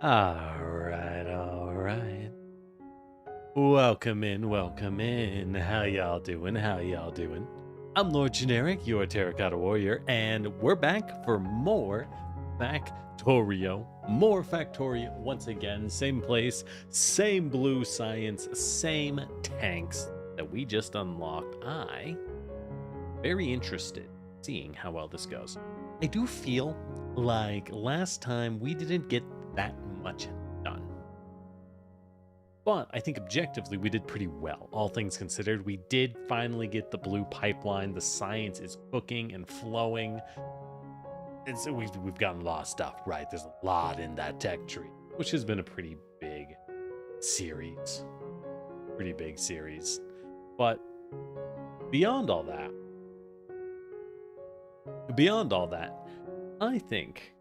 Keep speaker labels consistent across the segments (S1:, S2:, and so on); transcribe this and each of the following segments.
S1: All right. Welcome in, welcome in. How y'all doing? How y'all doing? I'm Lord Generic, your Terracotta Warrior, and we're back for more Factorio. More Factorio once again. Same place, same blue science, same tanks that we just unlocked. Very interested in seeing how well this goes. I do feel like last time we didn't get that much done. But I think objectively we did pretty well. All things considered, we did finally get the blue pipeline. The science is cooking and flowing. We've gotten a lot of stuff, right? There's a lot in that tech tree, which has been a pretty big series. But beyond all that, I think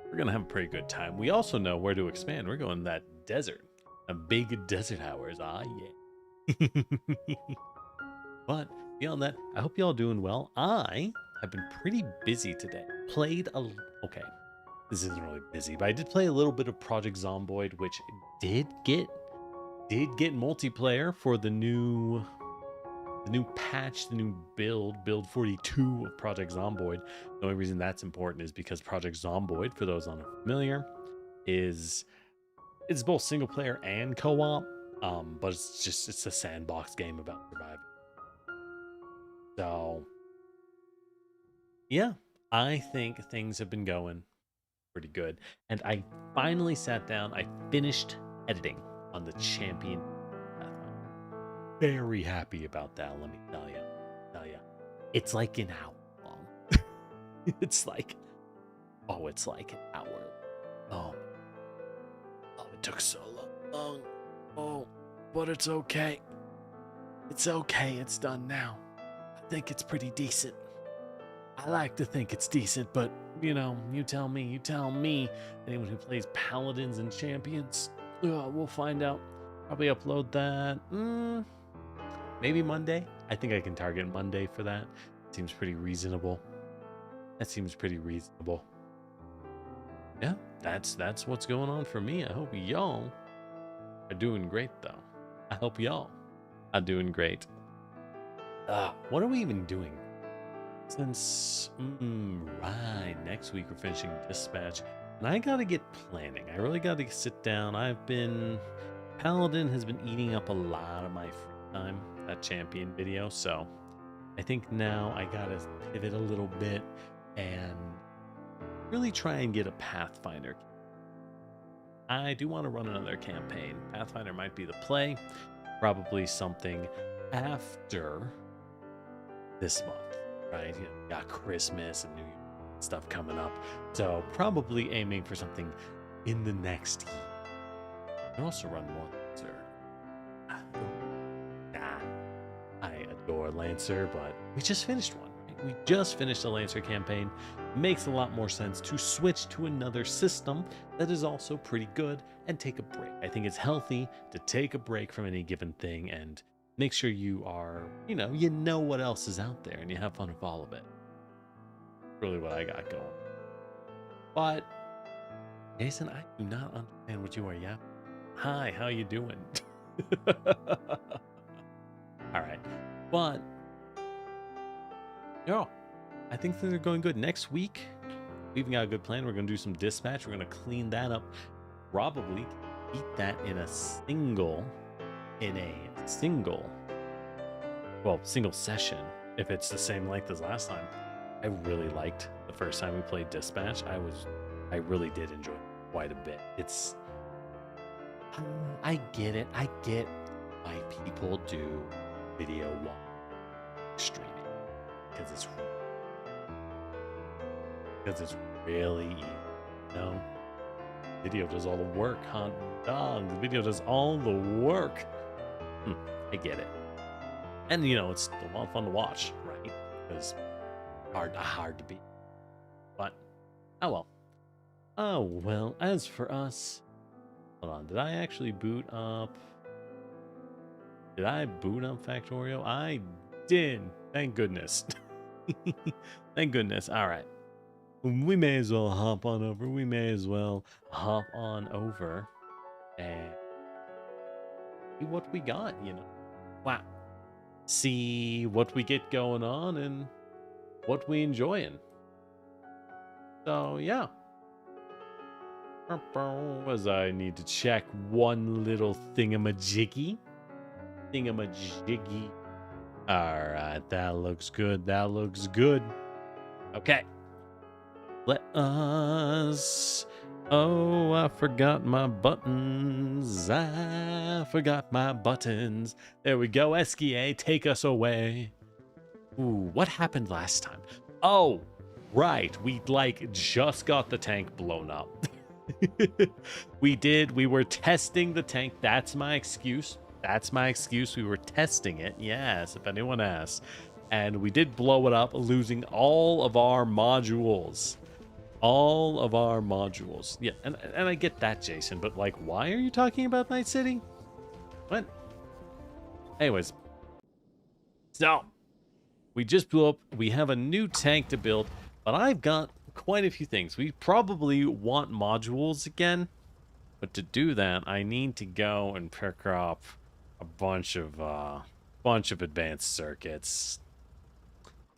S1: we're going to have a pretty good time. We also know where to expand. We're going to that desert. A big desert hours. Yeah. But beyond that, I hope y'all doing well. I have been pretty busy today. Okay, this isn't really busy, but I did play a little bit of Project Zomboid, which did get multiplayer for the new patch, the new build 42 of Project Zomboid. The only reason that's important is because Project Zomboid, for those unfamiliar, it's both single player and co-op, but it's a sandbox game about surviving. So yeah, I think things have been going pretty good, and I finally sat down. I finished editing on the champion. Very happy about that, let me tell you. It's like an hour long. it's like an hour. Oh, it took so long. Oh, but it's okay. It's okay, it's done now. I think it's pretty decent. I like to think it's decent, but you tell me. Anyone who plays paladins and champions, we'll find out. Probably upload that maybe Monday. I think I can target Monday for that. Seems pretty reasonable. Yeah, that's what's going on for me. I hope y'all are doing great, though. I hope y'all are doing great. What are we even doing? Since right, next week we're finishing Dispatch, and I gotta get planning. I really gotta sit down. Paladin has been eating up a lot of my free time, that champion video, so I think now I gotta pivot a little bit and really try and get a Pathfinder. I do want to run another campaign. Pathfinder might be the play. Probably something after this month, right? You got Christmas and New Year stuff coming up, so probably aiming for something in the next year. I can also run more Lancer. I adore Lancer, but we just finished one. Right? We just finished the Lancer campaign. Makes a lot more sense to switch to another system that is also pretty good and take a break. I think it's healthy to take a break from any given thing and make sure you are, you know what else is out there and you have fun with all of it. Really what I got going. But Jason, I do not understand what you are yapping. Hi, how you doing? All right, but I think things are going good. Next week, we even got a good plan. We're gonna do some dispatch. We're gonna clean that up. Probably beat that in a single session. If it's the same length as last time. I really liked the first time we played dispatch. I really did enjoy it quite a bit. I get it. I get why people do video streaming because it's really easy. Video does all the work, huh? Dog, the video does all the work. I get it, and it's a lot of fun to watch, right? Because hard to beat. But oh well. As for us. Hold on, did I actually boot up? Did I boot up Factorio? I did. Thank goodness. Thank goodness. All right. we may as well hop on over. We may as well hop on over and see what we got, you know. Wow. See what we get going on and what we enjoying. So, yeah. As I need to check one little thingamajiggy. Alright, that looks good. That looks good. Okay. Let us... Oh, I forgot my buttons. I forgot my buttons. There we go. Eskia, take us away. Ooh, what happened last time? Oh, right. We, like, just got the tank blown up. We did. We were testing the tank. That's my excuse. That's my excuse. We were testing it. Yes, if anyone asks. And we did blow it up, losing all of our modules. All of our modules. Yeah, and I get that, Jason, but like, why are you talking about Night City? What? Anyways. So, we just blew up. We have a new tank to build, but I've got quite a few things. We probably want modules again, but to do that, I need to go and pick up a bunch of advanced circuits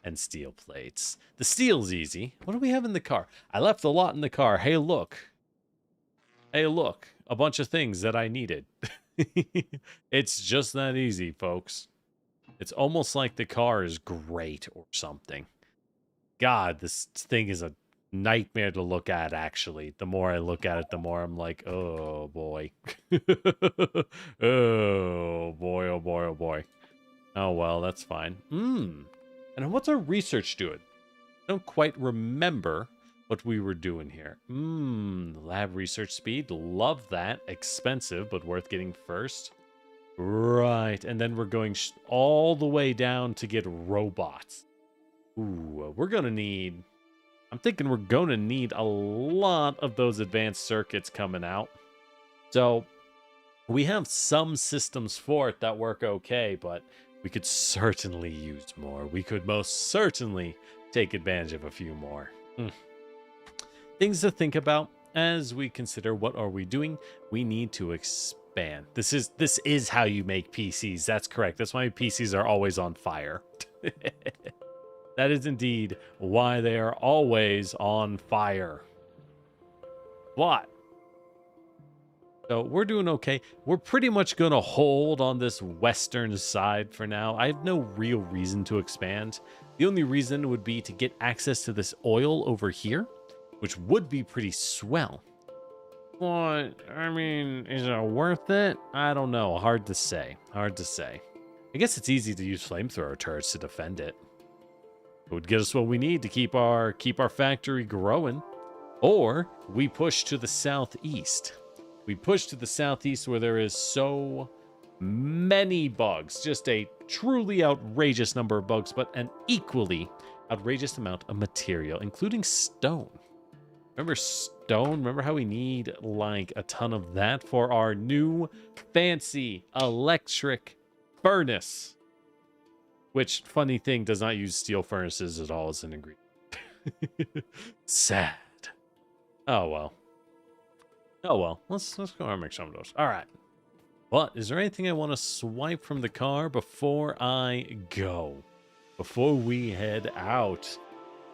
S1: and steel plates. The steel's easy. What do we have in the car? I left a lot in the car. Hey, look. Hey, look. A bunch of things that I needed. It's just that easy, folks. It's almost like the car is great or something. God, this thing is a nightmare to look at, actually. The more I look at it, the more I'm like, oh, boy. Oh, boy, oh, boy, oh, boy. Oh, well, that's fine. And what's our research doing? I don't quite remember what we were doing here. Lab research speed. Love that. Expensive, but worth getting first. Right. And then we're going all the way down to get robots. Ooh, we're going to need... I'm thinking we're going to need a lot of those advanced circuits coming out. So we have some systems for it that work okay, but we could certainly use more. We could most certainly take advantage of a few more. Things to think about as we consider what are we doing. We need to expand. This is how you make PCs. That's correct. That's why PCs are always on fire. That is indeed why they are always on fire. What? So we're doing okay. We're pretty much going to hold on this western side for now. I have no real reason to expand. The only reason would be to get access to this oil over here, which would be pretty swell. What? I mean, is it worth it? I don't know. Hard to say. Hard to say. I guess it's easy to use flamethrower turrets to defend it. It would get us what we need to keep our factory growing. Or we push to the southeast. We push to the southeast where there is so many bugs. Just a truly outrageous number of bugs, but an equally outrageous amount of material, including stone. Remember stone? Remember how we need like a ton of that for our new fancy electric furnace? Which, funny thing, does not use steel furnaces at all as an ingredient. Sad. Oh, well. Oh, well. Let's go and make some of those. All right. But is there anything I want to swipe from the car before I go? Before we head out?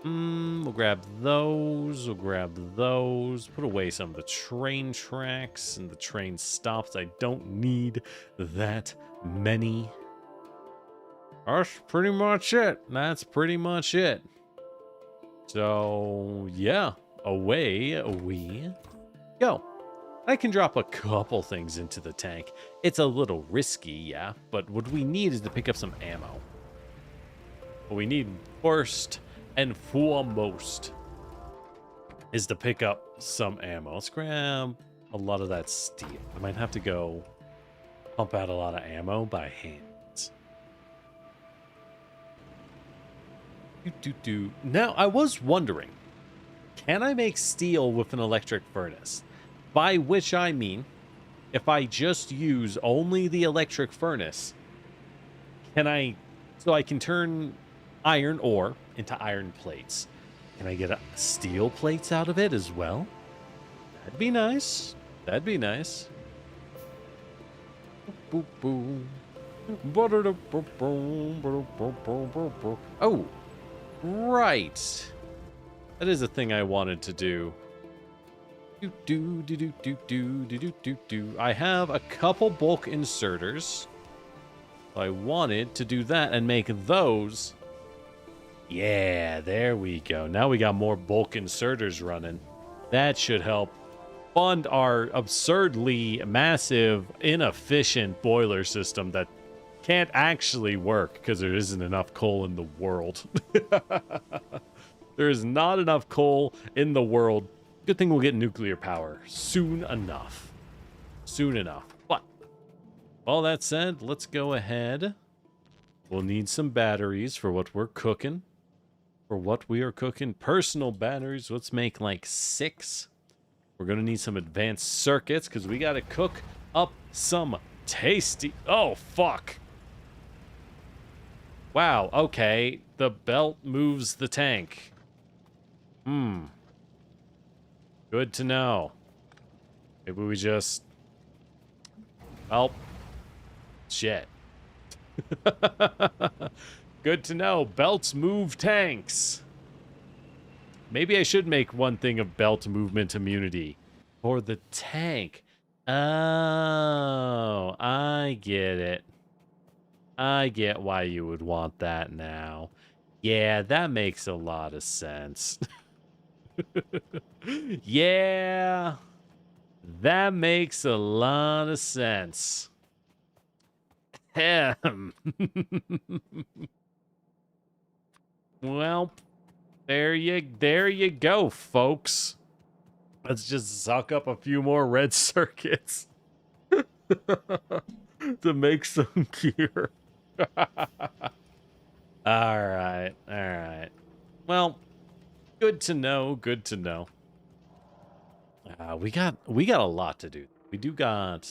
S1: We'll grab those. We'll grab those. Put away some of the train tracks and the train stops. I don't need that many. That's pretty much it. That's pretty much it. So, yeah. Away we go. I can drop a couple things into the tank. It's a little risky, yeah, but what we need is to pick up some ammo. What we need first and foremost is to pick up some ammo. Let's grab a lot of that steel. I might have to go pump out a lot of ammo by hand. Now, I was wondering, can I make steel with an electric furnace? By which I mean, if I just use only the electric furnace, so I can turn iron ore into iron plates. Can I get steel plates out of it as well? That'd be nice. That'd be nice. Oh, right. That is a thing I wanted to do. I have a couple bulk inserters. I wanted to do that and make those. Yeah, there we go. Now we got more bulk inserters running. That should help fund our absurdly massive, inefficient boiler system that can't actually work because there isn't enough coal in the world. There is not enough coal in the world. Good thing we'll get nuclear power soon enough. Soon enough. But all that said, let's go ahead. We'll need some batteries for what we're cooking. For what we are cooking. Personal batteries. Let's make like 6. We're going to need some advanced circuits because we got to cook up some tasty... Oh, fuck. Wow, okay. The belt moves the tank. Good to know. Maybe we just... Well... Shit. Good to know. Belts move tanks. Maybe I should make one thing of belt movement immunity for the tank. Oh, I get it. I get why you would want that now. Yeah, that makes a lot of sense. Yeah, that makes a lot of sense. Well, there you go, folks. Let's just suck up a few more red circuits to make some gear. All right. Well, good to know. Good to know. We got a lot to do. We do got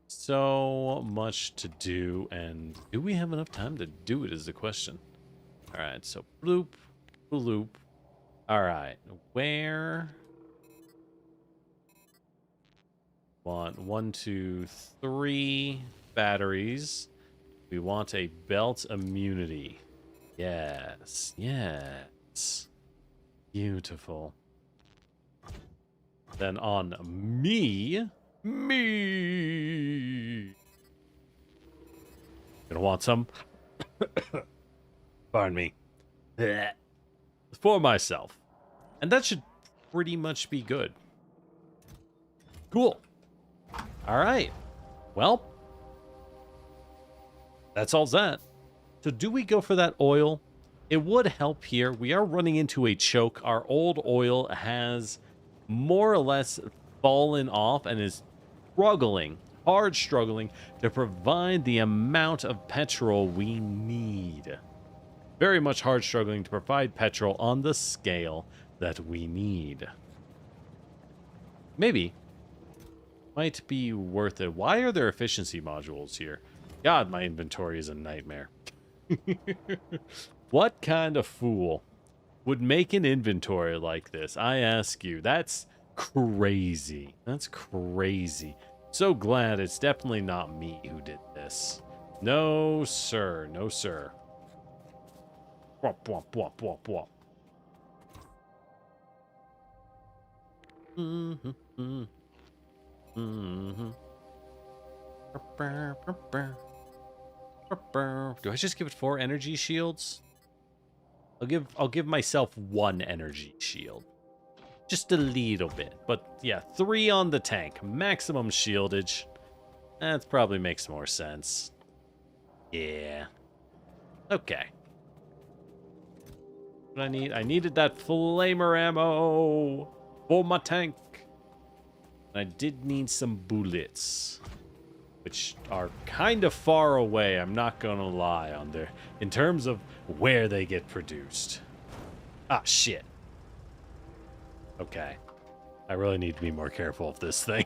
S1: so much to do, and do we have enough time to do it is the question. All right, so bloop, bloop. All right, where? Want 1, 2, 3 batteries. We want a belt immunity. Yes, yes. Beautiful. Then on me. Gonna want some. Pardon me. For myself. And that should pretty much be good. Cool. All right. Well, that's all that. So do we go for that oil? It would help here. We are running into a choke. Our old oil has more or less fallen off and is struggling, hard struggling, to provide the amount of petrol we need. Very much hard struggling to provide petrol on the scale that we need. Maybe. Might be worth it. Why are there efficiency modules here? God, my inventory is a nightmare. What kind of fool would make an inventory like this? I ask you. That's crazy. That's crazy. So glad it's definitely not me who did this. No, sir. No, sir. Wop, wop, wop, wop, wop. Do I just give it 4 energy shields? I'll give myself 1 energy shield. Just a little bit. But yeah, 3 on the tank. Maximum shieldage. That probably makes more sense. Yeah. Okay. What I need? I needed that flamer ammo for my tank. And I did need some bullets, which are kind of far away, I'm not gonna lie, on there in terms of where they get produced. Ah, shit. Okay. I really need to be more careful of this thing.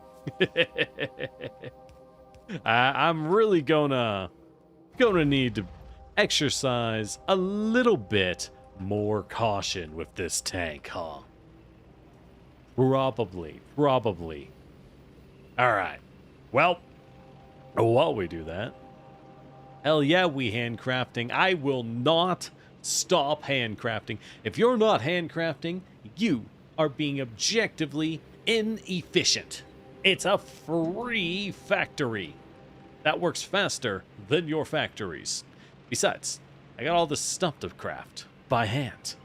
S1: I'm really gonna need to exercise a little bit more caution with this tank, huh? Probably. All right. Well, while we do that, hell yeah, we handcrafting. I will not stop handcrafting. If you're not handcrafting, you are being objectively inefficient. It's a free factory that works faster than your factories. Besides, I got all this stuff to craft by hand.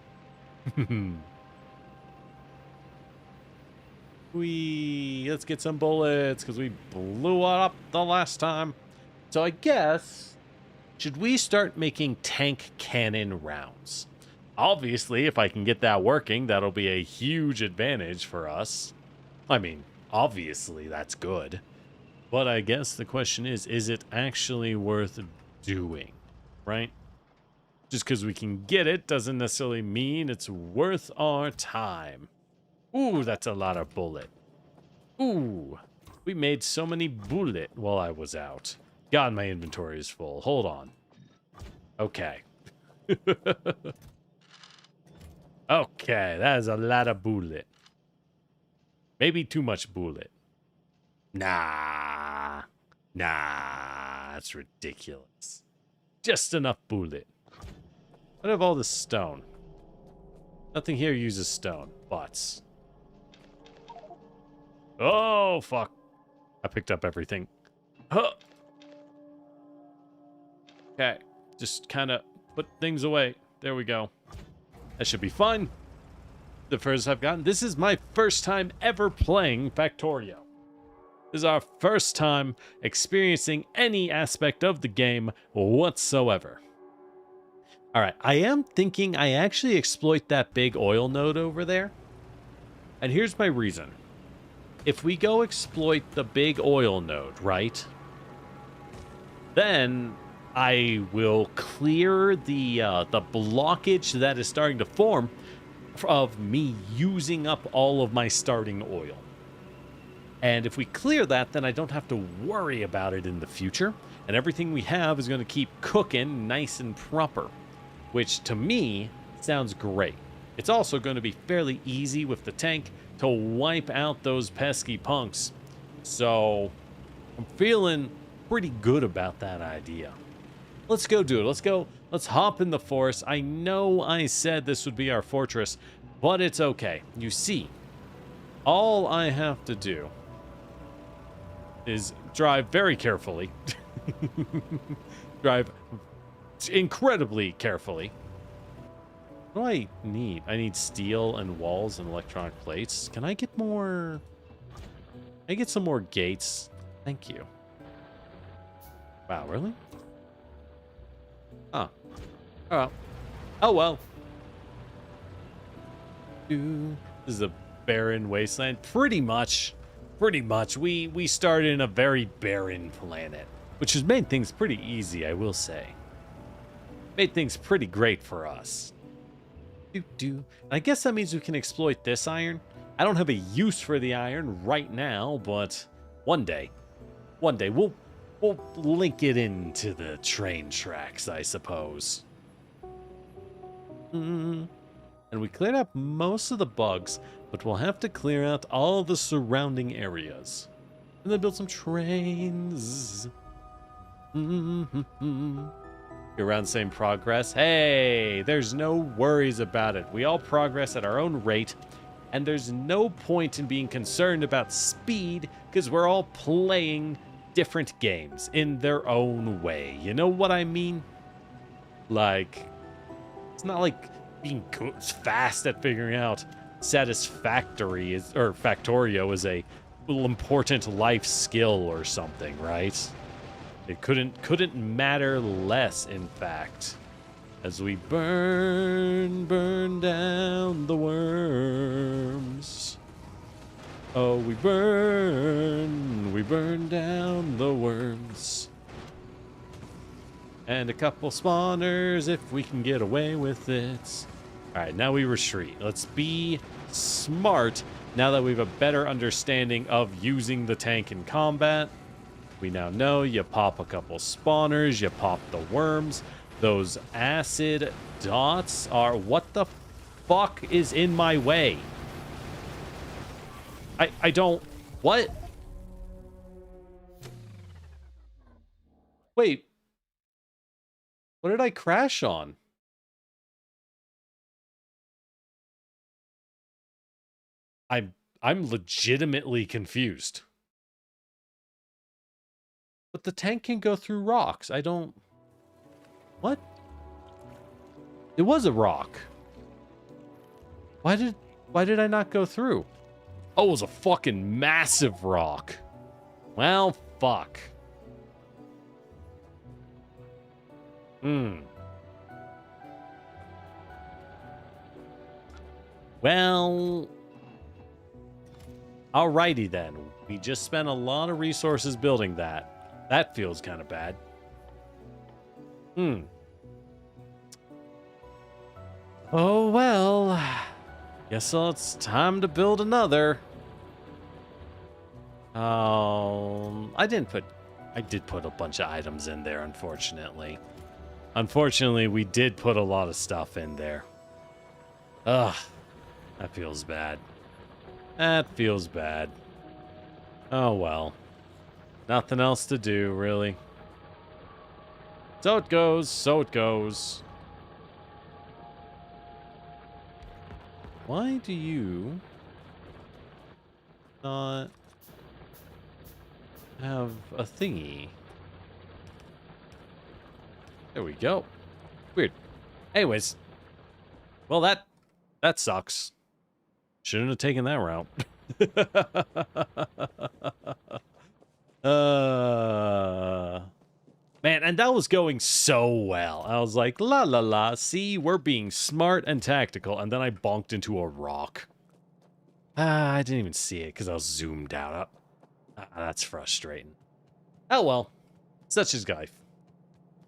S1: Let's get some bullets because we blew up the last time. So I guess, should we start making tank cannon rounds? Obviously, if I can get that working, that'll be a huge advantage for us. I mean, obviously that's good. But I guess the question is it actually worth doing, right? Just because we can get it doesn't necessarily mean it's worth our time. Ooh, that's a lot of bullet. Ooh, we made so many bullet while I was out. God, my inventory is full. Hold on. Okay. Okay, that is a lot of bullet. Maybe too much bullet. Nah, that's ridiculous. Just enough bullet. What of all this stone? Nothing here uses stone. Butts. Oh, fuck. I picked up everything. Huh. Okay. Just kind of put things away. There we go. That should be fun. The first I've gotten. This is my first time ever playing Factorio. This is our first time experiencing any aspect of the game whatsoever. Alright, I am thinking I actually exploit that big oil node over there. And here's my reason. If we go exploit the big oil node, right? Then I will clear the blockage that is starting to form of me using up all of my starting oil. And if we clear that, then I don't have to worry about it in the future. And everything we have is going to keep cooking nice and proper. Which, to me, sounds great. It's also going to be fairly easy with the tank to wipe out those pesky punks. So, I'm feeling pretty good about that idea. Let's go do it. Let's hop in the forest. I know I said this would be our fortress, but it's okay. You see, all I have to do is drive very carefully. Drive incredibly carefully. What do I need? I need steel and walls and electronic plates. Can I get more? Can I get some more gates? Thank you. Wow, really? Huh. Oh well. Oh well. This is a barren wasteland. Pretty much. We started in a very barren planet, which has made things pretty easy, I will say. Made things pretty great for us. I guess that means we can exploit this iron. I don't have a use for the iron right now, but one day we'll link it into the train tracks, I suppose. And we cleared up most of the bugs, but we'll have to clear out all the surrounding areas. And then build some trains. You're around the same progress. Hey, there's no worries about it. We all progress at our own rate, and there's no point in being concerned about speed because we're all playing different games in their own way. You know what I mean? Like, it's not like being fast at figuring out Satisfactory is, or Factorio is a important life skill or something, right? It couldn't matter less, in fact. As we burn down the worms. Oh, we burn down the worms. And a couple spawners if we can get away with it. Alright, now we retreat. Let's be smart now that we have a better understanding of using the tank in combat. We now know you pop a couple spawners, you pop the worms, Those acid dots are... What the fuck is in my way? I don't... What? Wait. What did I crash on? I'm legitimately confused. But the tank can go through rocks. I don't... What? It was a rock. Why did I not go through? Oh, it was a fucking massive rock. Well, fuck. Well... Alrighty then. We just spent a lot of resources building that. That feels kind of bad. Oh, well. Guess it's time to build another. I did put a bunch of items in there, unfortunately. Unfortunately, we did put a lot of stuff in there. Ugh. That feels bad. That feels bad. Oh, well. Nothing else to do, really. So it goes, so it goes. Why do you not have a thingy? There we go. Weird. Anyways. Well, that sucks. Shouldn't have taken that route. Man, and that was going so well. I was like, la la la, see, we're being smart and tactical. And then I bonked into a rock. I didn't even see it because I was zoomed out. That's frustrating. Oh well. Such is life.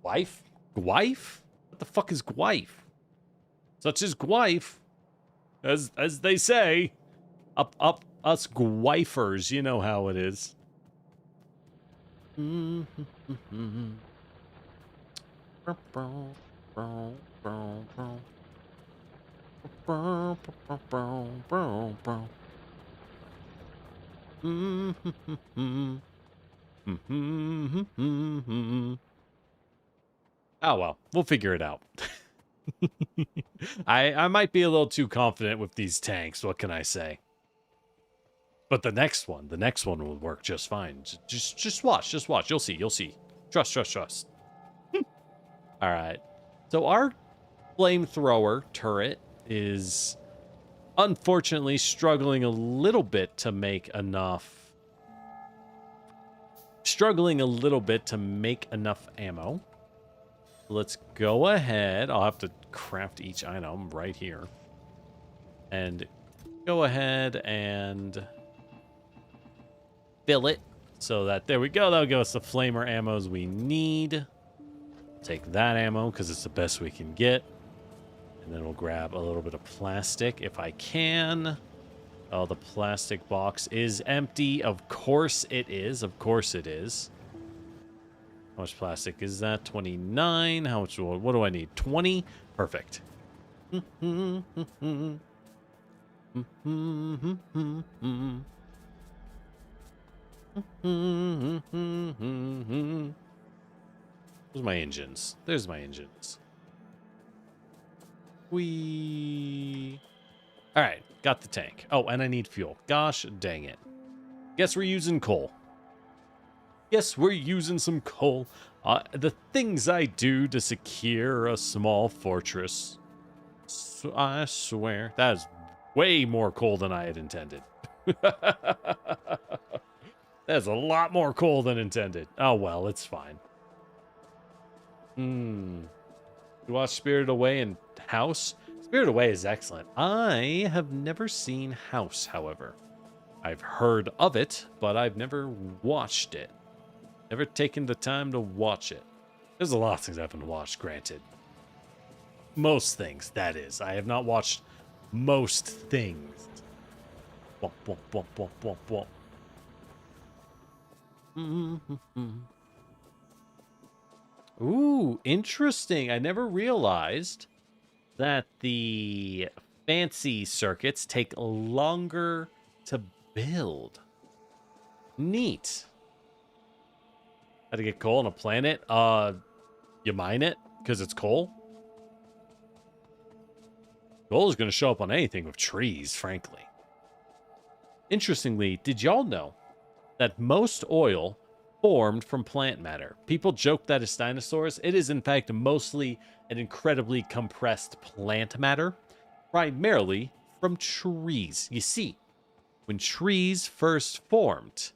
S1: Wife? Gwife? What the fuck is gwife? Such is gwife. As they say. Up us gwifers, you know how it is. Oh well, we'll figure it out. I might be a little too confident with these tanks, what can I say? But the next one will work just fine. Just watch, you'll see. Trust. All right. So our flamethrower turret is unfortunately struggling a little bit to make enough ammo. Let's go ahead. I'll have to craft each item right here. And go ahead and fill it so that, there we go. That'll give us the flamer ammos we need. Take that ammo because it's the best we can get. And then we'll grab a little bit of plastic if I can. Oh, the plastic box is empty. Of course it is. How much plastic is that? 29. How much? What do I need? 20? Perfect. Where's my engines? There's my engines. Alright, got the tank. Oh, and I need fuel. Gosh dang it. Guess we're using coal. Yes, we're using some coal. The things I do to secure a small fortress. So I swear, that is way more coal than I had intended. That's a lot more coal than intended. Oh, well, it's fine. You watch Spirited Away and House? Spirited Away is excellent. I have never seen House, however. I've heard of it, but I've never watched it. Never taken the time to watch it. There's a lot of things I haven't watched, granted. Most things, that is. I have not watched most things. Womp, womp, womp, womp, womp, womp. Ooh, interesting. I never realized that the fancy circuits take longer to build. Neat. How to get coal on a planet? You mine it because it's coal? Coal is going to show up on anything with trees, frankly. Interestingly, did y'all know that most oil formed from plant matter? People joke that it's dinosaurs. It is, in fact, mostly an incredibly compressed plant matter, primarily from trees. You see, when trees first formed,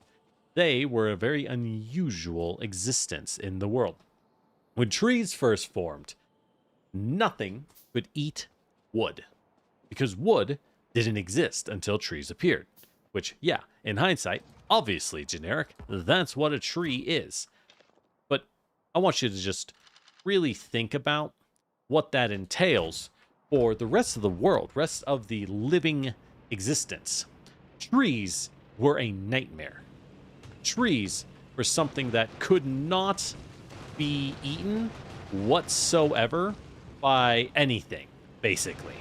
S1: they were a very unusual existence in the world. When trees first formed, nothing could eat wood, because wood didn't exist until trees appeared. Which, yeah, in hindsight, obviously generic. That's what a tree is. But I want you to just really think about what that entails for the rest of the world, rest of the living existence. Trees were a nightmare. Trees were something that could not be eaten whatsoever by anything, basically.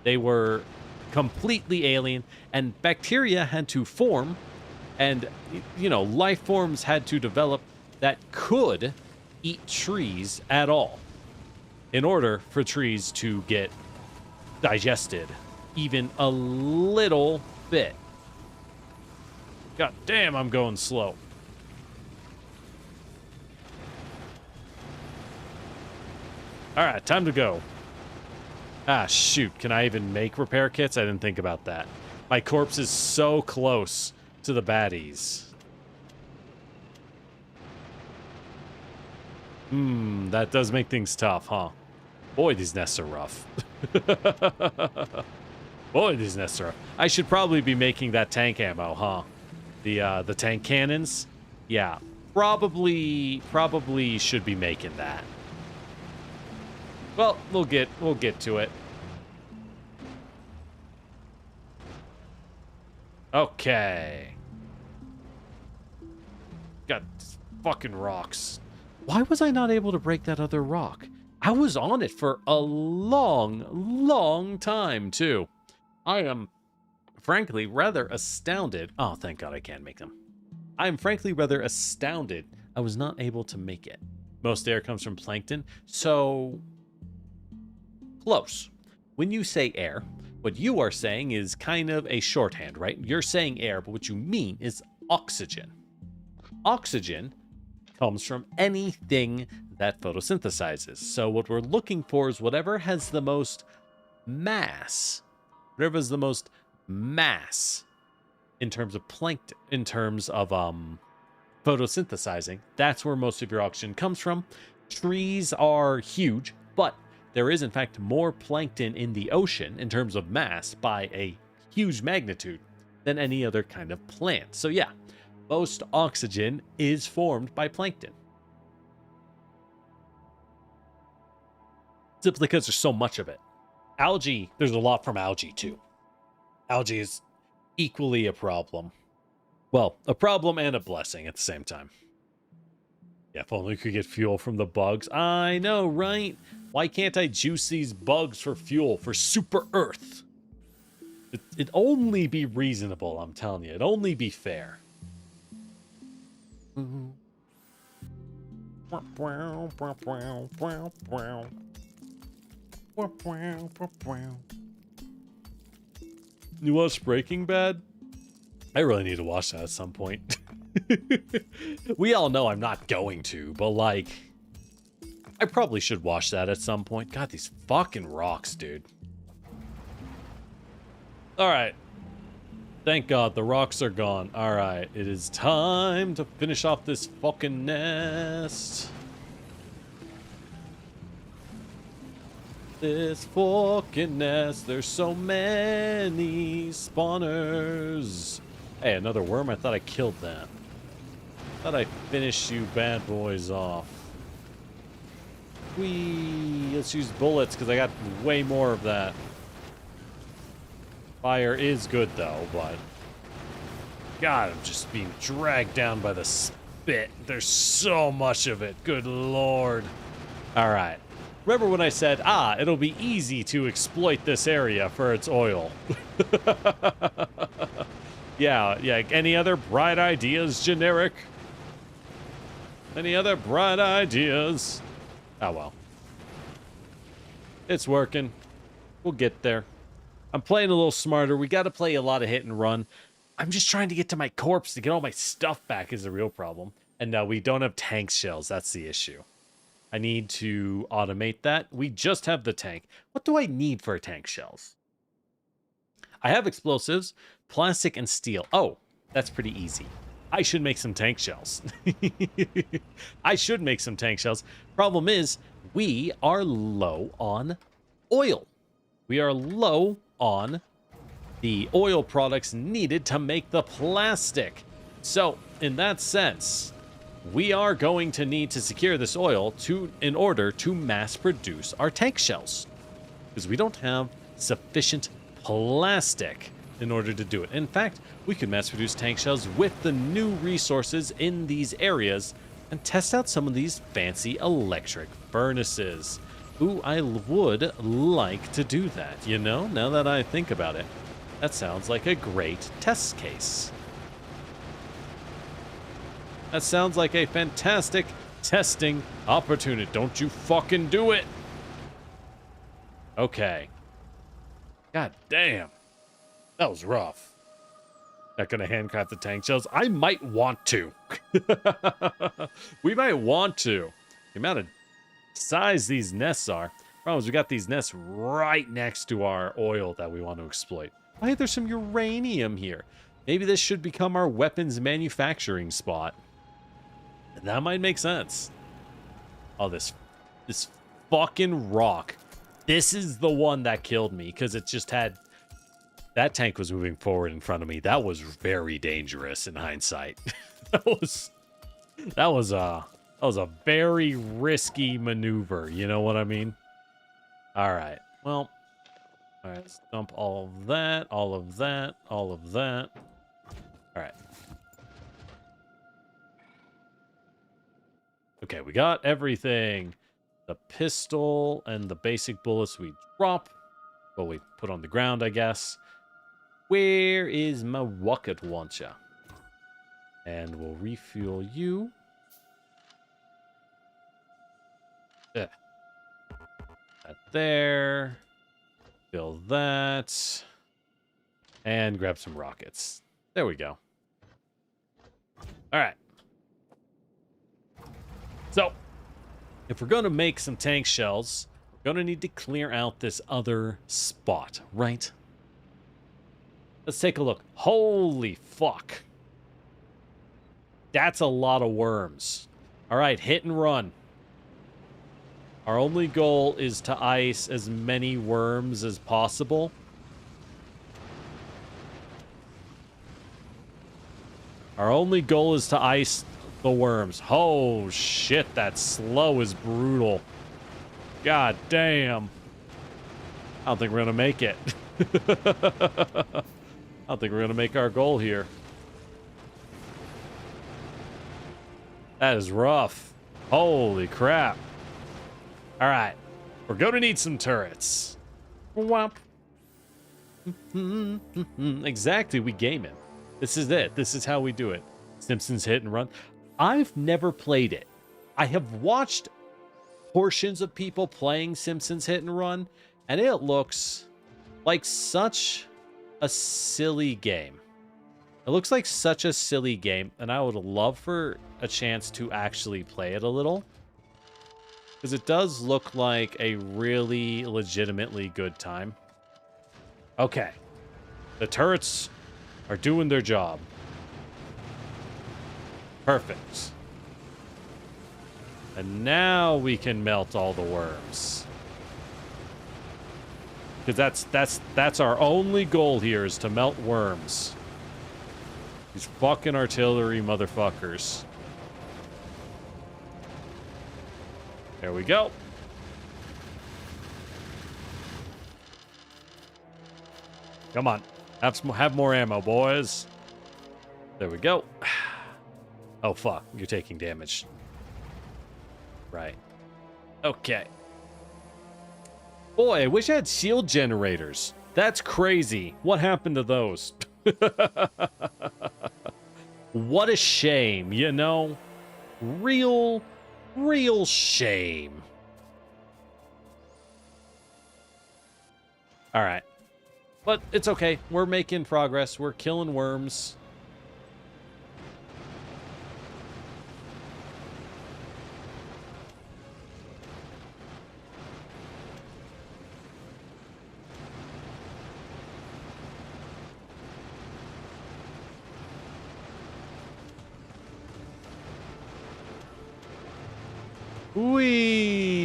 S1: They were completely alien, and bacteria had to form, and, you know, life forms had to develop that could eat trees at all in order for trees to get digested even a little bit. God damn, I'm going slow. All right, time to go. Ah, shoot. Can I even make repair kits? I didn't think about that. My corpse is so close to the baddies. That does make things tough, huh? Boy, these nests are rough. Boy, these nests are rough. I should probably be making that tank ammo, huh? The tank cannons? Yeah, probably should be making that. Well, we'll get to it. Okay. Got fucking rocks. Why was I not able to break that other rock? I was on it for a long time, too. I am, frankly, rather astounded. Oh, thank God I can make them. I am frankly rather astounded I was not able to make it. Most air comes from plankton, so close. When you say air, what you are saying is kind of a shorthand, right? You're saying air, but what you mean is oxygen. Oxygen comes from anything that photosynthesizes. So what we're looking for is whatever has the most mass. Whatever has the most mass in terms of plankton, in terms of photosynthesizing, that's where most of your oxygen comes from. Trees are huge, but there is in fact more plankton in the ocean in terms of mass by a huge magnitude than any other kind of plant. So yeah, most oxygen is formed by plankton. Simply because there's so much of it. Algae, there's a lot from algae too. Algae is equally a problem. Well, a problem and a blessing at the same time. Yeah, if only we could get fuel from the bugs. I know, right? Why can't I juice these bugs for fuel for Super Earth? It'd only be reasonable, I'm telling you. It'd only be fair. You watch Breaking Bad? I really need to watch that at some point. We all know I'm not going to, but like, I probably should watch that at some point. God, these fucking rocks, dude. All right. Thank God the rocks are gone. All right, it is time to finish off this fucking nest. This fucking nest. There's so many spawners. Hey, another worm? I thought I killed that. Thought I finished you bad boys off. Whee! Let's use bullets because I got way more of that. Fire is good though, but God, I'm just being dragged down by the bit. There's so much of it. Good lord. All right. Remember when I said, it'll be easy to exploit this area for its oil? Yeah. Any other bright ideas, generic? Any other bright ideas? Oh, well. It's working. We'll get there. I'm playing a little smarter. We got to play a lot of hit and run. I'm just trying to get to my corpse to get all my stuff back is the real problem. And no, we don't have tank shells. That's the issue. I need to automate that. We just have the tank. What do I need for tank shells? I have explosives, plastic, and steel. Oh, that's pretty easy. I should make some tank shells. I should make some tank shells. Problem is, we are low on oil. We are low on the oil products needed to make the plastic. So, in that sense, we are going to need to secure this oil in order to mass produce our tank shells. Because we don't have sufficient plastic in order to do it. In fact, we could mass produce tank shells with the new resources in these areas and test out some of these fancy electric furnaces. Ooh, I would like to do that, you know, now that I think about it. That sounds like a great test case. That sounds like a fantastic testing opportunity. Don't you fucking do it. Okay. God damn. That was rough. Not gonna handcraft the tank shells. I might want to. We might want to. The amount of size these nests are. Problem is we got these nests right next to our oil that we want to exploit. Oh, hey, there's some uranium here. Maybe this should become our weapons manufacturing spot. That might make sense. Oh, this fucking rock. This is the one that killed me because it just had... That tank was moving forward in front of me. That was very dangerous in hindsight. That was a very risky maneuver. You know what I mean? All right. Well, all right. Let's dump all of that, all of that, all of that. All right. Okay, we got everything. The pistol and the basic bullets we drop. Well, we put on the ground, I guess. Where is my rocket launcher? And we'll refuel you. That there. Fill that. And grab some rockets. There we go. All right. So, if we're going to make some tank shells, we're going to need to clear out this other spot, right? Let's take a look. Holy fuck. That's a lot of worms. All right, hit and run. Our only goal is to ice as many worms as possible. Our only goal is to ice the worms. Oh, shit, that slow is brutal. God damn. I don't think we're going to make it. I don't think we're going to make our goal here. That is rough. Holy crap. All right. We're going to need some turrets. Womp. Exactly. We game him. This is it. This is how we do it. Simpsons hit and run. I've never played it. I have watched portions of people playing Simpsons hit and run, and it looks like such a silly game. It looks like such a silly game, and I would love for a chance to actually play it a little. Because it does look like a really legitimately good time. Okay. The turrets are doing their job. Perfect. And now we can melt all the worms. Because that's our only goal here is to melt worms. These fucking artillery motherfuckers. There we go. Come on. Have more ammo, boys. There we go. Oh, fuck. You're taking damage. Right. Okay. Boy, I wish I had shield generators. That's crazy. What happened to those? What a shame, you know? Real shame. All right. But it's okay. We're making progress. We're killing worms. Whee!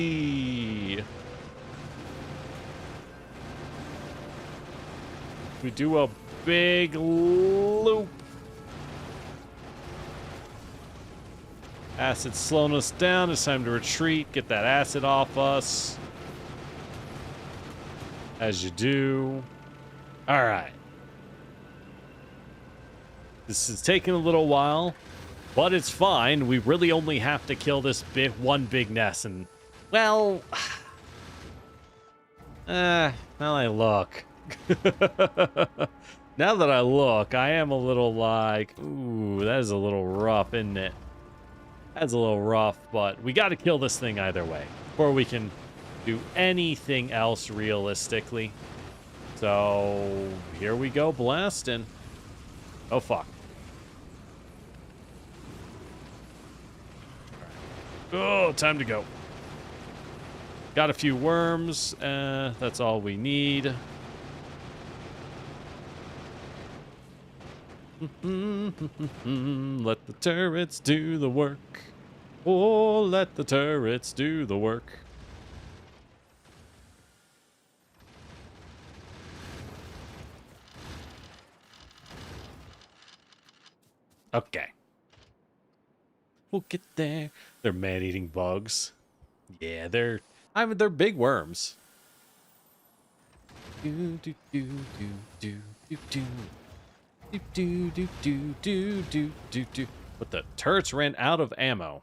S1: We do a big loop. Acid's slowing us down. It's time to retreat. Get that acid off us. As you do. All right. This is taking a little while, but it's fine. We really only have to kill this one big nest, and well, now I look. Now that I look, I am a little like, ooh, that is a little rough, isn't it? That's a little rough, but we got to kill this thing either way before we can do anything else realistically. So here we go, blasting. Oh, fuck. Oh, time to go. Got a few worms. That's all we need. Let the turrets do the work. Oh, let the turrets do the work. Okay. We'll get there. They're man-eating bugs. Yeah, they're big worms. Do do do do do do do. Do do do do do do do do. But the turrets ran out of ammo.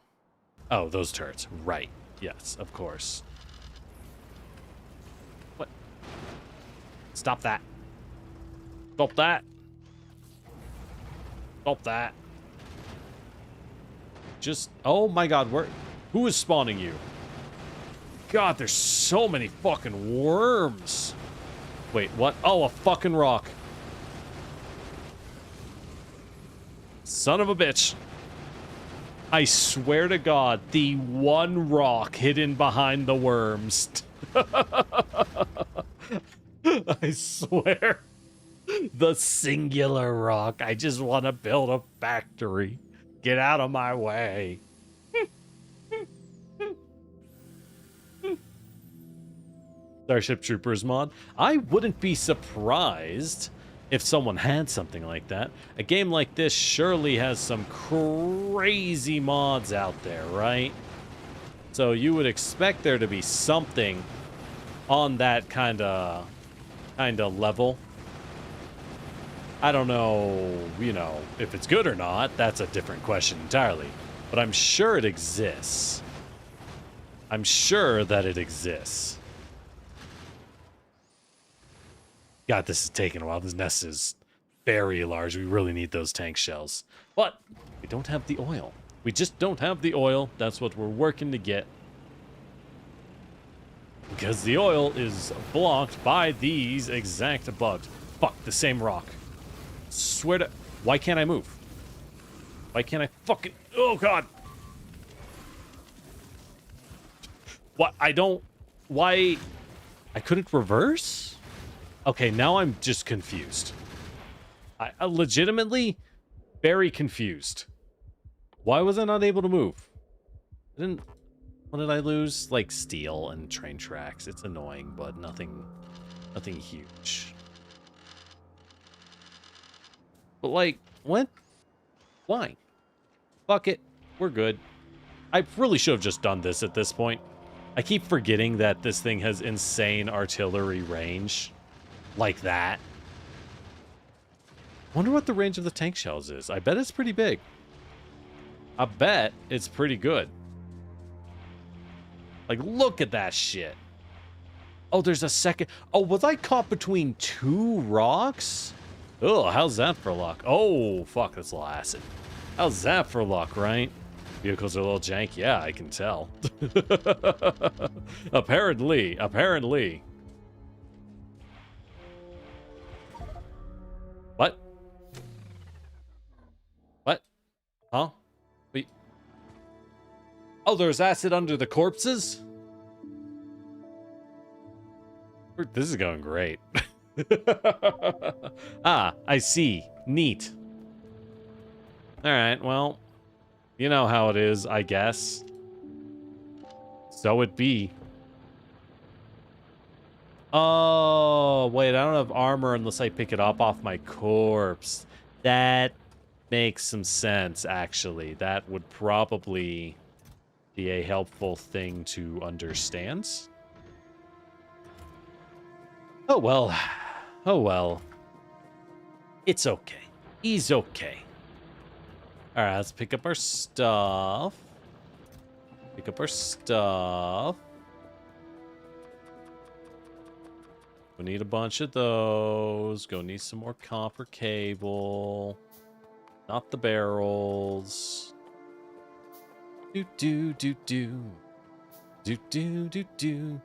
S1: Oh, those turrets. Right. Yes, of course. What? Stop that. Stop that. Stop that. Just, oh my god, who is spawning you? God, there's so many fucking worms. Wait, what? Oh, a fucking rock. Son of a bitch. I swear to God, the one rock hidden behind the worms. I swear. The singular rock. I just want to build a factory. Get out of my way. Starship Troopers mod. I wouldn't be surprised if someone had something like that. A game like this surely has some crazy mods out there, right? So you would expect there to be something on that kind of level. I don't know, you know, if it's good or not. That's a different question entirely. But I'm sure it exists. I'm sure that it exists. God, this is taking a while. This nest is very large. We really need those tank shells. But we don't have the oil. We just don't have the oil. That's what we're working to get. Because the oil is blocked by these exact bugs. Fuck, the same rock. Swear to... Why can't I move? Why can't I fucking... Oh, God. What? I don't... Why... I couldn't reverse? Okay, now I'm just confused. I legitimately very confused. Why was I not able to move? What did I lose? Like steel and train tracks. It's annoying, but nothing huge. But like, what? Why? Fuck it. We're good. I really should have just done this at this point. I keep forgetting that this thing has insane artillery range. Like that. Wonder what the range of the tank shells is. I bet it's pretty big. I bet it's pretty good. Like, look at that shit. Oh, there's a second. Oh, was I caught between two rocks? Oh, how's that for luck? Oh, fuck, that's a little acid. How's that for luck, right? Vehicles are a little jank. Yeah, I can tell. Apparently. What? What? Huh? Wait. Oh, there's acid under the corpses? This is going great. Ah, I see. Neat. Alright, well, you know how it is, I guess. So it be. Oh, wait, I don't have armor unless I pick it up off my corpse. That makes some sense, actually. That would probably be a helpful thing to understand. Oh, well. Oh, well. It's okay. He's okay. Alright, let's pick up our stuff. Pick up our stuff. We need a bunch of those. Go need some more copper cable. Not the barrels. Do do do do. Do do do do.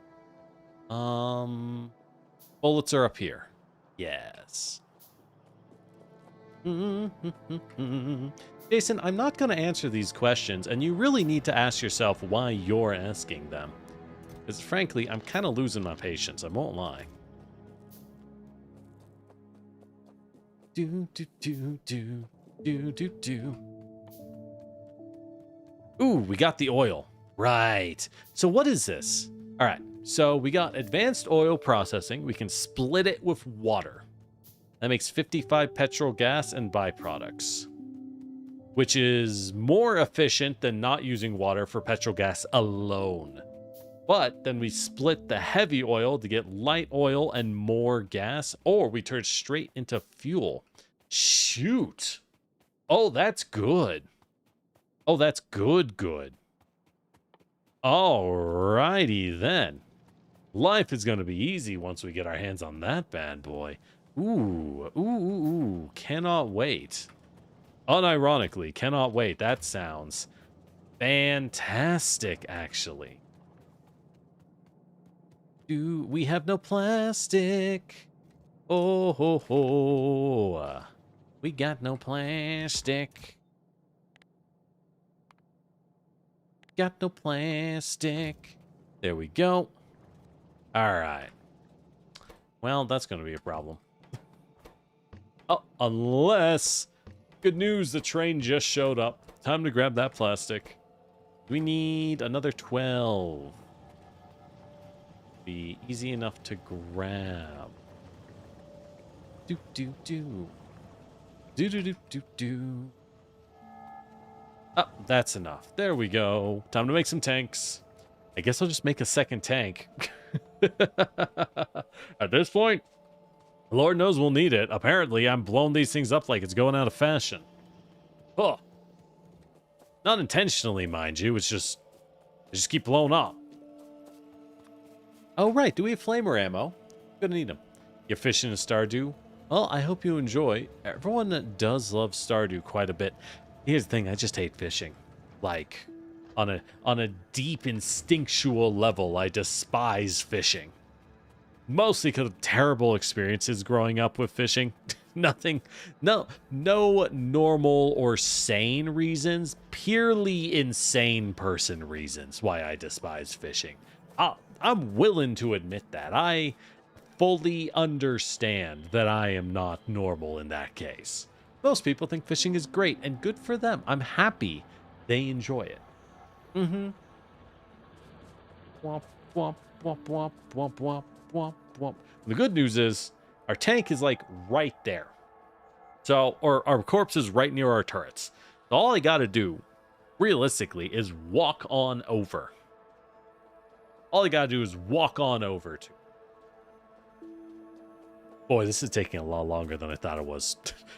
S1: Bullets are up here. Yes. Jason, I'm not going to answer these questions, and you really need to ask yourself why you're asking them. Because frankly, I'm kind of losing my patience, I won't lie. Do, do, do, do, do, do, do. Ooh, we got the oil. Right. So what is this? All right. So we got advanced oil processing. We can split it with water. That makes 55 petrol gas and byproducts, which is more efficient than not using water for petrol gas alone. But then we split the heavy oil to get light oil and more gas, or we turn straight into fuel. Shoot. Oh, that's good. Oh, that's good. Alrighty then. Life is going to be easy once we get our hands on that bad boy. Ooh. Cannot wait. Unironically, cannot wait. That sounds fantastic, actually. We have no plastic. Oh, ho, ho. We got no plastic. Got no plastic. There we go. All right. Well, that's going to be a problem. Oh, unless... Good news, the train just showed up. Time to grab that plastic. We need another 12. Be easy enough to grab. Do. Oh, that's enough. There we go. Time to make some tanks. I guess I'll just make a second tank. At this point, Lord knows we'll need it. Apparently, I'm blowing these things up like it's going out of fashion. Oh. Not intentionally, mind you. It's just... They just keep blowing up. Oh, right. Do we have flamer ammo? Gonna need them. You fishing in Stardew? Well, I hope you enjoy. Everyone does love Stardew quite a bit. Here's the thing. I just hate fishing. Like, on a deep instinctual level, I despise fishing. Mostly because of terrible experiences growing up with fishing. No normal or sane reasons. Purely insane person reasons why I despise fishing. I'm willing to admit that. I fully understand that I am not normal in that case. Most people think fishing is great, and good for them. I'm happy they enjoy it. Womp, womp, womp, womp, womp, womp, womp, womp. The good news is, our tank is, like, right there. So, or our corpse is right near our turrets. So all I gotta do, realistically, is walk on over. All I gotta do is walk on over to. Boy, this is taking a lot longer than I thought it was.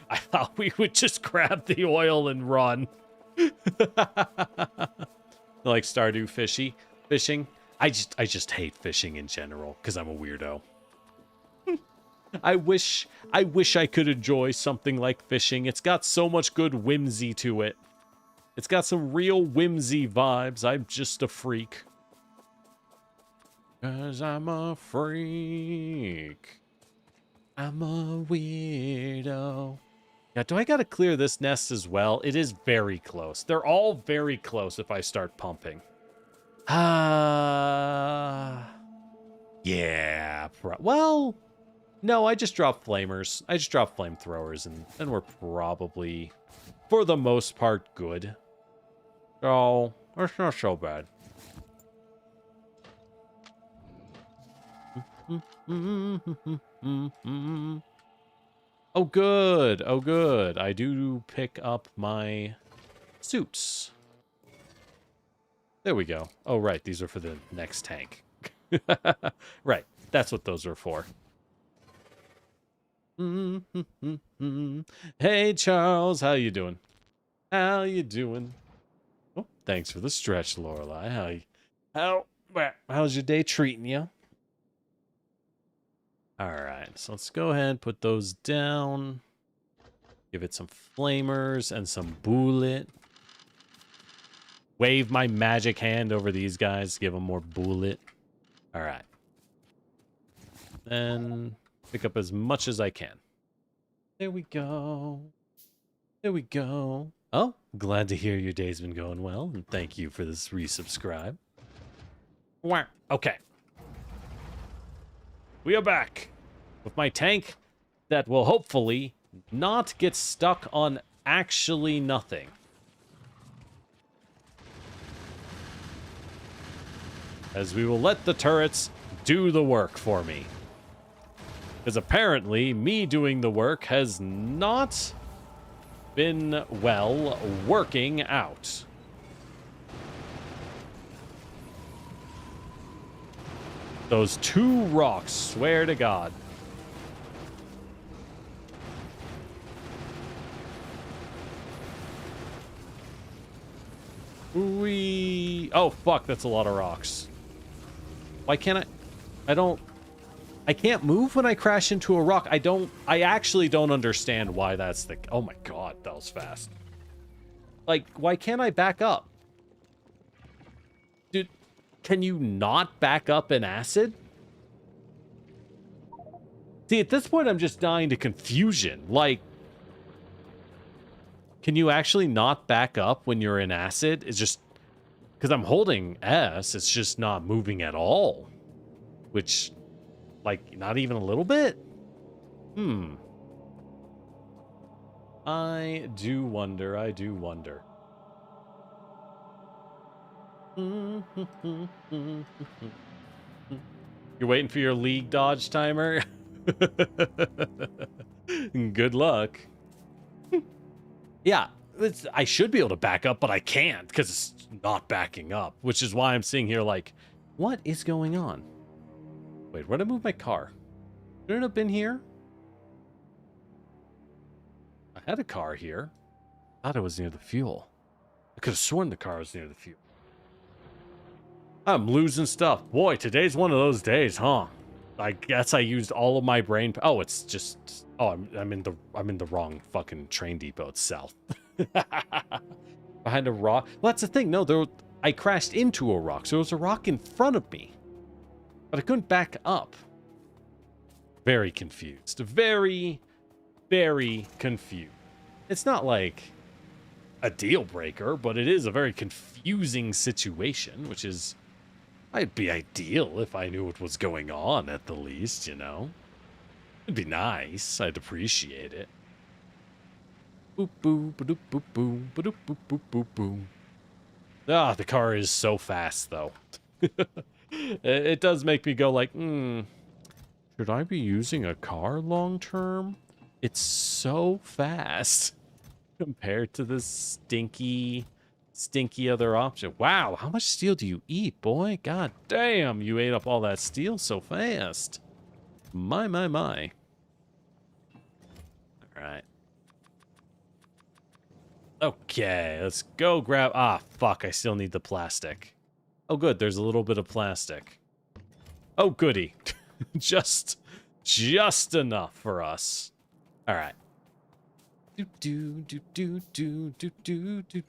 S1: I thought we would just grab the oil and run. Like Stardew fishing. I just hate fishing in general because I'm a weirdo. I wish I could enjoy something like fishing. It's got so much good whimsy to it. It's got some real whimsy vibes. I'm just a freak. 'Cause I'm a freak. I'm a weirdo. Yeah, do I gotta clear this nest as well? It is very close. They're all very close if I start pumping. Yeah. Well, no, I just dropped flamers. I just dropped flamethrowers, and then we're probably, for the most part, good. So, it's not so bad. Oh, good. Oh, good. I do pick up my suits. There we go. Oh, right. These are for the next tank. Right. That's what those are for. Hey, Charles. How you doing? How you doing? Oh, thanks for the stretch, Lorelai. How's your day treating you? All right. So let's go ahead and put those down. Give it some flamers and some bullet. Wave my magic hand over these guys. Give them more bullet. All right. Then pick up as much as I can. There we go. There we go. Oh, glad to hear your day's been going well. And thank you for this resubscribe. Okay. We are back with my tank that will hopefully not get stuck on actually nothing. As we will let the turrets do the work for me. Because apparently, me doing the work has not been, well, working out. Those two rocks, swear to God. Oh, fuck, that's a lot of rocks. Why can't I can't move when I crash into a rock. I actually don't understand why that's the... Oh my God, that was fast. Like, why can't I back up? Dude, can you not back up in acid? See, at this point, I'm just dying to confusion. Like, can you actually not back up when you're in acid? It's just... Because I'm holding S, it's just not moving at all. Which... Like, not even a little bit? I do wonder, I do wonder. You're waiting for your league dodge timer? Good luck. Yeah, I should be able to back up, but I can't because it's not backing up, which is why I'm sitting here like, what is going on? Wait, where'd I move my car? Shouldn't it have been here? I had a car here. I thought it was near the fuel. I could have sworn the car was near the fuel. I'm losing stuff. Boy, today's one of those days, huh? I guess I used all of my brain. Oh, it's just... Oh, I'm in the wrong fucking train depot. It's south. Behind a rock. Well, that's the thing. No, I crashed into a rock. So there was a rock in front of me. But I couldn't back up. Very confused. Very, very confused. It's not like a deal breaker, but it is a very confusing situation, which is... It'd be ideal if I knew what was going on at the least, you know? It'd be nice. I'd appreciate it. Boop, boop, ba-doop, boop, boop, ba-doop, boop, boop, boop, boop. Ah, the car is so fast, though. It does make me go like, should I be using a car long term? It's so fast compared to this stinky other option. Wow, how much steel do you eat, boy? God damn, you ate up all that steel so fast. My. All right. Okay, let's go grab... Ah, fuck, I still need the plastic. Oh, good, there's a little bit of plastic. Oh, goody. just enough for us. All right. Do do do do do do do do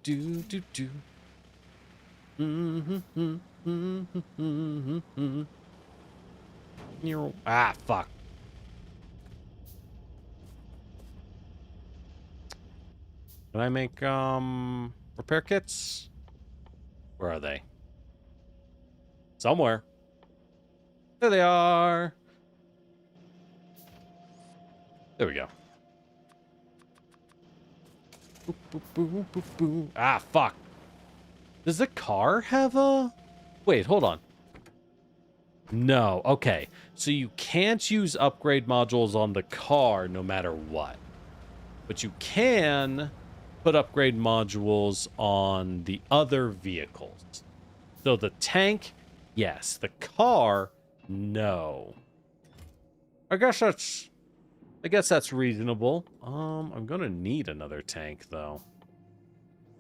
S1: do do do do. Ah, fuck. Can I make repair kits? Where are they? Somewhere. There they are. There we go. Boop, boop, boop, boop, boop. Ah, fuck. Does the car have a... Wait, hold on. No, okay. So you can't use upgrade modules on the car no matter what. But you can put upgrade modules on the other vehicles. So the tank, yes. The car, no. I guess that's reasonable. I'm gonna need another tank though.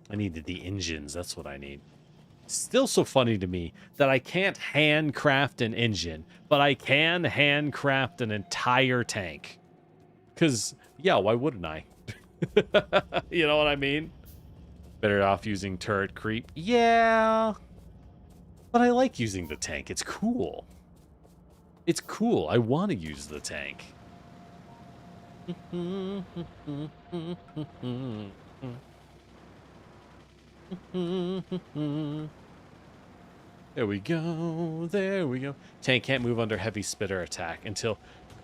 S1: I needed the engines, that's what I need. Still so funny to me that I can't handcraft an engine, but I can handcraft an entire tank. Cause yeah, why wouldn't I? You know what I mean? Better off using turret creep. Yeah. But I like using the tank. It's cool. It's cool. I want to use the tank. There we go. There we go. Tank can't move under heavy spitter attack until...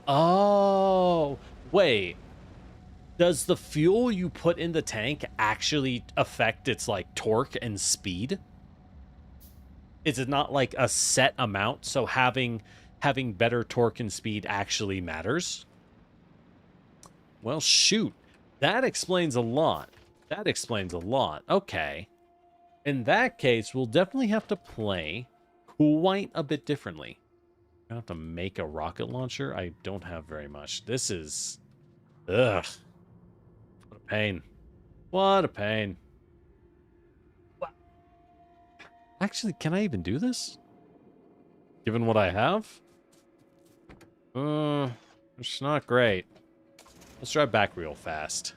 S1: Oh, wait. Does the fuel you put in the tank actually affect its, like, torque and speed? Is it not, like, a set amount, so having better torque and speed actually matters? Well, shoot. That explains a lot. That explains a lot. Okay. In that case, we'll definitely have to play quite a bit differently. I have to make a rocket launcher. I don't have very much. This is... Ugh. What a pain. What a pain. What? Actually, can I even do this? Given what I have? It's not great. Let's drive back real fast.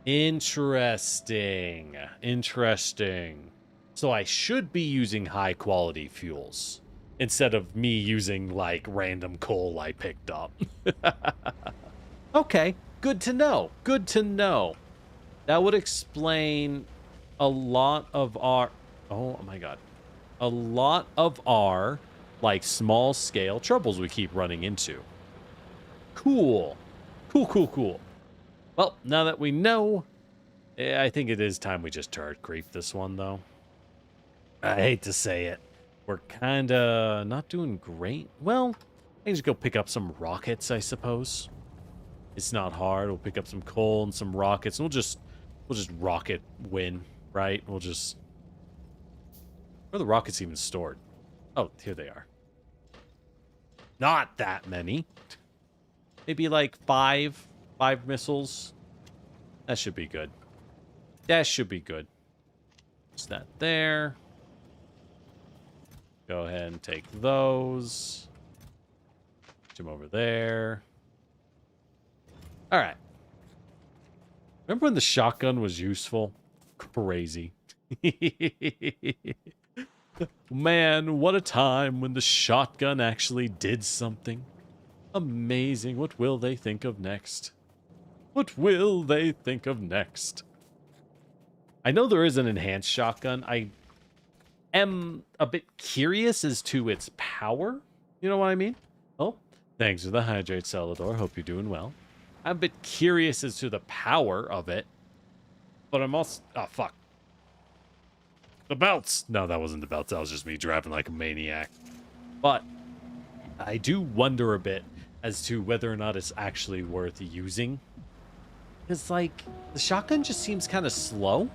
S1: Interesting. Interesting. So I should be using high quality fuels instead of me using like random coal I picked up. Okay, good to know. Good to know. That would explain a lot of our... Oh my god. A lot of our like small scale troubles we keep running into. Cool. Cool, cool, cool. Well, now that we know, I think it is time we just turret creep this one, though. I hate to say it. We're kind of not doing great. Well, I can just go pick up some rockets, I suppose. It's not hard. We'll pick up some coal and some rockets, and we'll just rocket win, right? We'll just... Where are the rockets even stored? Oh, here they are. Not that many. Maybe like five missiles. That should be good. That should be good. Is that there? Go ahead and take those. Put them over there. All right. Remember when the shotgun was useful? Crazy. Man, what a time when the shotgun actually did something. Amazing. What will they think of next? What will they think of next? I know there is an enhanced shotgun. I am a bit curious as to its power. You know what I mean? Oh, thanks for the hydrate, Salvador. Hope you're doing well. I'm a bit curious as to the power of it. But I'm also... Oh, fuck. The belts! No, that wasn't the belts. That was just me driving like a maniac. But I do wonder a bit as to whether or not it's actually worth using. Because, like, the shotgun just seems kind of slow.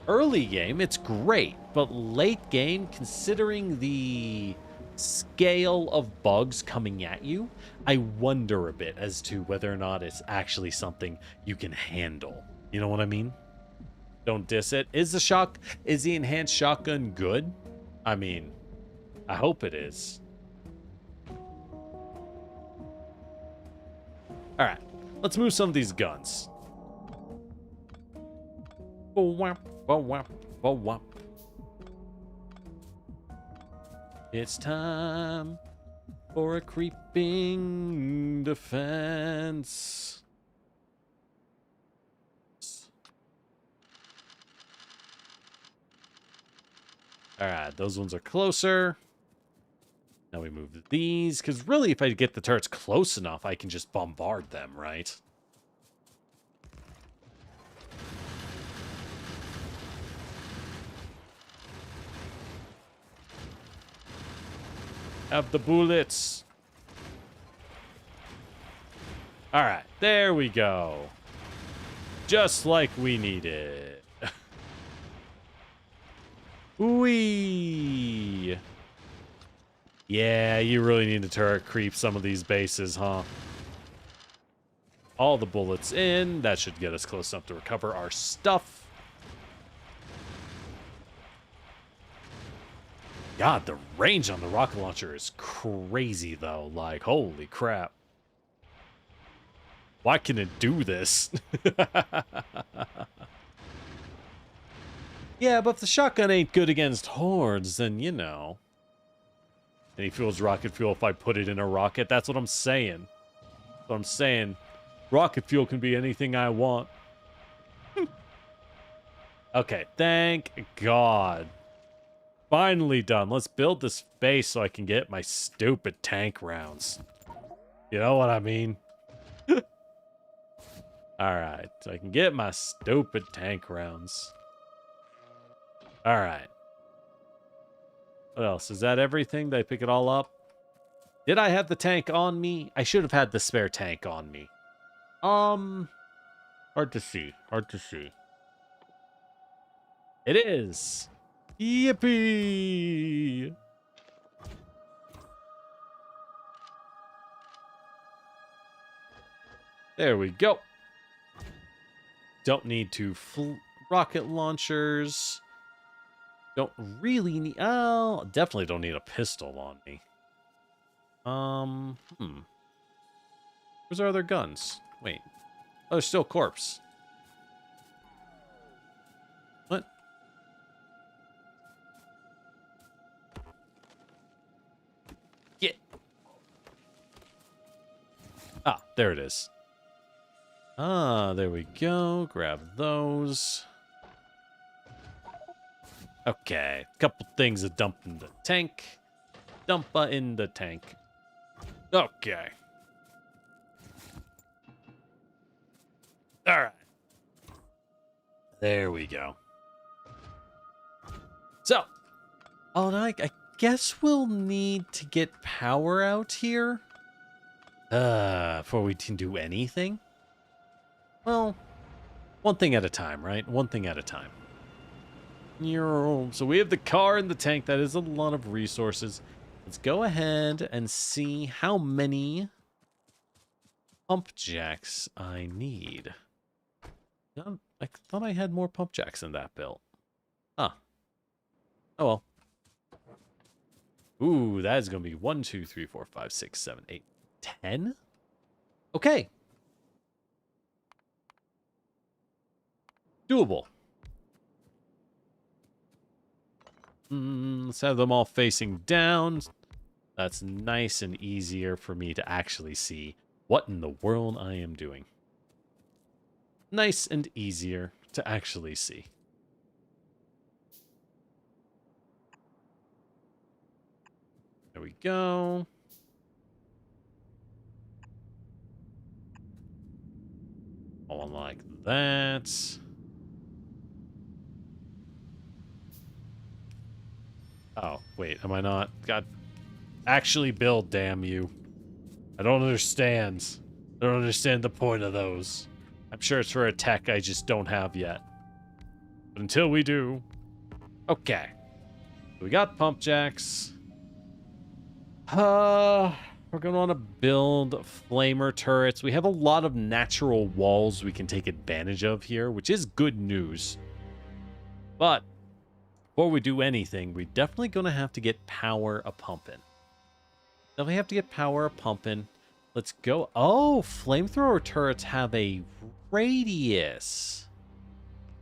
S1: Early game, it's great. But late game, considering the scale of bugs coming at you, I wonder a bit as to whether or not it's actually something you can handle. You know what I mean? Don't diss it. Is the enhanced shotgun good? I mean, I hope it is. All right, let's move some of these guns. It's time for a creeping defense. All right, those ones are closer. Now we move these, because really, if I get the turrets close enough, I can just bombard them, right? Have the bullets. All right, there we go. Just like we needed. Whee! Yeah, you really need to turret creep some of these bases, huh? All the bullets in. That should get us close enough to recover our stuff. God, the range on the rocket launcher is crazy, though. Like, holy crap. Why can it do this? Yeah, but if the shotgun ain't good against hordes, then, you know. Any fuel's rocket fuel if I put it in a rocket. That's what I'm saying. That's what I'm saying. Rocket fuel can be anything I want. Okay, thank God. Finally done. Let's build this base so I can get my stupid tank rounds. You know what I mean? Alright, so I can get my stupid tank rounds. Alright. What else? Is that everything? Did I pick it all up? Did I have the tank on me? I should have had the spare tank on me. Hard to see. Hard to see. It is. Yippee! There we go. Don't need to rocket launchers. Don't really need... Oh, definitely don't need a pistol on me. Where's our other guns? Wait. Oh, there's still corpse. What? Get. Ah, there it is. Ah, there we go. Grab those. Okay, couple things to dump in the tank. Dump in the tank. Okay. All right. There we go. So, oh, I guess we'll need to get power out here. Before we can do anything. Well, one thing at a time, right? One thing at a time. So we have the car and the tank. That is a lot of resources. Let's go ahead and see how many pump jacks I need. I thought I had more pump jacks in that build. Huh. Oh well. Ooh, that is going to be 1, 2, 3, 4, 5, 6, 7, 8, 10. Okay. Doable. Let's have them all facing down. That's nice and easier for me to actually see what in the world I am doing. Nice and easier to actually see. There we go. All like that. Oh, wait, am I not? God, actually build, damn you. I don't understand. I don't understand the point of those. I'm sure it's for a tech I just don't have yet. But until we do... Okay. We got pump jacks. We're going to want to build flamer turrets. We have a lot of natural walls we can take advantage of here, which is good news. But before we do anything, we're definitely going to have to get power a-pumping. Definitely have to get power a-pumping. Let's go. Oh, flamethrower turrets have a radius.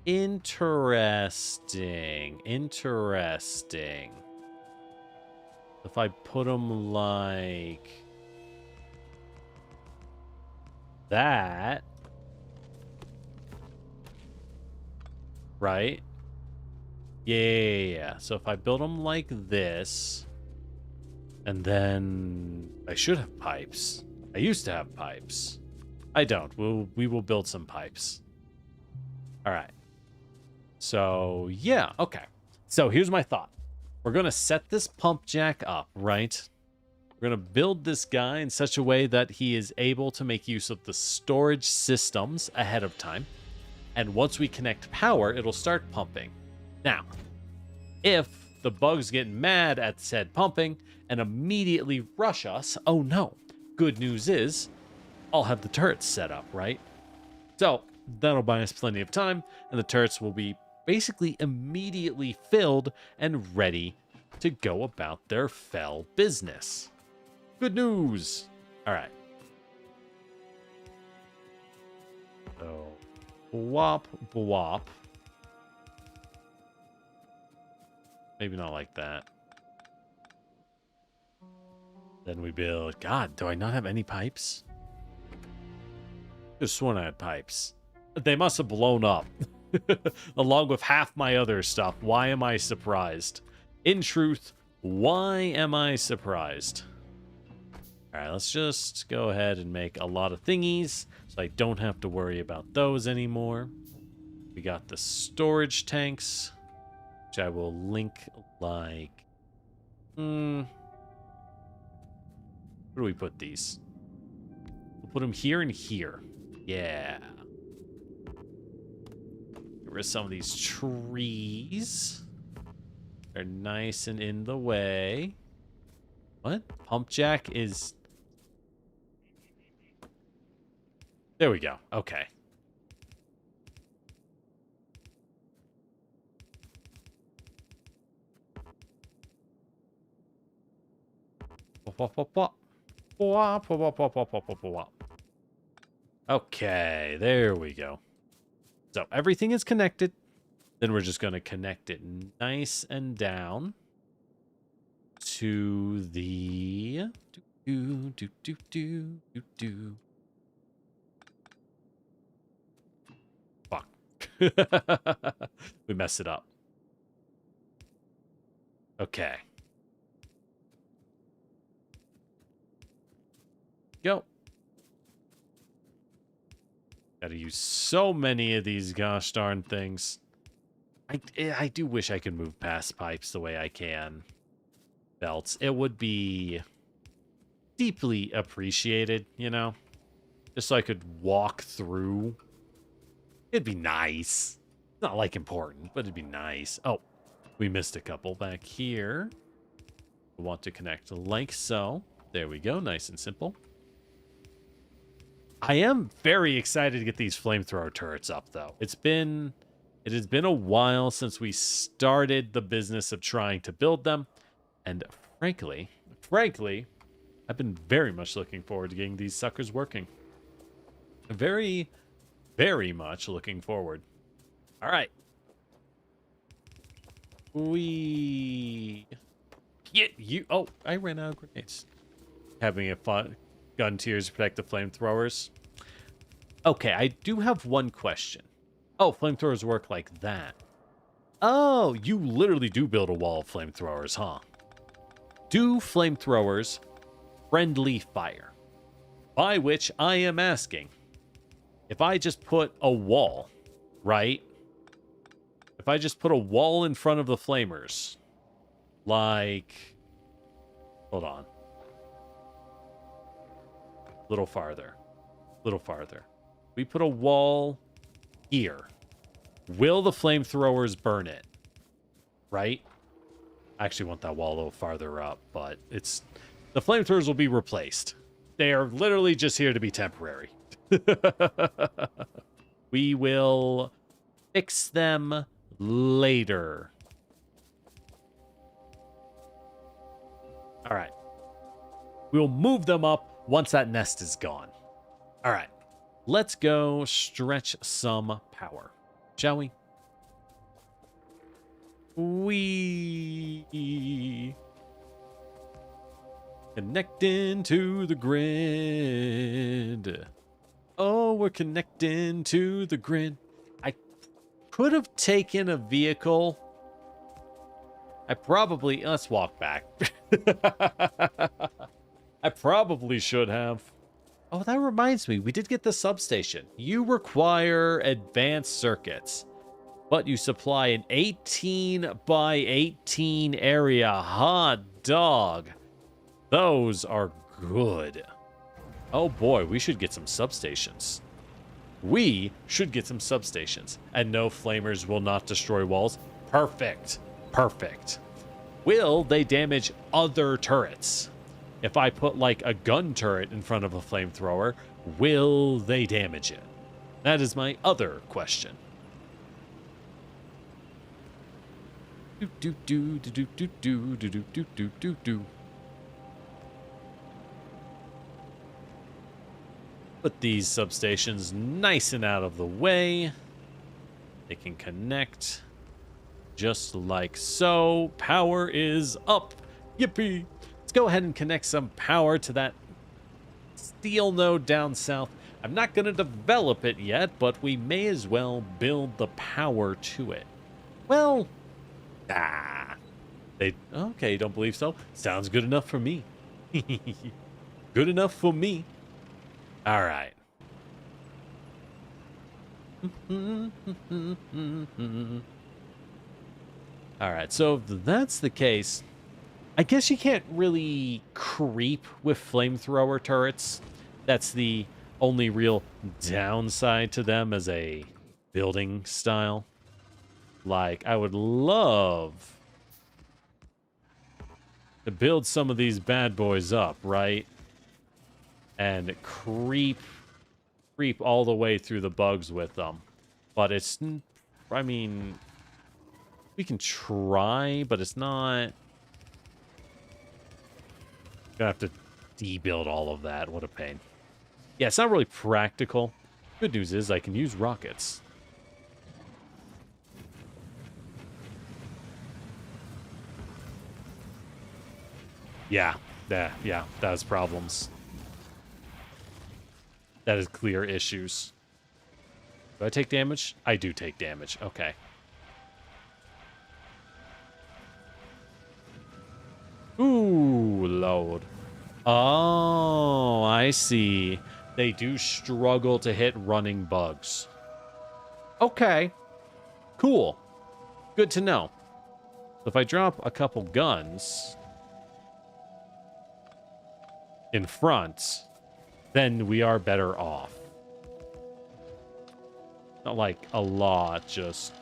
S1: Interesting. Interesting. If I put them like that, right? Yeah. So if I build them like this, and then I should have pipes. I used to have pipes. I don't. We will build some pipes. All right. So yeah. Okay. So here's my thought. We're going to set this pump jack up, right? We're going to build this guy in such a way that he is able to make use of the storage systems ahead of time. And once we connect power, it'll start pumping. Now, if the bugs get mad at said pumping and immediately rush us, oh no. Good news is, I'll have the turrets set up, right? So, that'll buy us plenty of time, and the turrets will be basically immediately filled and ready to go about their fell business. Good news. All right. So, bwop, bwop. Maybe not like that. Then we build... God, do I not have any pipes? Just sworn I had pipes. They must have blown up. Along with half my other stuff. Why am I surprised? In truth, why am I surprised? Alright, let's just go ahead and make a lot of thingies so I don't have to worry about those anymore. We got the storage tanks, which I will link like... Where do we put these? We'll put them here and here. Yeah. Get rid of some of these trees. They're nice and in the way. What? Pump jack is... There we go. Okay. Okay, there we go. So everything is connected. Then we're just going to connect it nice and down to the Fuck. We messed it up. Okay. Go. Gotta use so many of these gosh darn things. I do wish I could move past pipes the way I can belts. It would be deeply appreciated, you know? Just so I could walk through. It'd be nice. Not like important, but it'd be nice. Oh, we missed a couple back here. We want to connect like so. There we go. Nice and simple. I am very excited to get these flamethrower turrets up, though. It has been a while since we started the business of trying to build them. And frankly, I've been very much looking forward to getting these suckers working. Very, very much looking forward. All right. Get you. Oh, I ran out of grenades. Having a fun gun tiers to protect the flamethrowers. Okay, I do have one question. Oh, flamethrowers work like that. Oh, you literally do build a wall of flamethrowers, huh? Do flamethrowers friendly fire? By which I am asking, if I just put a wall, right? If I just put a wall in front of the flamers, like, hold on. Little farther. We put a wall here. Will the flamethrowers burn it? Right? I actually want that wall a little farther up, but it's The flamethrowers will be replaced. They are literally just here to be temporary. We will fix them later. All right. We'll move them up once that nest is gone. All right. Let's go stretch some power, shall we? We connecting to the grid. Oh, we're connecting to the grid. I could have taken a vehicle. Let's walk back. I probably should have. Oh, that reminds me. We did get the substation. You require advanced circuits, but you supply an 18 by 18 area. Hot dog. Those are good. Oh boy, we should get some substations. We should get some substations. And no, flamers will not destroy walls. Perfect. Perfect. Will they damage other turrets? If I put like a gun turret in front of a flamethrower, will they damage it? That is my other question. Do do do do do do do do do do do do. Put these substations nice and out of the way. They can connect just like so. Power is up. Yippee. Let's go ahead and connect some power to that steel node down south. I'm not going to develop it yet, but we may as well build the power to it. Well, okay, don't believe so? Sounds good enough for me. Good enough for me. All right. All right, so if that's the case, I guess you can't really creep with flamethrower turrets. That's the only real downside to them as a building style. Like, I would love to build some of these bad boys up, right? And creep all the way through the bugs with them. But it's, I mean, we can try, but it's not. Gonna have to debuild all of that. What a pain. Yeah, it's not really practical. Good news is I can use rockets. Yeah, that has problems. That is clear issues. Do I take damage? I do take damage. Okay. Ooh, Lord. Oh, I see. They do struggle to hit running bugs. Okay. Cool. Good to know. So if I drop a couple guns in front, then we are better off. Not like a lot, just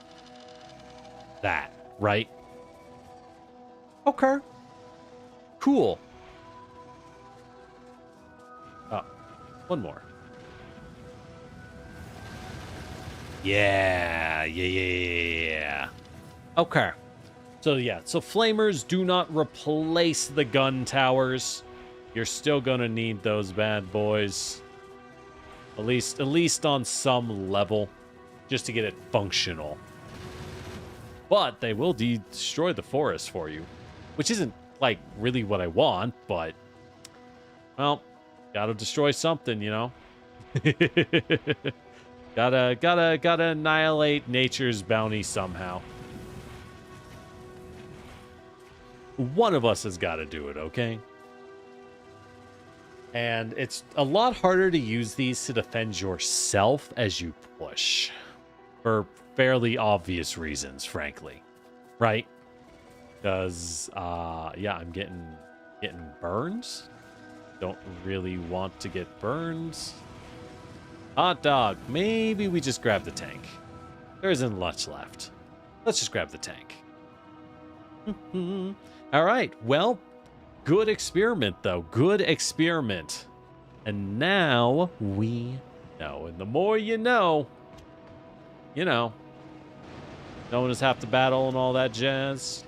S1: that, right? Okay. Cool. Oh, one more. Yeah. Okay. So yeah, so flamers do not replace the gun towers. You're still gonna need those bad boys. At least on some level, just to get it functional. But they will destroy the forest for you, which isn't like really what I want, but well, gotta destroy something, you know. gotta annihilate nature's bounty somehow. One of us has got to do it, okay? And it's a lot harder to use these to defend yourself as you push, for fairly obvious reasons, frankly, right? Because yeah, I'm getting burned. Don't really want to get burned. Hot dog. Maybe we just grab the tank. There isn't much left. Let's just grab the tank. All right. Well, Good experiment, though. Good experiment. And now we know. And the more you know, no one is half the battle and all that jazz.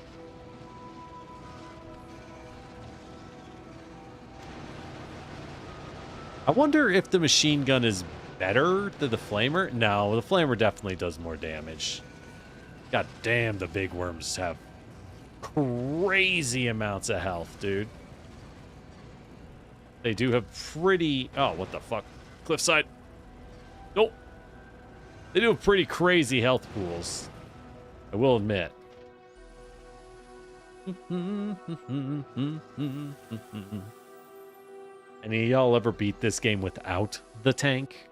S1: I wonder if the machine gun is better than the flamer. No, the flamer definitely does more damage. God damn, the big worms have crazy amounts of health, dude. They do have pretty... Oh, what the fuck? Cliffside. Nope. They do have pretty crazy health pools. I will admit. Any of y'all ever beat this game without the tank?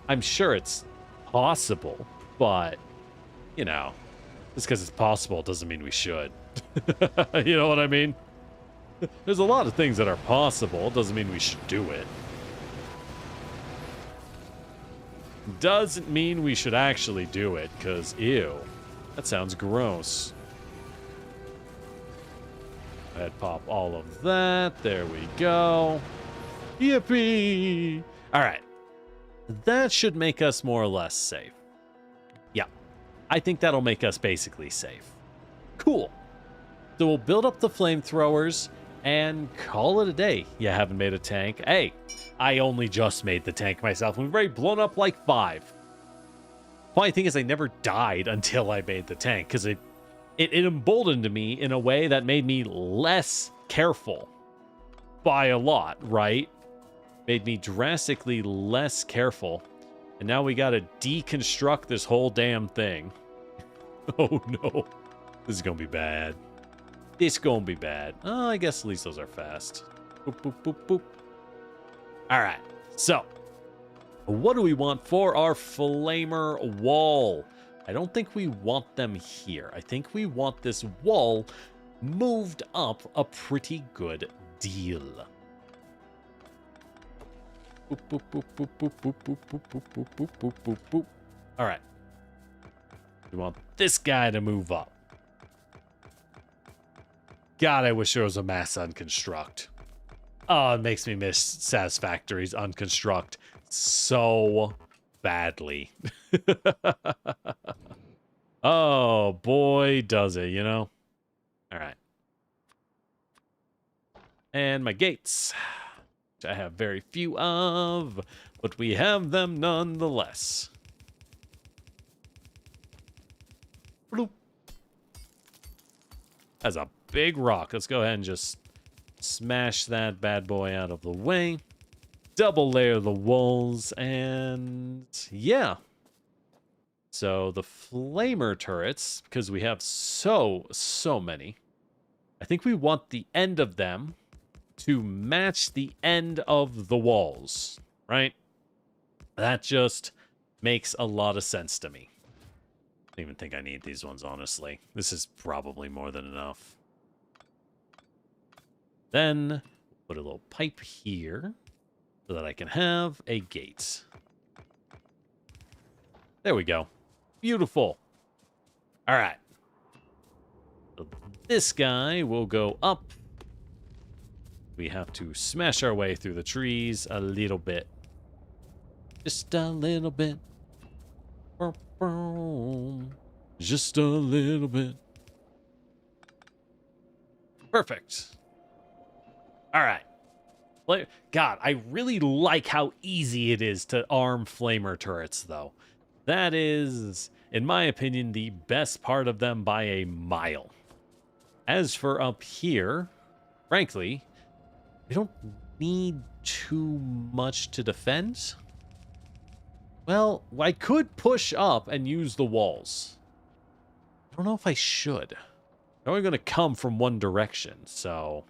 S1: I'm sure it's possible, but, you know, just because it's possible doesn't mean we should. You know what I mean? There's a lot of things that are possible, doesn't mean we should do it. Doesn't mean we should actually do it, because, ew, that sounds gross. I'd pop all of that. There we go. Yippee! All right. That should make us more or less safe. Yeah. I think that'll make us basically safe. Cool. So we'll build up the flamethrowers and call it a day. You haven't made a tank. Hey, I only just made the tank myself. We've already blown up like 5. Funny thing is I never died until I made the tank because it emboldened me in a way that made me less careful by a lot, right? Made me drastically less careful. And now we gotta deconstruct this whole damn thing. Oh no. This is gonna be bad. This gonna be bad. Oh, I guess at least those are fast. Boop, boop, boop, boop. Alright, so what do we want for our flamer wall? I don't think we want them here. I think we want this wall moved up a pretty good deal. Boop, boop, boop, boop, boop, boop, boop, boop, boop, boop, boop, boop, boop, boop. All right. We want this guy to move up. God, I wish there was a mass unconstruct. Oh, it makes me miss Satisfactory's unconstruct so badly. Oh boy, does it, you know? All right. And my gates, which I have very few of, but we have them nonetheless. Bloop. That's a big rock. Let's go ahead and just smash that bad boy out of the way. Double layer the walls, and yeah. So the flamer turrets, because we have so many, I think we want the end of them to match the end of the walls, right? That just makes a lot of sense to me. I don't even think I need these ones, honestly. This is probably more than enough. Then put a little pipe here so that I can have a gate. There we go. Beautiful. All right. So this guy will go up. We have to smash our way through the trees a little bit. Just a little bit. Just a little bit. Perfect. All right. God, I really like how easy it is to arm flamer turrets, though. That is, in my opinion, the best part of them by a mile. As for up here, frankly, we don't need too much to defend. Well, I could push up and use the walls. I don't know if I should. They're only going to come from one direction, so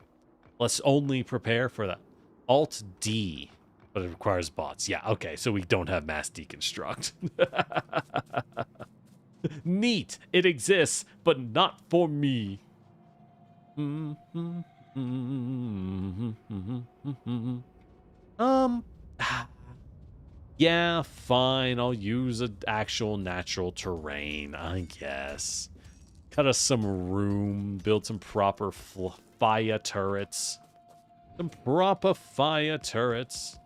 S1: let's only prepare for that. Alt-D. But it requires bots. Yeah, okay, so we don't have mass deconstruct. Neat. It exists, but not for me. Yeah, fine. I'll use an actual natural terrain, I guess. Cut us some room. Build some proper fire turrets. Some proper fire turrets.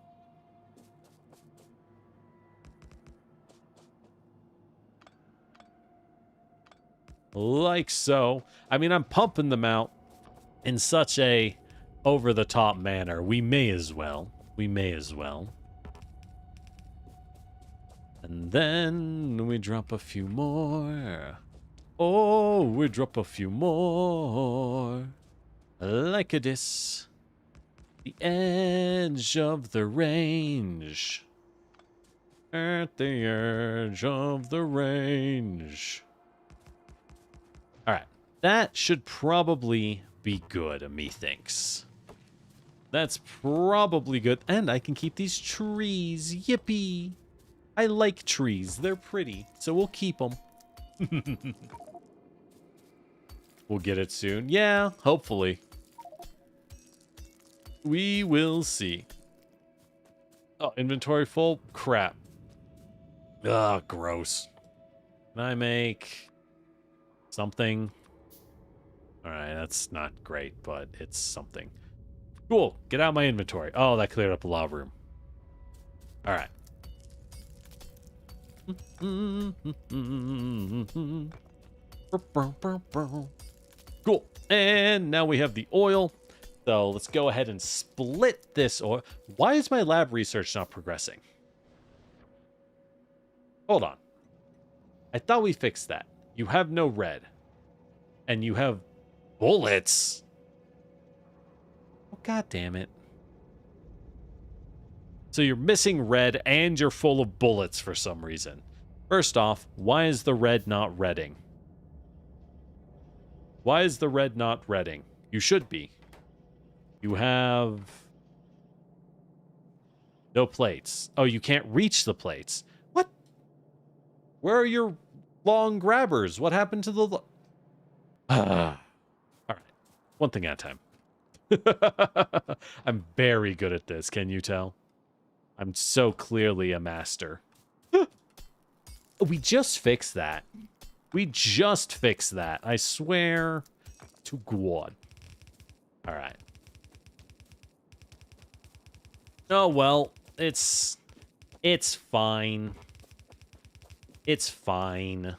S1: Like so. I mean, I'm pumping them out in such a over-the-top manner. We may as well. We may as well. And then we drop a few more. Oh, we drop a few more. Like this. The edge of the range. At the edge of the range. Alright. That should probably be good, methinks. That's probably good. And I can keep these trees. Yippee! I like trees. They're pretty. So we'll keep them. We'll get it soon. Yeah, hopefully. We will see. Oh, inventory full? Crap. Ugh, gross. Can I make something? Alright, that's not great, but it's something. Cool. Get out my inventory. Oh, that cleared up a lot of room. Alright. Cool. And now we have the oil. So let's go ahead and split this oil. Why is my lab research not progressing? Hold on. I thought we fixed that. You have no red. And you have bullets. Oh, God damn it. So you're missing red and you're full of bullets for some reason. First off, why is the red not redding? Why is the red not redding? You should be. You have no plates. Oh, you can't reach the plates. What? Where are your long grabbers? What happened to the... All right. One thing at a time. I'm very good at this. Can you tell? I'm so clearly a master. We just fixed that. We just fixed that. I swear to God. All right. Oh, well, it's fine. It's fine,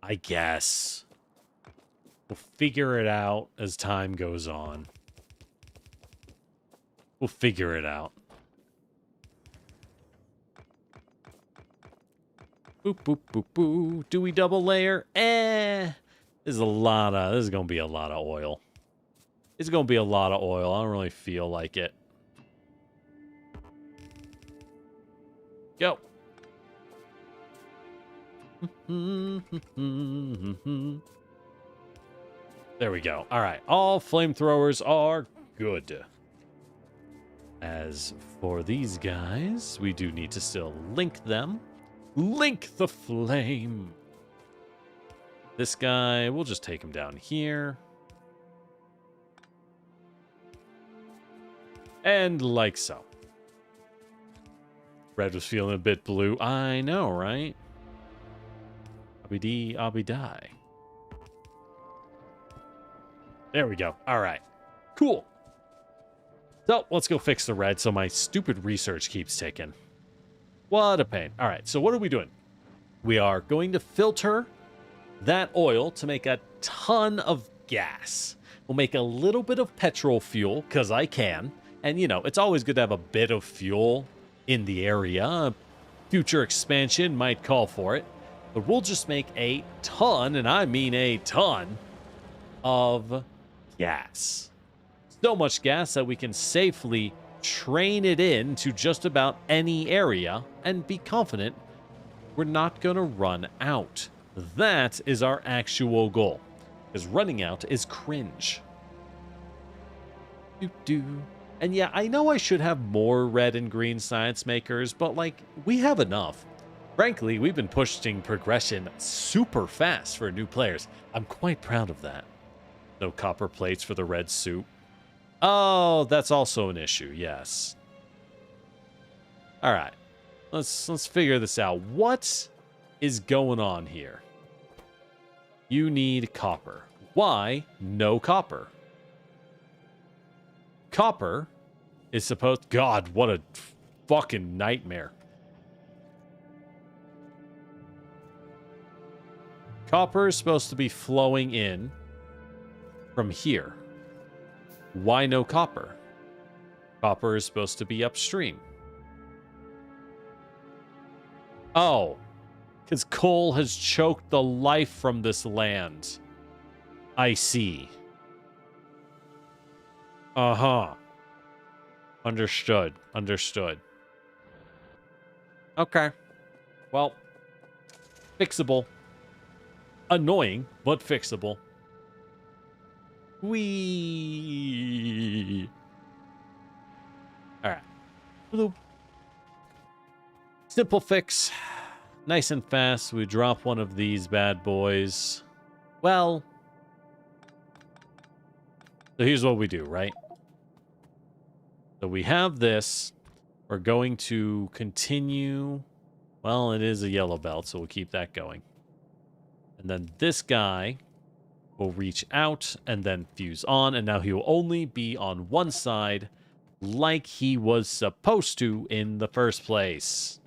S1: I guess. We'll figure it out as time goes on. We'll figure it out. Boop, boop, boop, boop. Do we double layer? This is gonna be a lot of oil. It's gonna be a lot of oil. I don't really feel like it. Go. There we go. All right. All flamethrowers are good. As for these guys, we do need to still link them. Link the flame. This guy, we'll just take him down here. And like so. Red was feeling a bit blue. I know, right? Abby Abby die. There we go. All right. Cool. So let's go fix the red so my stupid research keeps ticking. What a pain. All right. So what are we doing? We are going to filter that oil to make a ton of gas. We'll make a little bit of petrol fuel because I can. And, you know, it's always good to have a bit of fuel in the area. Future expansion might call for it. But we'll just make a ton, and I mean a ton, of gas. So much gas that we can safely train it in to just about any area and be confident we're not going to run out. That is our actual goal. Because running out is cringe. And yeah, I know I should have more red and green science makers, but like, we have enough. Frankly, we've been pushing progression super fast for new players. I'm quite proud of that. No copper plates for the red suit. Oh, that's also an issue, yes. All right. Let's figure this out. What is going on here? You need copper. Why no copper? Copper is supposed... God, what a fucking nightmare. Copper is supposed to be flowing in from here. Why no copper? Copper is supposed to be upstream. Oh, because coal has choked the life from this land. I see. Uh-huh. Understood. Understood. Okay. Well, fixable. Annoying, but fixable. Whee! Alright. Simple fix. Nice and fast. We drop one of these bad boys. Well... So here's what we do, right? So we have this. We're going to continue... Well, it is a yellow belt, so we'll keep that going. And then this guy will reach out and then fuse on, and now he will only be on one side like he was supposed to in the first place.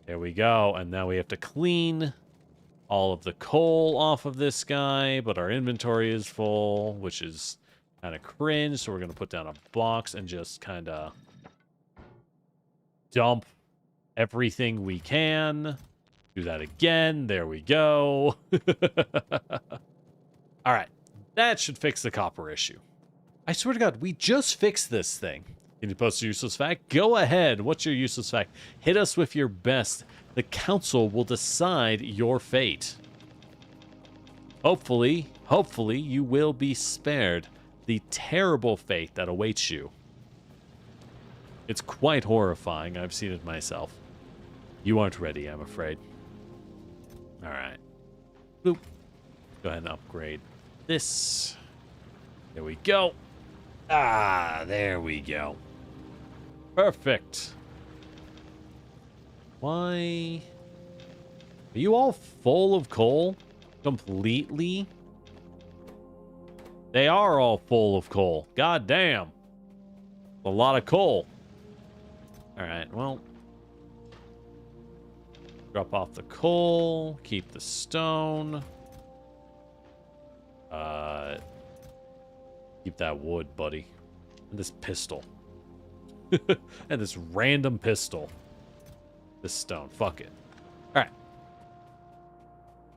S1: There we go, and now we have to clean all of the coal off of this guy, but our inventory is full, which is kind of cringe, so we're going to put down a box and just kind of dump everything we can. Do that again. There we go. All right. That should fix the copper issue. I swear to God, we just fixed this thing. Can you post a useless fact? Go ahead. What's your useless fact? Hit us with your best. The council will decide your fate. Hopefully you will be spared the terrible fate that awaits you. It's quite horrifying. I've seen it myself. You aren't ready, I'm afraid. All right. Boop. Go ahead and upgrade this. There we go. Ah, there we go. Perfect. Why? Are you all full of coal? Completely? They are all full of coal. God damn. A lot of coal. All right, well. Drop off the coal. Keep the stone. Keep that wood, buddy. And this pistol. And this random pistol. This stone. Fuck it. All right.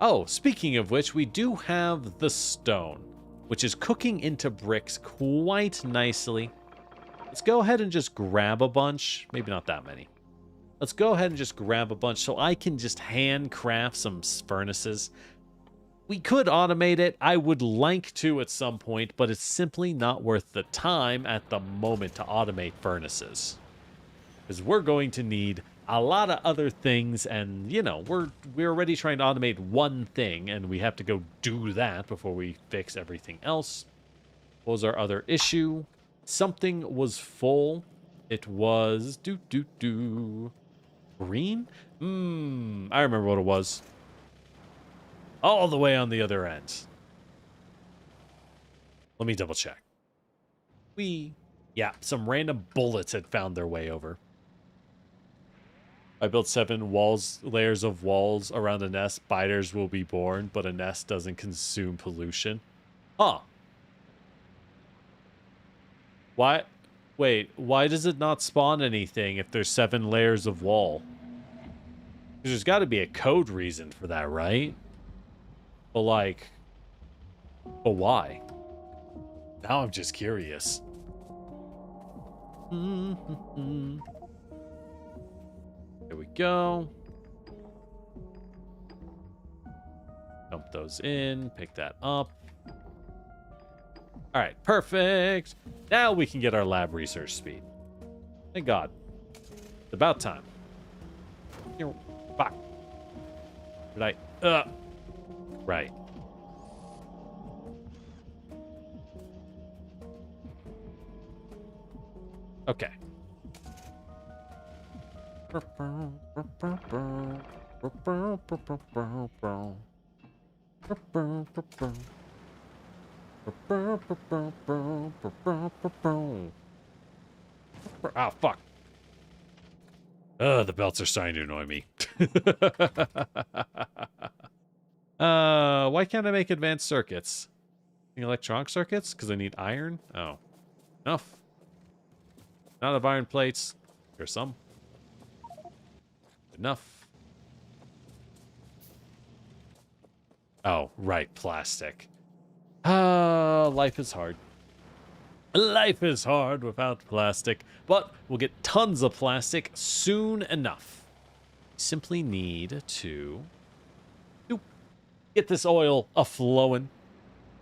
S1: Oh, speaking of which, we do have the stone, which is cooking into bricks quite nicely. Let's go ahead and just grab a bunch. Maybe not that many. Let's go ahead and just grab a bunch so I can just handcraft some furnaces. We could automate it. I would like to at some point, but it's simply not worth the time at the moment to automate furnaces. Because we're going to need a lot of other things, and, you know, we're already trying to automate one thing, and we have to go do that before we fix everything else. What was our other issue? Something was full. It was... green? I remember what it was. All the way on the other end. Let me double check. Yeah, some random bullets had found their way over. I built 7 layers of walls around a nest. Spiders will be born, but a nest doesn't consume pollution. Huh. Why? Wait, why does it not spawn anything if there's 7 layers of wall? There's got to be a code reason for that, right? But like, but why? Now I'm just curious. There we go. Dump those in, pick that up. All right, perfect. Now we can get our lab research speed. Thank God. It's about time. Fuck. Did I? Right. Okay. Ah, fuck. The belts are starting to annoy me. Why can't I make advanced circuits? Electronic circuits? Because I need iron? Oh. Enough. Not enough iron plates. There's some. Enough. Oh, right. Plastic. Life is hard. Life is hard without plastic. But we'll get tons of plastic soon enough. Simply need to get this oil a-flowing.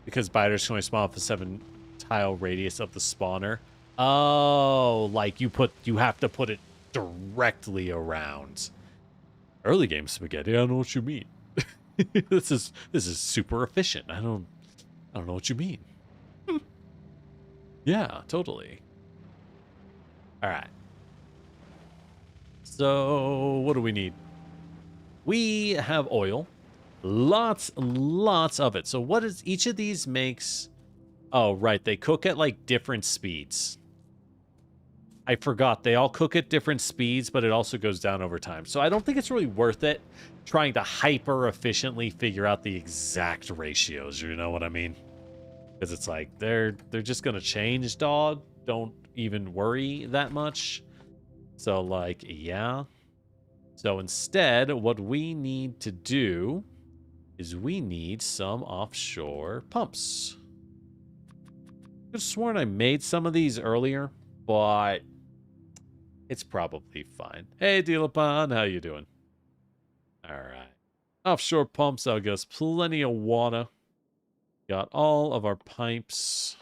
S1: Because biters can only spawn off the 7-tile radius of the spawner. Oh, like you have to put it directly around. Early game spaghetti, I don't know what you mean. This is super efficient. I don't know what you mean. Yeah, totally. All right. So, what do we need? We have oil. Lots and lots of it. So what is each of these makes? Oh, right. They cook at like different speeds. I forgot. They all cook at different speeds, but it also goes down over time. So I don't think it's really worth it trying to hyper efficiently figure out the exact ratios. You know what I mean? Because it's like they're just going to change, dog. Don't even worry that much. So like, yeah. So instead, what we need to do is we need some offshore pumps. I could have sworn I made some of these earlier, but it's probably fine. Hey, Dealapon, how you doing? All right. Offshore pumps, I'll get us plenty of water. Got all of our pipes.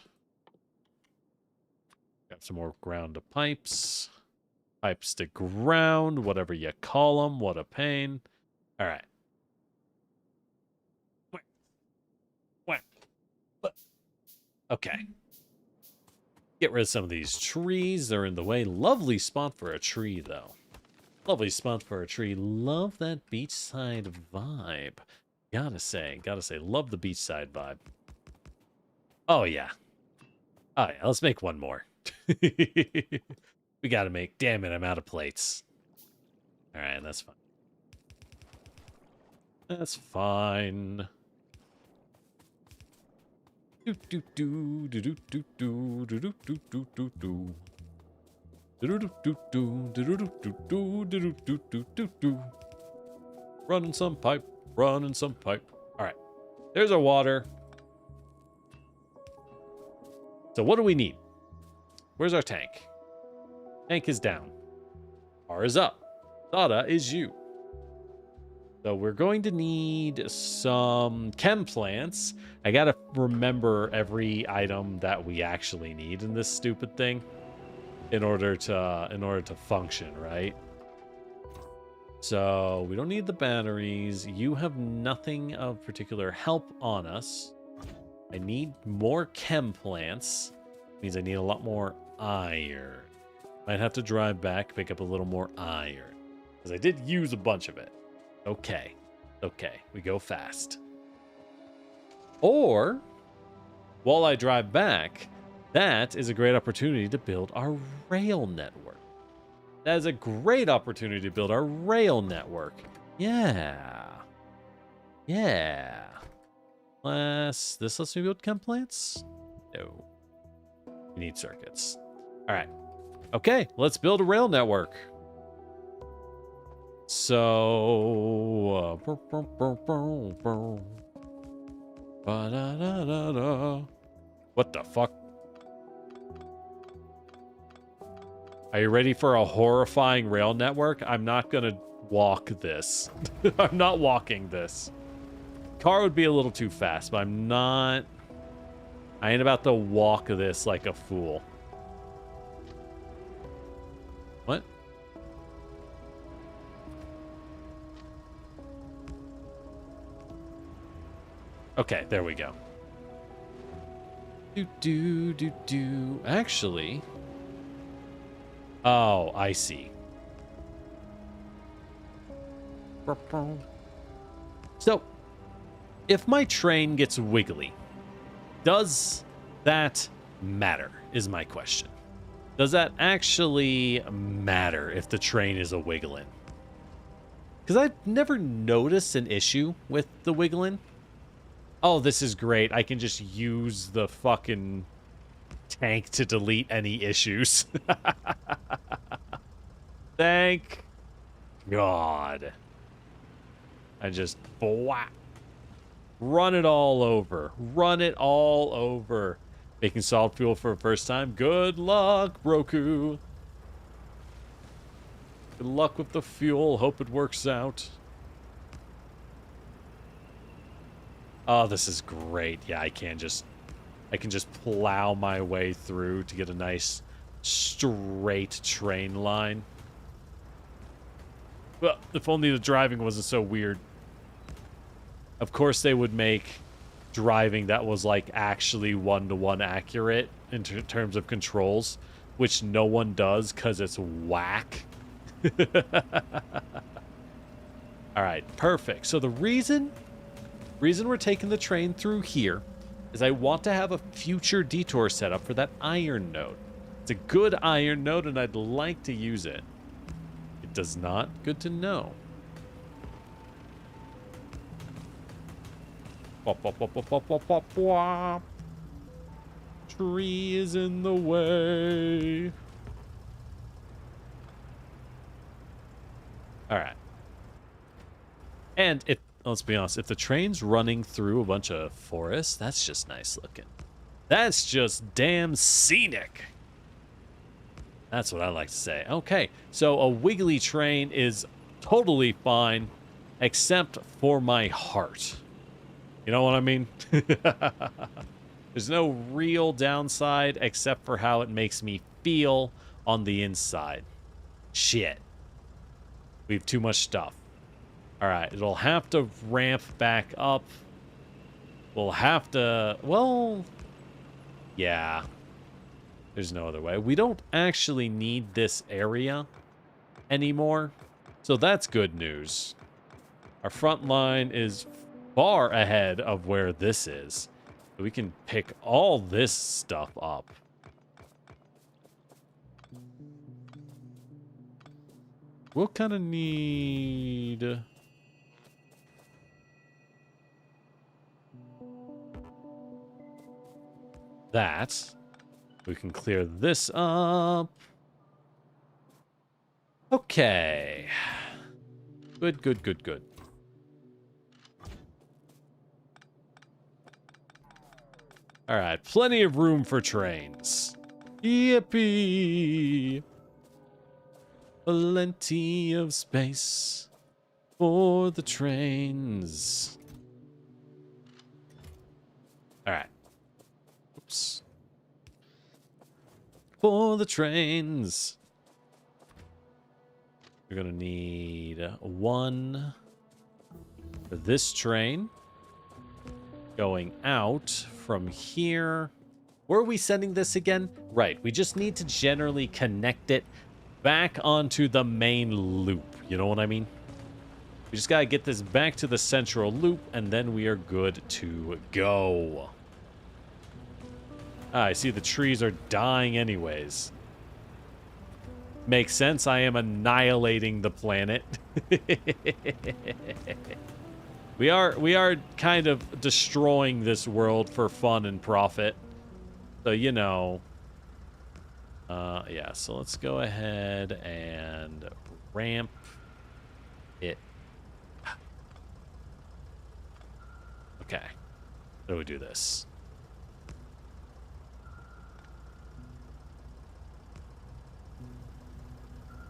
S1: Got some more ground to pipes. Pipes to ground, whatever you call them. What a pain. All right. Okay. Get rid of some of these trees. They're in the way. Lovely spot for a tree, though. Lovely spot for a tree. Love that beachside vibe. Gotta say. Love the beachside vibe. Oh, yeah. Oh, yeah. Let's make one more. We gotta make... Damn it, I'm out of plates. All right, that's fine. That's fine. Do do do do do do do do do do do do do. Running some pipe, running some pipe. All right, there's our water. So what do we need? Where's our tank? Tank is down. R is up. Sada is you. So we're going to need some chem plants. I gotta remember every item that we actually need in this stupid thing in order to function, right? So we don't need the batteries. You have nothing of particular help on us. I need more chem plants. Means I need a lot more iron. Might have to drive back, pick up a little more iron. Because I did use a bunch of it. Okay. Okay. We go fast. Or, while I drive back, that is a great opportunity to build our rail network. That is a great opportunity to build our rail network. Yeah. Yeah. This lets me build chem plants? No. We need circuits. All right. Okay, let's build a rail network. So, what the fuck? Are you ready for a horrifying rail network? I'm not gonna walk this. I'm not walking this. Car would be a little too fast, but I'm not. I ain't about to walk this like a fool. What? Okay, there we go. Do. Actually. Oh, I see. So, If my train gets wiggly, does that matter, is my question. Does that actually matter if the train is a wiggling? Because I've never noticed an issue with the wiggling. Oh, this is great. I can just use the fucking tank to delete any issues. Thank God. I just run it all over. Run it all over. Making solid fuel for the first time. Good luck, Roku. Good luck with the fuel. Hope it works out. Oh, this is great. Yeah, I can just plow my way through to get a nice straight train line. Well, if only the driving wasn't so weird. Of course they would make driving that was like actually one-to-one accurate in terms of controls, which no one does because it's whack. All right, perfect. So the reason we're taking the train through here is I want to have a future detour set up for that iron node. It's a good iron node and I'd like to use it. It does not. Good to know. Tree is in the way. All right. And let's be honest, if the train's running through a bunch of forests, that's just nice looking. That's just damn scenic. That's what I like to say. Okay, so a wiggly train is totally fine, except for my heart. You know what I mean? There's no real downside except for how it makes me feel on the inside. Shit. We have too much stuff. All right, it'll have to ramp back up. We'll have to, well, yeah. There's no other way. We don't actually need this area anymore, so that's good news. Our front line is far ahead of where this is. We can pick all this stuff up. We'll kind of need... that. We can clear this up. Okay. Good, good, good, good. All right, plenty of room for trains. Yippee! Plenty of space for the trains. All right. Oops. For the trains. We're gonna need one for this train. Going out from here. Where are we sending this again? Right, we just need to generally connect it back onto the main loop. You know what I mean? We just gotta get this back to the central loop, and then we are good to go. Ah, I see the trees are dying anyways. Makes sense, I am annihilating the planet. We are kind of destroying this world for fun and profit. So, you know. Yeah, so let's go ahead and ramp it. Okay. How do we do this?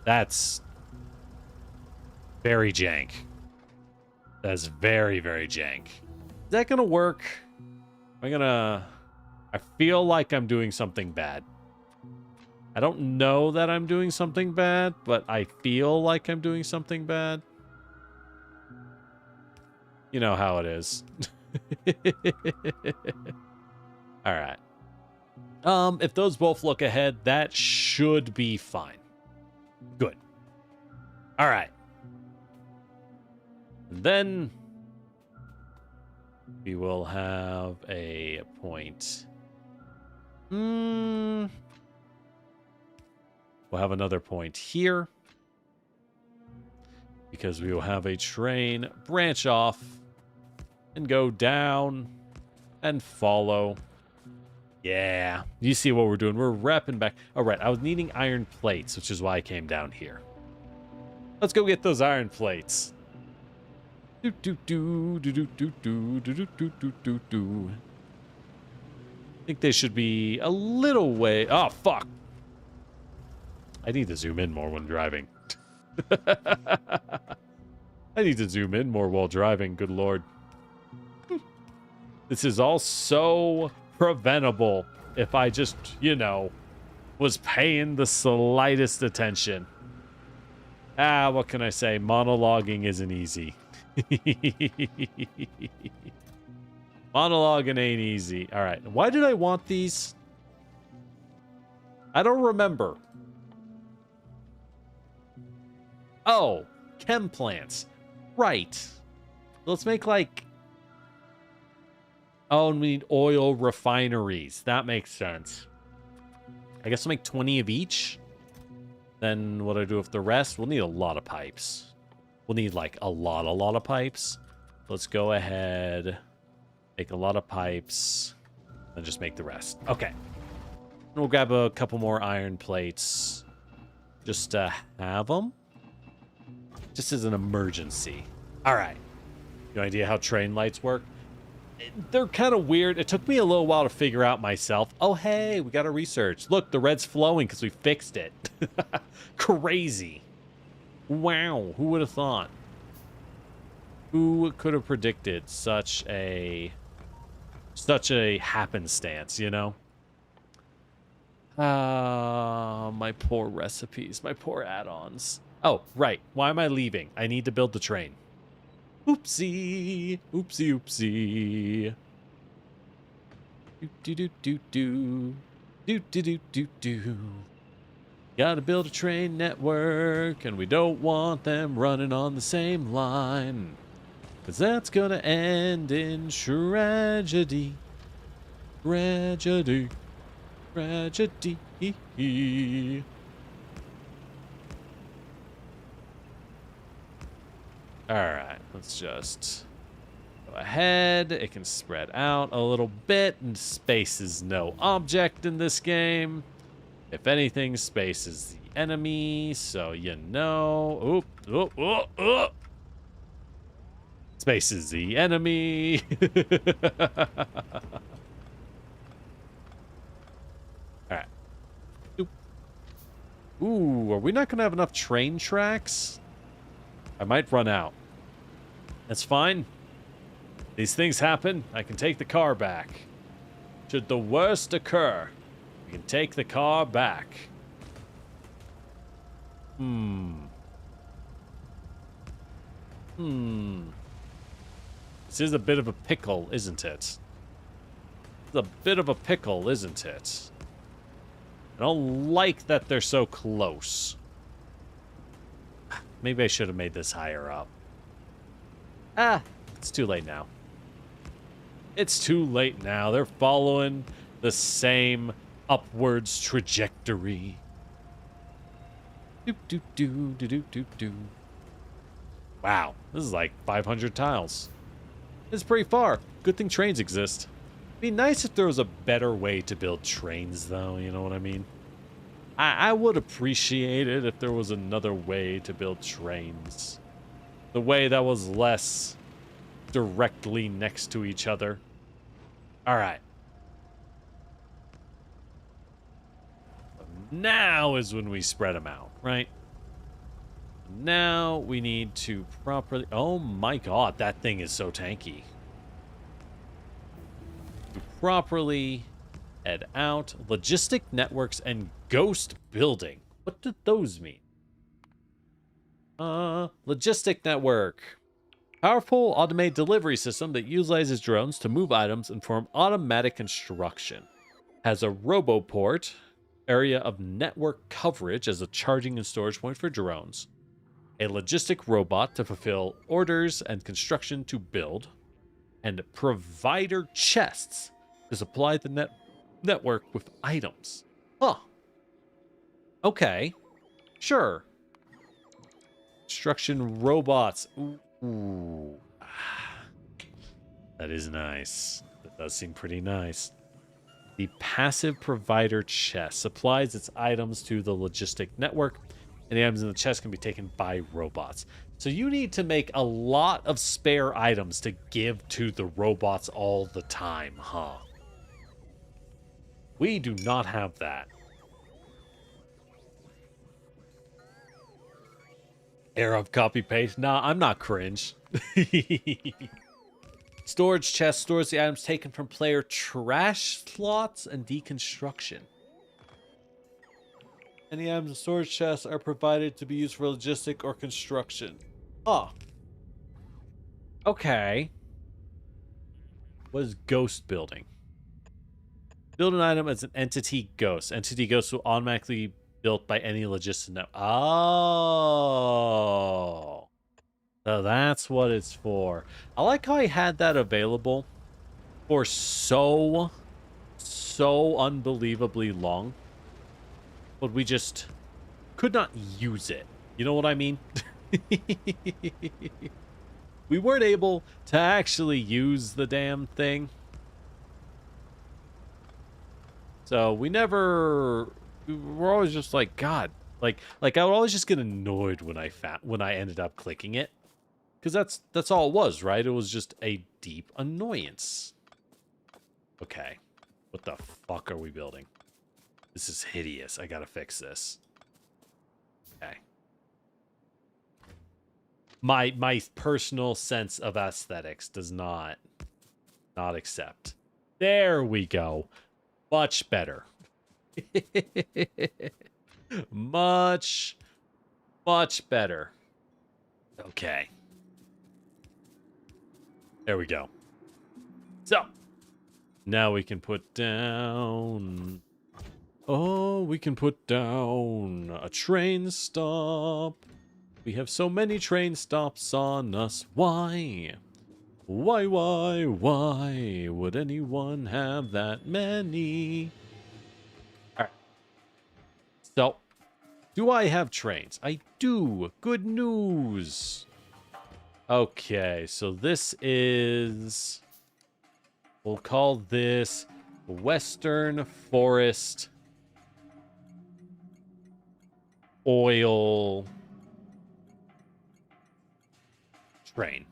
S1: That's very jank. That's very, very jank. Is that gonna work? I feel like I'm doing something bad. I don't know that I'm doing something bad, but I feel like I'm doing something bad. You know how it is. All right. If those both look ahead, that should be fine. Good. All right. And then We will have a point. We'll have another point here. Because we will have a train branch off and go down and follow. Yeah, you see what we're doing. We're wrapping back. All right, I was needing iron plates, which is why I came down here. Let's go get those iron plates. Do do do do do do do do do do do do. I think they should be a little way. Oh fuck! I need to zoom in more when driving. I need to zoom in more while driving. Good lord. This is all so preventable if I just, you know, was paying the slightest attention. What can I say? Monologuing isn't easy. Monologuing ain't easy. All right. Why did I want these? I don't remember. Oh, chem plants. Right. Let's make like... Oh, and we need oil refineries. That makes sense. I guess we'll make 20 of each. Then what do I do with the rest? We'll need a lot of pipes. We'll need like a lot of pipes. Let's go ahead. Make a lot of pipes. And just make the rest. Okay. And we'll grab a couple more iron plates. Just to have them. Just as an emergency. All right. No idea how train lights work? They're kind of weird. It took me a little while to figure out myself. Oh, hey, we got to research. Look, the red's flowing because we fixed it. Crazy. Wow, who would have thought? Who could have predicted such a happenstance, you know? My poor recipes, my poor add-ons. Oh, right. Why am I leaving? I need to build the train. Oopsie. Oopsie, oopsie. Do-do-do-do-do. Do-do-do-do-do. Gotta build a train network, and we don't want them running on the same line. 'Cause that's gonna end in tragedy. Tragedy. Tragedy. Alright, let's just go ahead. It can spread out a little bit, and space is no object in this game. If anything, space is the enemy, so you know. Oop, oop, oop, oop. Space is the enemy. Alright. Ooh, are we not going to have enough train tracks? I might run out. That's fine. These things happen. I can take the car back. Should the worst occur, we can take the car back. This is a bit of a pickle, isn't it? It's a bit of a pickle, isn't it? I don't like that they're so close. Maybe I should have made this higher up. It's too late now. It's too late now. They're following the same upwards trajectory. Doop, doop, doo, doo, doo, doo, doo. Wow, this is like 500 tiles. It's pretty far. Good thing trains exist. It'd be nice if there was a better way to build trains, though, you know what I mean? I would appreciate it if there was another way to build trains. The way that was less directly next to each other. Alright. Now is when we spread them out, right? Now we need to properly... Oh my god, that thing is so tanky. To properly head out. Logistic networks and ghost building. What did those mean? Logistic network. Powerful automated delivery system that utilizes drones to move items and perform automatic construction. Has a roboport, area of network coverage as a charging and storage point for drones. A logistic robot to fulfill orders and construction to build. and provider chests to supply the network with items. Huh. Okay. Sure. Construction robots. Ooh. That is nice. That does seem pretty nice. The passive provider chest supplies its items to the logistic network, and the items in the chest can be taken by robots. So you need to make a lot of spare items to give to the robots all the time, huh? We do not have that. Era of copy paste. Nah, I'm not cringe. Storage chest stores the items taken from player trash slots and deconstruction. Any items in storage chests are provided to be used for logistic or construction. Oh. Okay. What is ghost building? Build an item as an entity ghost. Entity ghost will automatically be built by any logistic network. Oh. So that's what it's for. I like how I had that available for so unbelievably long, but we just could not use it. You know what I mean? We weren't able to actually use the damn thing. So we never, we're always just like, God, like I would always just get annoyed when I ended up clicking it. Because that's all it was, right? It was just a deep annoyance. Okay. What the fuck are we building? This is hideous. I gotta fix this. Okay. My personal sense of aesthetics does not accept. There we go. Much better. Much better. Okay. There we go. So, now we can put down... Oh, we can put down a train stop. We have so many train stops on us. Why? Why would anyone have that many? Alright. So, do I have trains? I do. Good news. Okay, so this is... We'll call this Western Forest Oil Train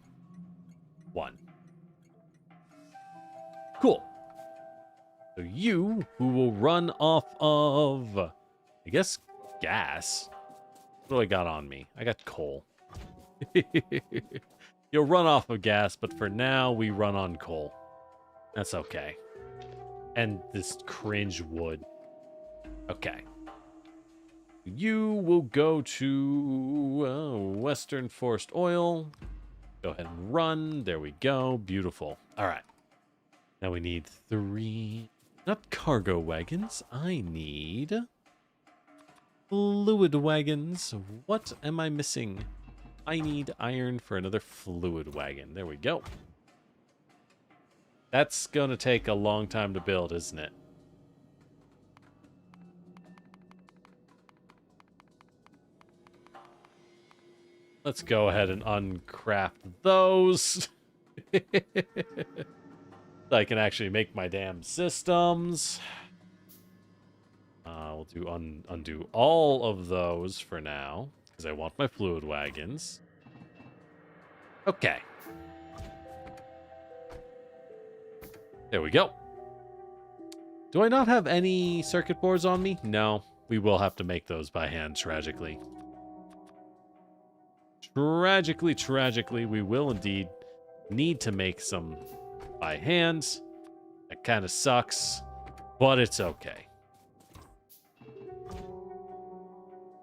S1: 1. Cool. So you, who will run off of, I guess, gas. What do I got on me? I got coal. You'll run off of gas, but for now, we run on coal. That's okay. And this cringe wood. Okay. You will go to Western Forest Oil. Go ahead and run. There we go. Beautiful. All right. Now we need 3... Not cargo wagons. I need... fluid wagons. What am I missing? I need iron for another fluid wagon. There we go. That's going to take a long time to build, isn't it? Let's go ahead and uncraft those. So I can actually make my damn systems. We'll do undo all of those for now, because I want my fluid wagons. Okay. There we go. Do I not have any circuit boards on me? No. We will have to make those by hand, tragically. Tragically, we will indeed need to make some by hand. That kind of sucks, but it's okay.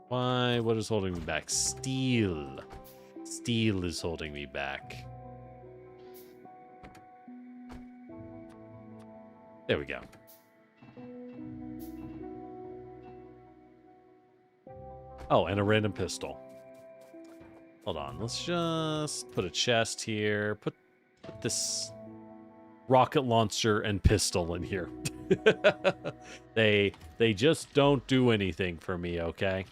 S1: Why? What is holding me back? Steel. Steel is holding me back. There we go. Oh, and a random pistol. Hold on, let's just put a chest here. Put this rocket launcher and pistol in here. They just don't do anything for me, okay?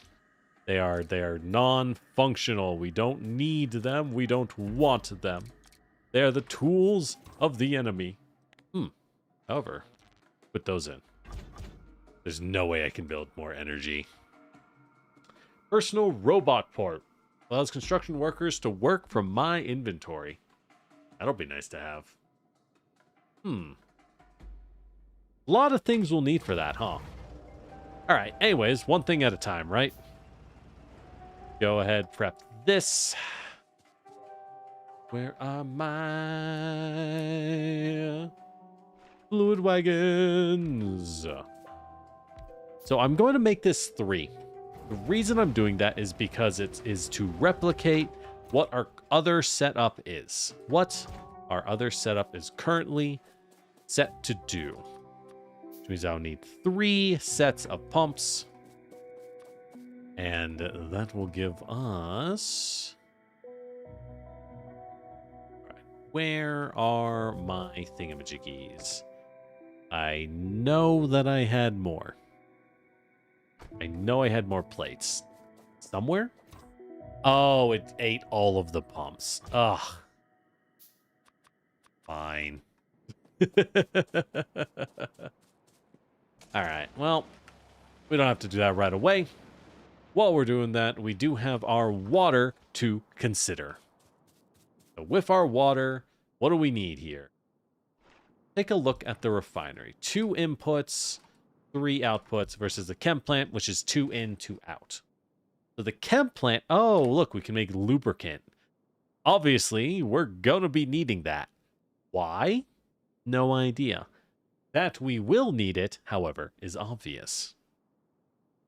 S1: They are non-functional. We don't need them. We don't want them. They are the tools of the enemy. However, put those in. There's no way I can build more energy. Personal robot port. Allows construction workers to work from my inventory. That'll be nice to have. A lot of things we'll need for that, huh? Alright, anyways, one thing at a time, right? Go ahead, prep this. Where are my fluid wagons? So I'm going to make this 3. The reason I'm doing that is because it is to replicate what our other setup is. What our other setup is currently set to do. Which means I'll need 3 sets of pumps. And that will give us... Right. Where are my thingamajiggies? I know that I had more. I know I had more plates. Somewhere? Oh, it ate all of the pumps. Ugh. Fine. Alright, well, we don't have to do that right away. While we're doing that, we do have our water to consider. So with our water, what do we need here? Take a look at the refinery. 2 inputs, 3 outputs versus the chem plant, which is 2 in, 2 out. So the chem plant, oh, look, we can make lubricant. Obviously, we're going to be needing that. Why? No idea. That we will need it, however, is obvious.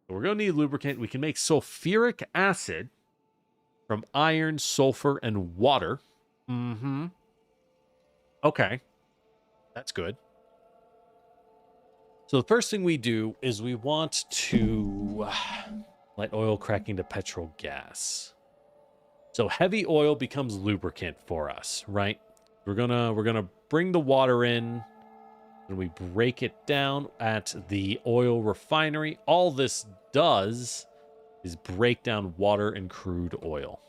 S1: So we're going to need lubricant. We can make sulfuric acid from iron, sulfur, and water. Okay. That's good. So the first thing we do is we want to light oil cracking to petrol gas. So heavy oil becomes lubricant for us, right? We're gonna bring the water in, and we break it down at the oil refinery. All this does is break down water and crude oil.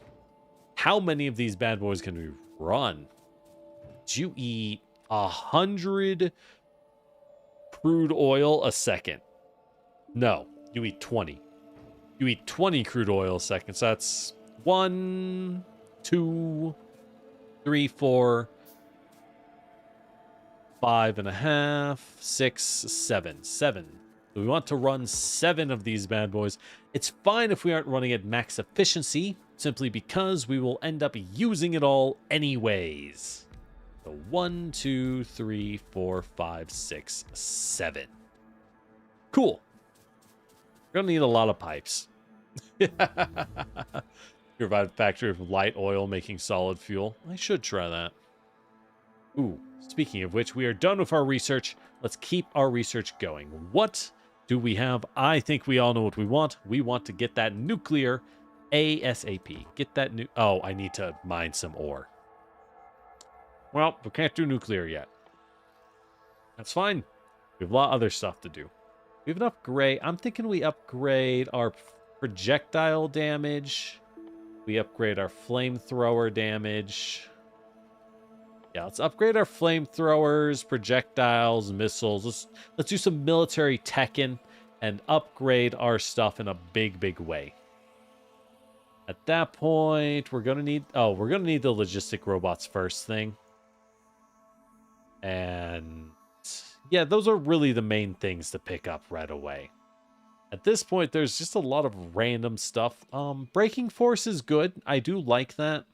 S1: How many of these bad boys can we run? Do you eat 100 crude oil a second? No, you eat 20. You eat 20 crude oil a second. So that's 1, 2, 3, 4, 5.5, 6, 7. 7. So we want to run 7 of these bad boys. It's fine if we aren't running at max efficiency, simply because we will end up using it all anyways. So 1, 2, 3, 4, 5, 6, 7. Cool. We're gonna need a lot of pipes. Provide a factory of light oil making solid fuel. I should try that. Ooh, speaking of which, we are done with our research. Let's keep our research going. What do we have? I think we all know what we want. We want to get that nuclear ASAP. Get that new... Oh, I need to mine some ore. Well, we can't do nuclear yet. That's fine. We have a lot of other stuff to do. We have an upgrade. I'm thinking we upgrade our projectile damage. We upgrade our flamethrower damage. Yeah, let's upgrade our flamethrowers, projectiles, missiles. Let's do some military tech-in and upgrade our stuff in a big, big way. At that point, we're gonna need... Oh, we're gonna need the logistic robots first thing. And... yeah, those are really the main things to pick up right away. At this point, there's just a lot of random stuff. Braking force is good. I do like that.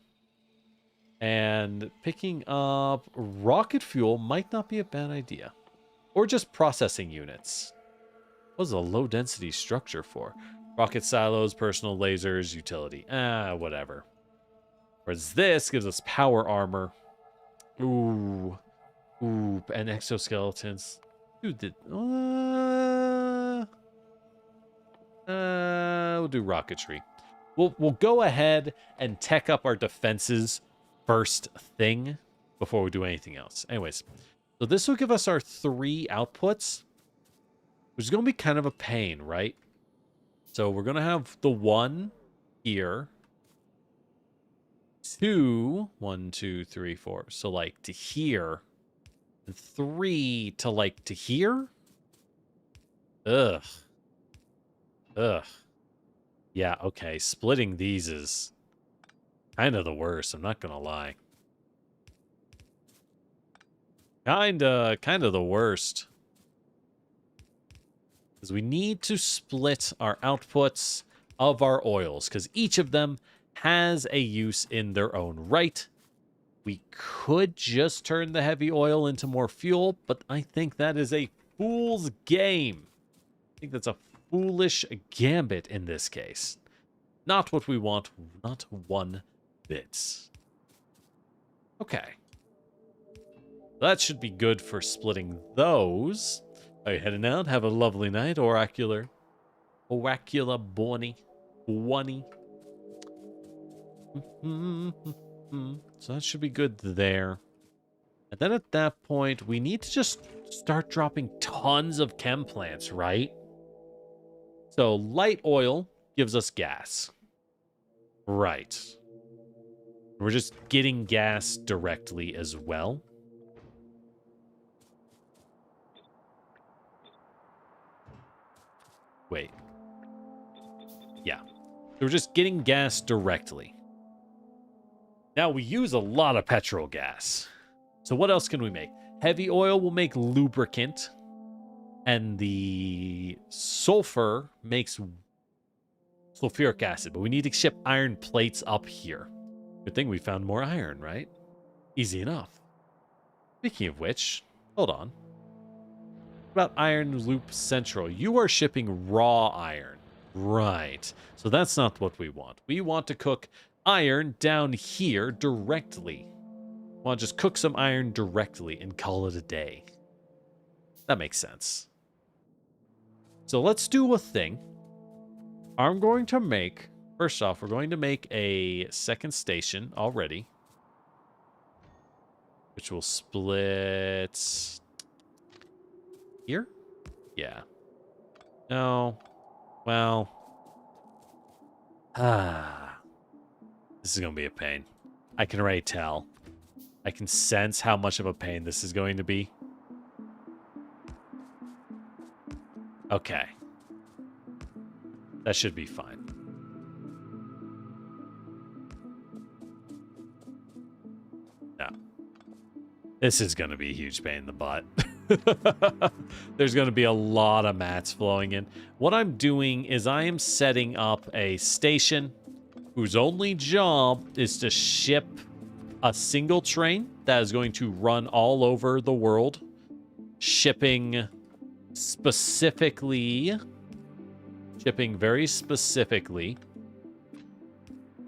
S1: And picking up rocket fuel might not be a bad idea. Or just processing units. What is a low density structure for? Rocket silos, personal lasers, utility. Whatever. Whereas this gives us power armor. Ooh, and exoskeletons. Dude, we'll do rocketry. We'll go ahead and tech up our defenses first thing before we do anything else. Anyways, So this will give us our 3 outputs, which is going to be kind of a pain, right? So we're going to have the 1 here. 2, 1, 2, 3, 4. So like to here. And 3 to like to here. Ugh. Ugh. Yeah, okay. Splitting these is kind of the worst. I'm not going to lie. Kind of the worst. Because we need to split our outputs of our oils. Because each of them has a use in their own right. We could just turn the heavy oil into more fuel, but I think that is a fool's game. I think that's a foolish gambit in this case. Not what we want, not one bit. Okay. That should be good for splitting those. Are you heading out? Have a lovely night, Oracular. Oracular Bonnie. Bunny. So that should be good there. And then at that point, we need to just start dropping tons of chem plants, right? So light oil gives us gas. Right. We're just getting gas directly as well. Wait. Yeah. So we're just getting gas directly. Now we use a lot of petrol gas. So what else can we make? Heavy oil will make lubricant. And the sulfur makes sulfuric acid. But we need to ship iron plates up here. Good thing we found more iron, right? Easy enough. Speaking of which, hold on. What about Iron Loop Central? You are shipping raw iron. Right. So that's not what we want. We want to cook iron down here directly. We want to just cook some iron directly and call it a day. That makes sense. So let's do a thing. I'm going to make, first off, we're going to make a second station already. Which will split here? Yeah. No. Well. This is going to be a pain. I can already tell. I can sense how much of a pain this is going to be. Okay. That should be fine. No. This is going to be a huge pain in the butt. There's going to be a lot of mats flowing in. What I'm doing is I am setting up a station whose only job is to ship a single train that is going to run all over the world, shipping very specifically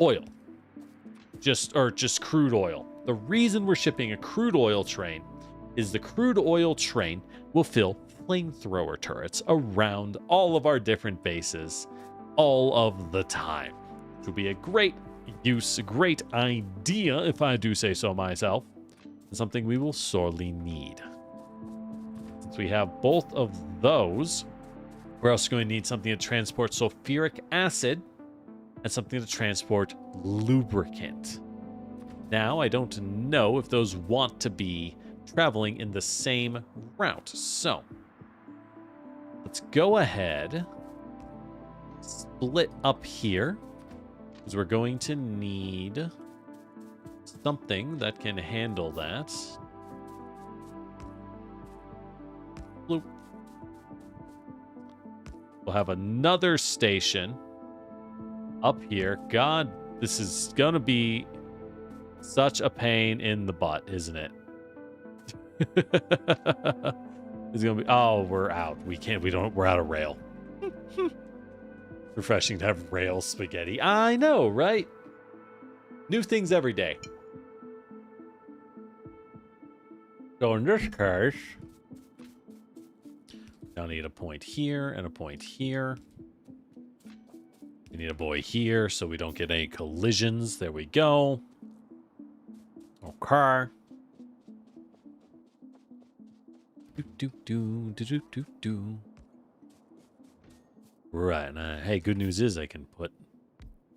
S1: oil. Just crude oil. The reason we're shipping a crude oil train is the crude oil train will fill flamethrower turrets around all of our different bases all of the time. Which will be a great use, a great idea, if I do say so myself, and something we will sorely need. Since we have both of those, we're also going to need something to transport sulfuric acid and something to transport lubricant. Now, I don't know if those want to be traveling in the same route. So, let's go ahead, split up here, because we're going to need something that can handle that. Bloop. We'll have another station up here. God, this is gonna be such a pain in the butt, isn't it? It's gonna be, oh, we're out. We're out of rail. Refreshing to have rail spaghetti. I know, right? New things every day. So in this case, I'll need a point here and a point here. We need a boy here so we don't get any collisions. There we go. Okay. Right. Hey, good news is I can put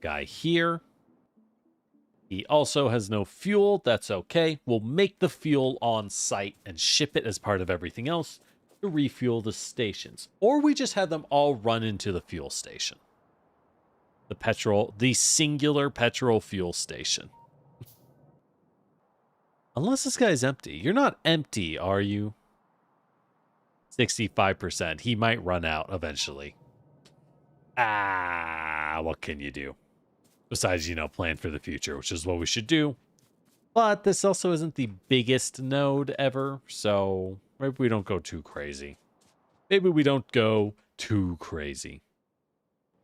S1: guy here. He also has no fuel. That's okay. We'll make the fuel on site and ship it as part of everything else to refuel the stations. Or we just have them all run into the fuel station. The singular petrol fuel station. Unless this guy's empty. You're not empty, are you? 65%. He might run out eventually. What can you do? Besides, plan for the future, which is what we should do. But this also isn't the biggest node ever, so maybe we don't go too crazy.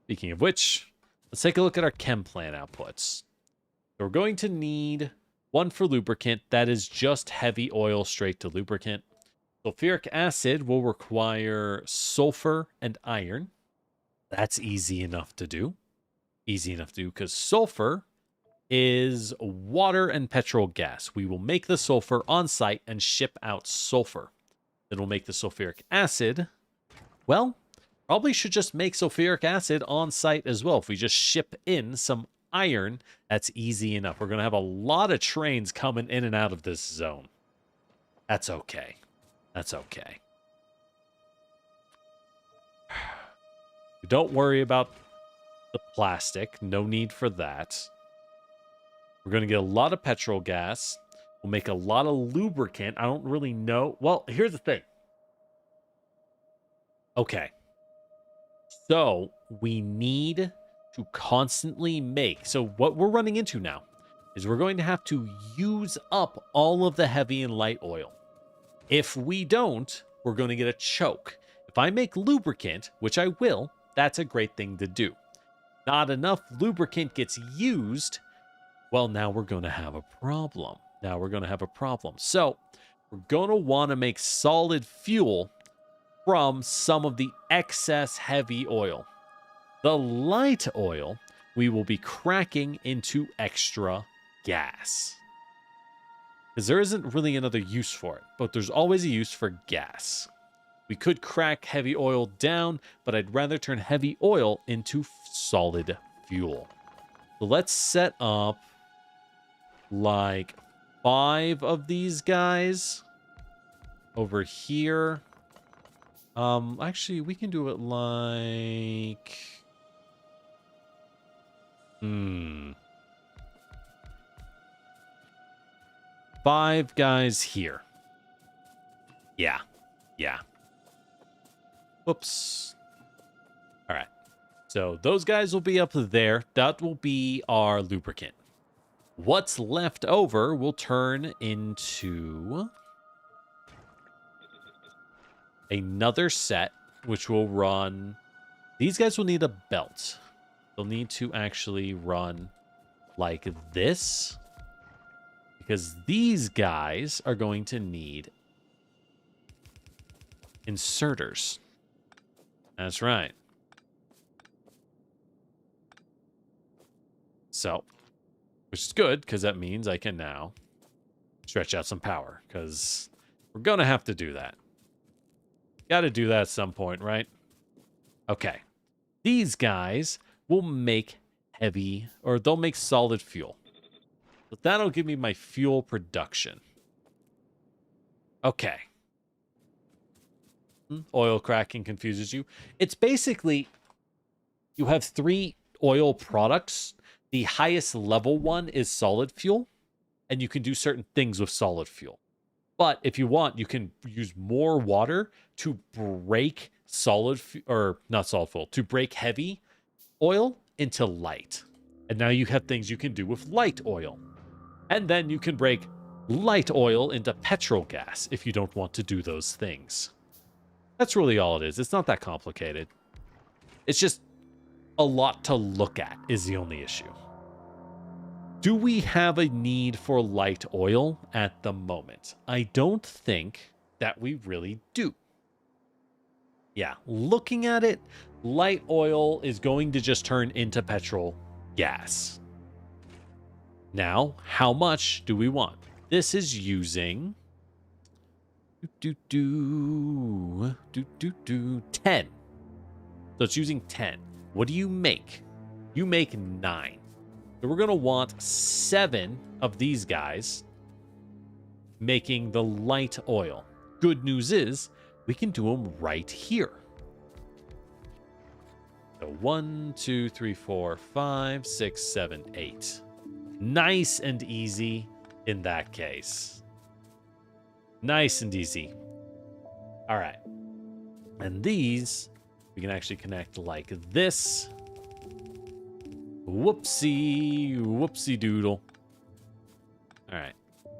S1: Speaking of which, let's take a look at our chem plant outputs. So we're going to need one for lubricant. That is just heavy oil straight to lubricant. Sulfuric acid will require sulfur and iron. That's easy enough to do. Because sulfur is water and petrol gas. We will make the sulfur on site and ship out sulfur. Then we'll make the sulfuric acid. Well, probably should just make sulfuric acid on site as well. If we just ship in some iron, that's easy enough. We're going to have a lot of trains coming in and out of this zone. That's okay. Don't worry about the plastic. No need for that. We're going to get a lot of petrol gas. We'll make a lot of lubricant. I don't really know. Well, here's the thing. Okay. So we need to constantly make. So what we're running into now is we're going to have to use up all of the heavy and light oil. If we don't, we're going to get a choke. If I make lubricant, which I will, that's a great thing to do. Not enough lubricant gets used. Well, now we're going to have a problem. So we're going to want to make solid fuel from some of the excess heavy oil. The light oil, we will be cracking into extra gas. Because there isn't really another use for it, but there's always a use for gas. We could crack heavy oil down, but I'd rather turn heavy oil into solid fuel. So let's set up like 5 of these guys over here. Actually, we can do it like... 5 guys here. Yeah. Whoops. All right. So those guys will be up there. That will be our lubricant. What's left over will turn into another set, which will run... These guys will need a belt. They'll need to actually run like this, because these guys are going to need inserters. That's right. So, which is good, because that means I can now stretch out some power, because we're going to have to do that. Got to do that at some point, right? Okay. These guys will make heavy, or they'll make solid fuel. So that'll give me my fuel production. Okay. Oil cracking confuses you. It's basically, you have 3 oil products. The highest level one is solid fuel, and you can do certain things with solid fuel. But if you want, you can use more water to break to break heavy oil into light. And now you have things you can do with light oil. And then you can break light oil into petrol gas if you don't want to do those things. That's really all it is. It's not that complicated. It's just a lot to look at is the only issue. Do we have a need for light oil at the moment? I don't think that we really do. Yeah, looking at it, light oil is going to just turn into petrol gas. Now, how much do we want? This is using 10. So it's using 10. What do you make? You make 9. So we're going to want 7 of these guys making the light oil. Good news is we can do them right here. So 1, 2, 3, 4, 5, 6, 7, 8. Nice and easy in that case. Nice and easy. All right. And these we can actually connect like this. Whoopsie, whoopsie doodle. All right.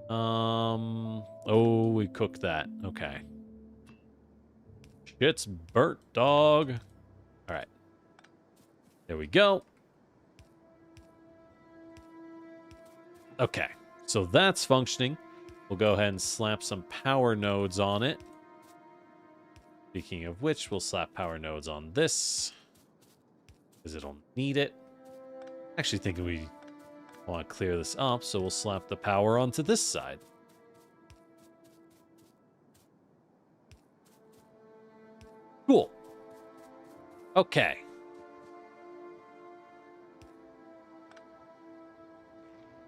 S1: Oh, we cooked that. Okay. Shit's burnt, dog. All right. There we go. Okay. So that's functioning. We'll go ahead and slap some power nodes on it. Speaking of which, we'll slap power nodes on this, because it'll need it. Actually thinking we want to clear this up, so we'll slap the power onto this side. Cool. Okay.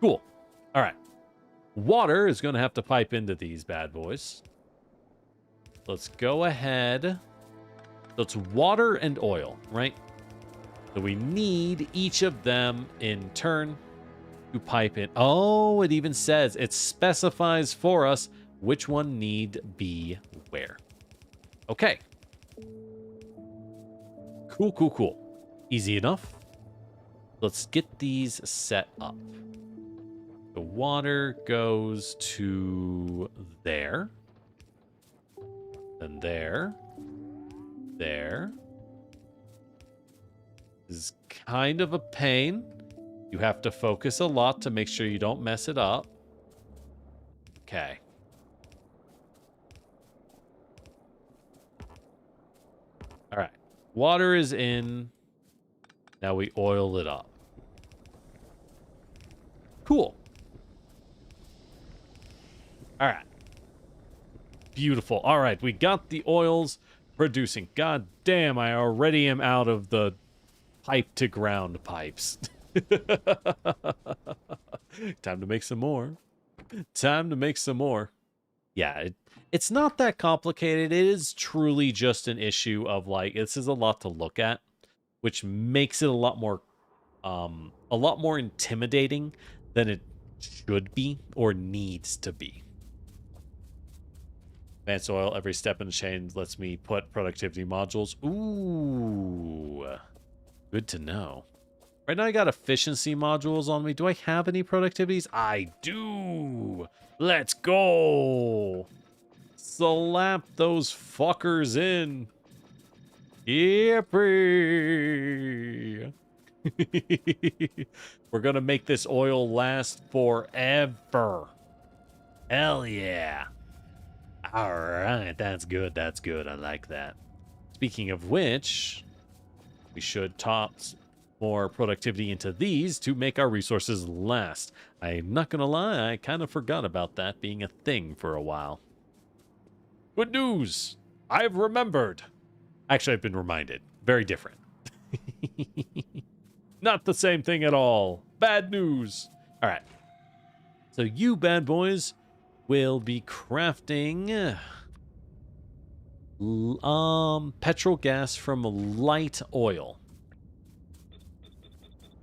S1: Cool. All right. Water is going to have to pipe into these bad boys. Let's go ahead. So it's water and oil, right? So we need each of them in turn to pipe in. Oh, it even says, it specifies for us which one need be where. Okay. Cool, cool, cool. Easy enough. Let's get these set up. The water goes to there. And there. There. This is kind of a pain. You have to focus a lot to make sure you don't mess it up. Okay. All right. Water is in. Now we oil it up. Cool. All right. Beautiful. All right. We got the oils producing. God damn, I already am out of the pipe to ground pipes. Time to make some more. Time to make some more. Yeah, it's not that complicated. It is truly just an issue of like, this is a lot to look at, which makes it a lot more intimidating than it should be or needs to be. Advanced oil, every step in the chain lets me put productivity modules. Ooh, good to know. Right now I got efficiency modules on me. Do I have any productivities? I do. Let's go. Slap those fuckers in. Yippee. We're going to make this oil last forever. Hell yeah. All right, that's good. That's good. I like that. Speaking of which, we should toss more productivity into these to make our resources last. I'm not going to lie, I kind of forgot about that being a thing for a while. Good news! I've remembered. Actually, I've been reminded. Very different. Not the same thing at all. Bad news. All right. So you bad boys will be crafting petrol gas from light oil.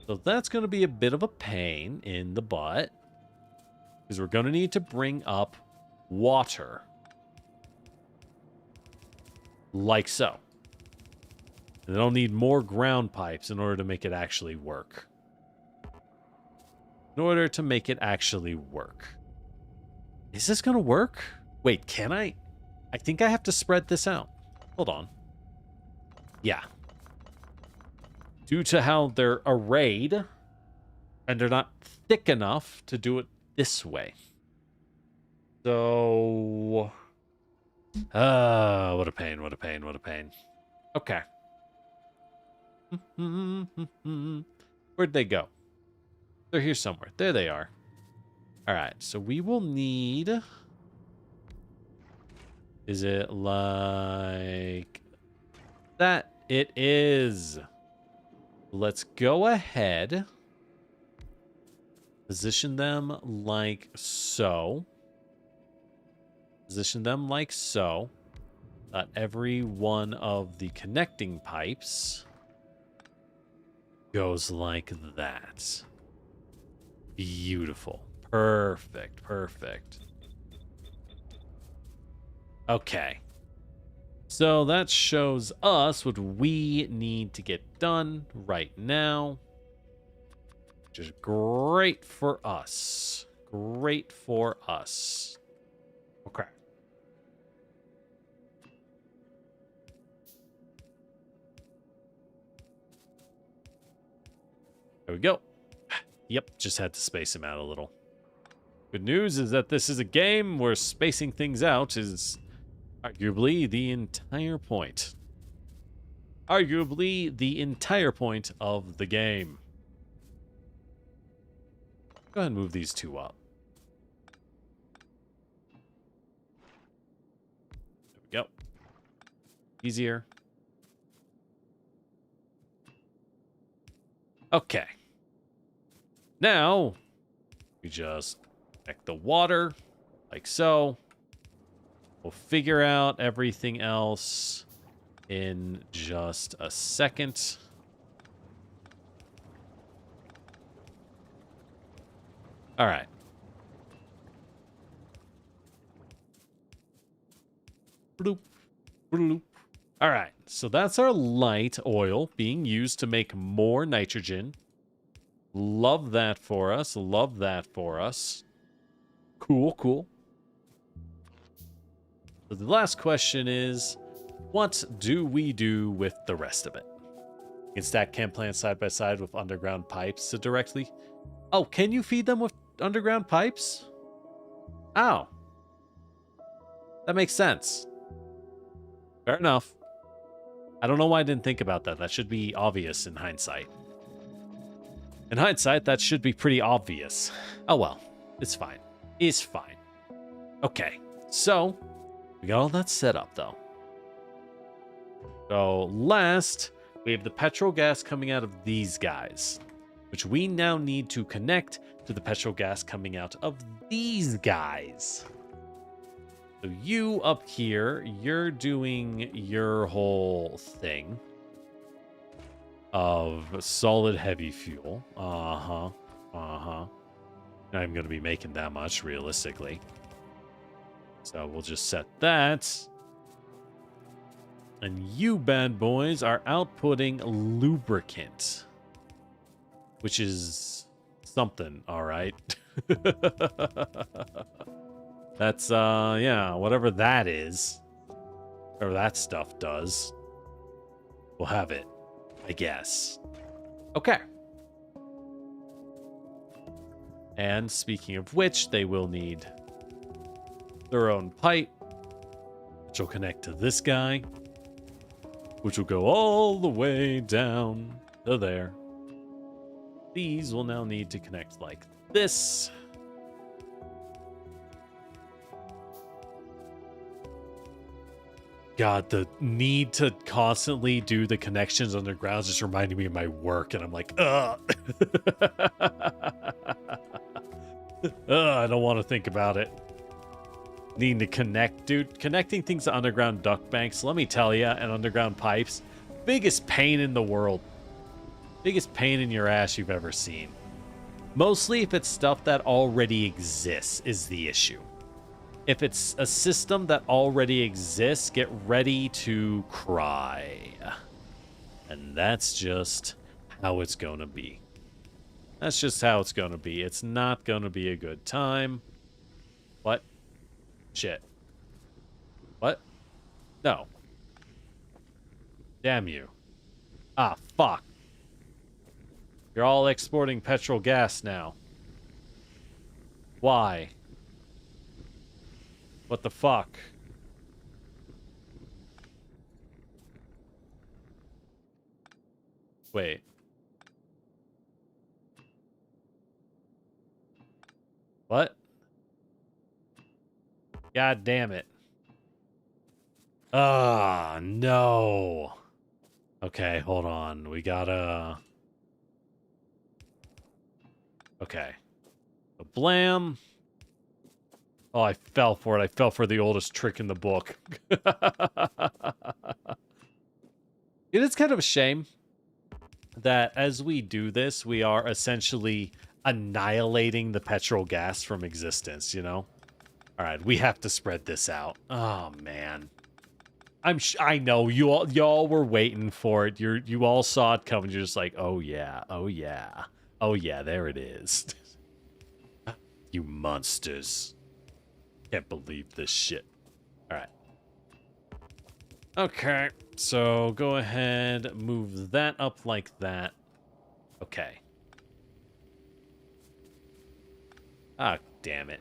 S1: So that's going to be a bit of a pain in the butt, because we're going to need to bring up water. Like so. And they'll need more ground pipes in order to make it actually work. In order to make it actually work. Is this going to work? Wait, can I? I think I have to spread this out. Hold on. Yeah. Due to how they're arrayed, and they're not thick enough to do it this way. So, what a pain, what a pain, what a pain. Okay. Where'd they go? They're here somewhere. There they are. All right, so we will need Is it like that? It is. Let's go ahead. Position them like so. Position them like so. Every one of the connecting pipes goes like that. Beautiful. Perfect. Perfect. Okay. So that shows us what we need to get done right now. Which is great for us. Great for us. Okay. There we go. Yep, just had to space him out a little. Good news is that this is a game where spacing things out is arguably the entire point. Arguably the entire point of the game. Go ahead and move these two up. There we go. Easier. Okay. Now, we just connect the water like so. We'll figure out everything else in just a second. All right. Bloop, bloop. All right. So that's our light oil being used to make more nitrogen. Love that for us. Love that for us. Cool, cool. So the last question is, what do we do with the rest of it? You can stack chem plants side by side with underground pipes to directly... Oh, can you feed them with underground pipes? Oh. That makes sense. Fair enough. I don't know why I didn't think about that. That should be obvious in hindsight. In hindsight, that should be pretty obvious. Oh well. It's fine. It's fine. Okay. So, we got all that set up, though. So, last, we have the petrol gas coming out of these guys, which we now need to connect to the petrol gas coming out of these guys. So you up here, you're doing your whole thing of solid heavy fuel. Not even going to be making that much, realistically. So we'll just set that. And you bad boys are outputting lubricant, which is something, all right. That's, yeah, whatever that is, or that stuff does, we'll have it, I guess. Okay. And speaking of which, they will need their own pipe, which will connect to this guy, which will go all the way down to there. These will now need to connect like this. God, the need to constantly do the connections underground is just reminding me of my work, and I'm like, ugh. I don't want to think about it. Needing to connect, dude. Connecting things to underground duct banks, let me tell you, and underground pipes, biggest pain in the world. Biggest pain in your ass you've ever seen. Mostly if it's stuff that already exists is the issue. If it's a system that already exists, get ready to cry. And that's just how it's going to be. That's just how it's going to be. It's not going to be a good time. What? Shit. What? No. Damn you. Ah, fuck. You're all exporting petrol gas now. Why? What the fuck? Wait. What? God damn it. Ah, no. Okay, hold on. We gotta... Okay. So blam. Oh, I fell for it. I fell for the oldest trick in the book. It is kind of a shame that as we do this, we are essentially annihilating the petrol gas from existence, you know? All right, we have to spread this out. Oh, man. I know y'all were waiting for it. You all saw it coming. You're just like, "Oh yeah. Oh yeah. Oh yeah, there it is." You monsters. Can't believe this shit. All right. Okay. So, go ahead, move that up like that. Okay. Ah, damn it.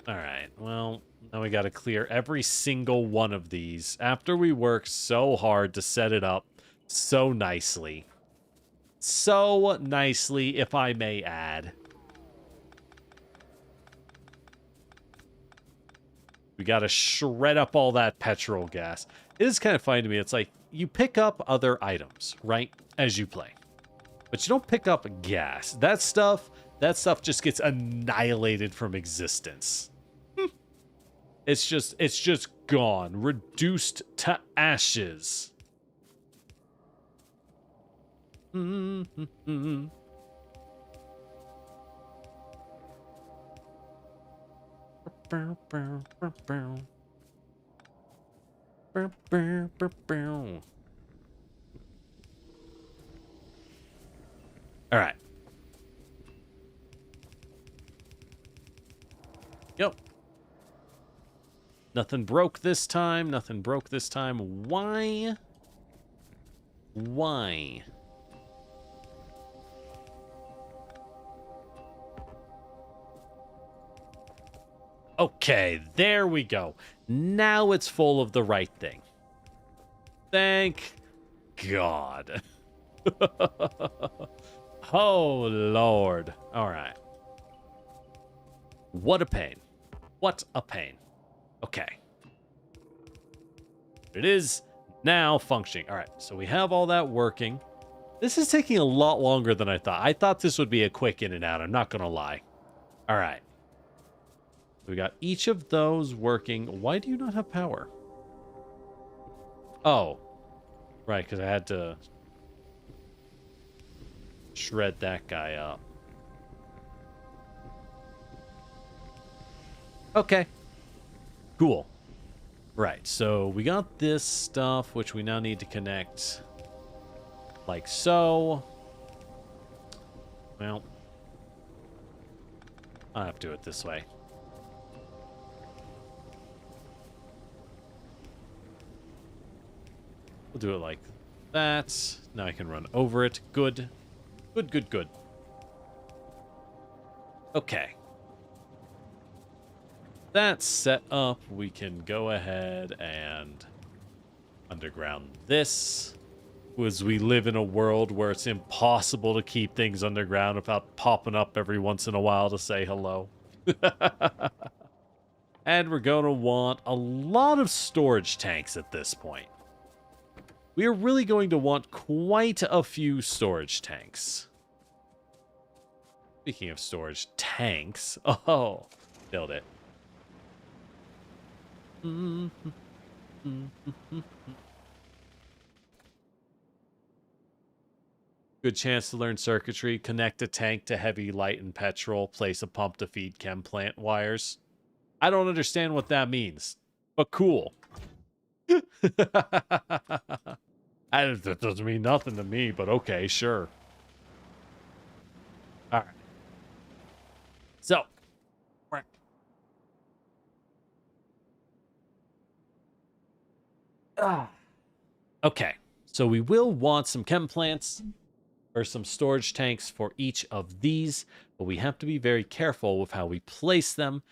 S1: All right. Well, now we got to clear every single one of these after we work so hard to set it up so nicely. So nicely, if I may add. We got to shred up all that petrol gas. It is kind of funny to me. It's like you pick up other items, right, as you play. But you don't pick up gas. That stuff just gets annihilated from existence. It's just gone, reduced to ashes. All right. Yep. Nothing broke this time. Nothing broke this time. Why? Why? Okay, there we go. Now it's full of the right thing. Thank God. Oh, Lord. All right. What a pain. What a pain. Okay. It is now functioning. All right, so we have all that working. This is taking a lot longer than I thought. I thought this would be a quick in and out. I'm not going to lie. All right. We got each of those working. Why do you not have power? Oh. Right, because I had to shred that guy up. Okay. Cool. Right, so we got this stuff, which we now need to connect like so. Well, I'll have to do it this way. We'll do it like that. Now I can run over it. Good. Good, good, good. Okay. That's set up. We can go ahead and underground this. As we live in a world where it's impossible to keep things underground without popping up every once in a while to say hello. And we're going to want a lot of storage tanks at this point. We are really going to want quite a few storage tanks. Speaking of storage tanks, oh, build it. Good chance to learn circuitry. Connect a tank to heavy, light, and petrol. Place a pump to feed chem plant wires. I don't understand what that means, but cool. That doesn't mean nothing to me, but okay, sure. All right. So. Okay. So we will want some chem plants or some storage tanks for each of these, but we have to be very careful with how we place them,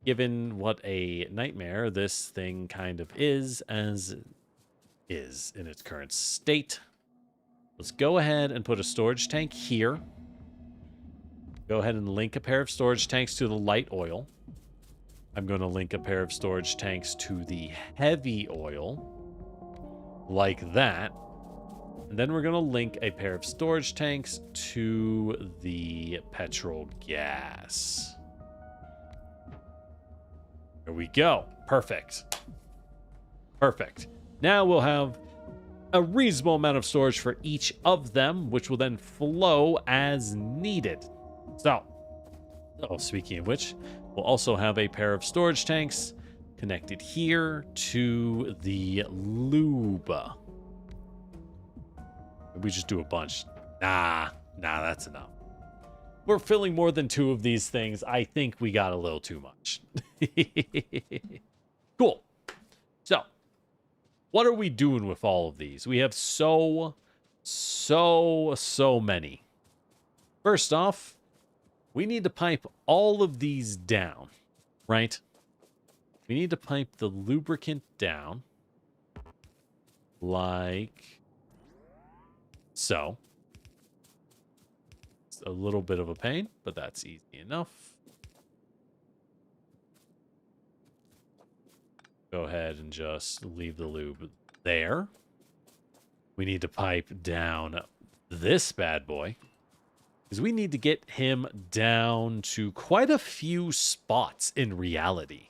S1: given what a nightmare this thing kind of is, as is in its current state. Let's go ahead and put a storage tank here. Go ahead and link a pair of storage tanks to the light oil. I'm going to link a pair of storage tanks to the heavy oil. like that. And then we're going to link a pair of storage tanks to the petrol gas. There we go. Perfect. Perfect. Now we'll have a reasonable amount of storage for each of them, which will then flow as needed. So, speaking of which, we'll also have a pair of storage tanks connected here to the lube. We just do a bunch. Nah, that's enough. We're filling more than 2 of these things. I think we got a little too much. Cool. So, what are we doing with all of these? We have so many. First off, we need to pipe all of these down, right? We need to pipe the lubricant down like so. It's a little bit of a pain, but that's easy enough. Go ahead and just leave the lube there. We need to pipe down this bad boy, because we need to get him down to quite a few spots in reality.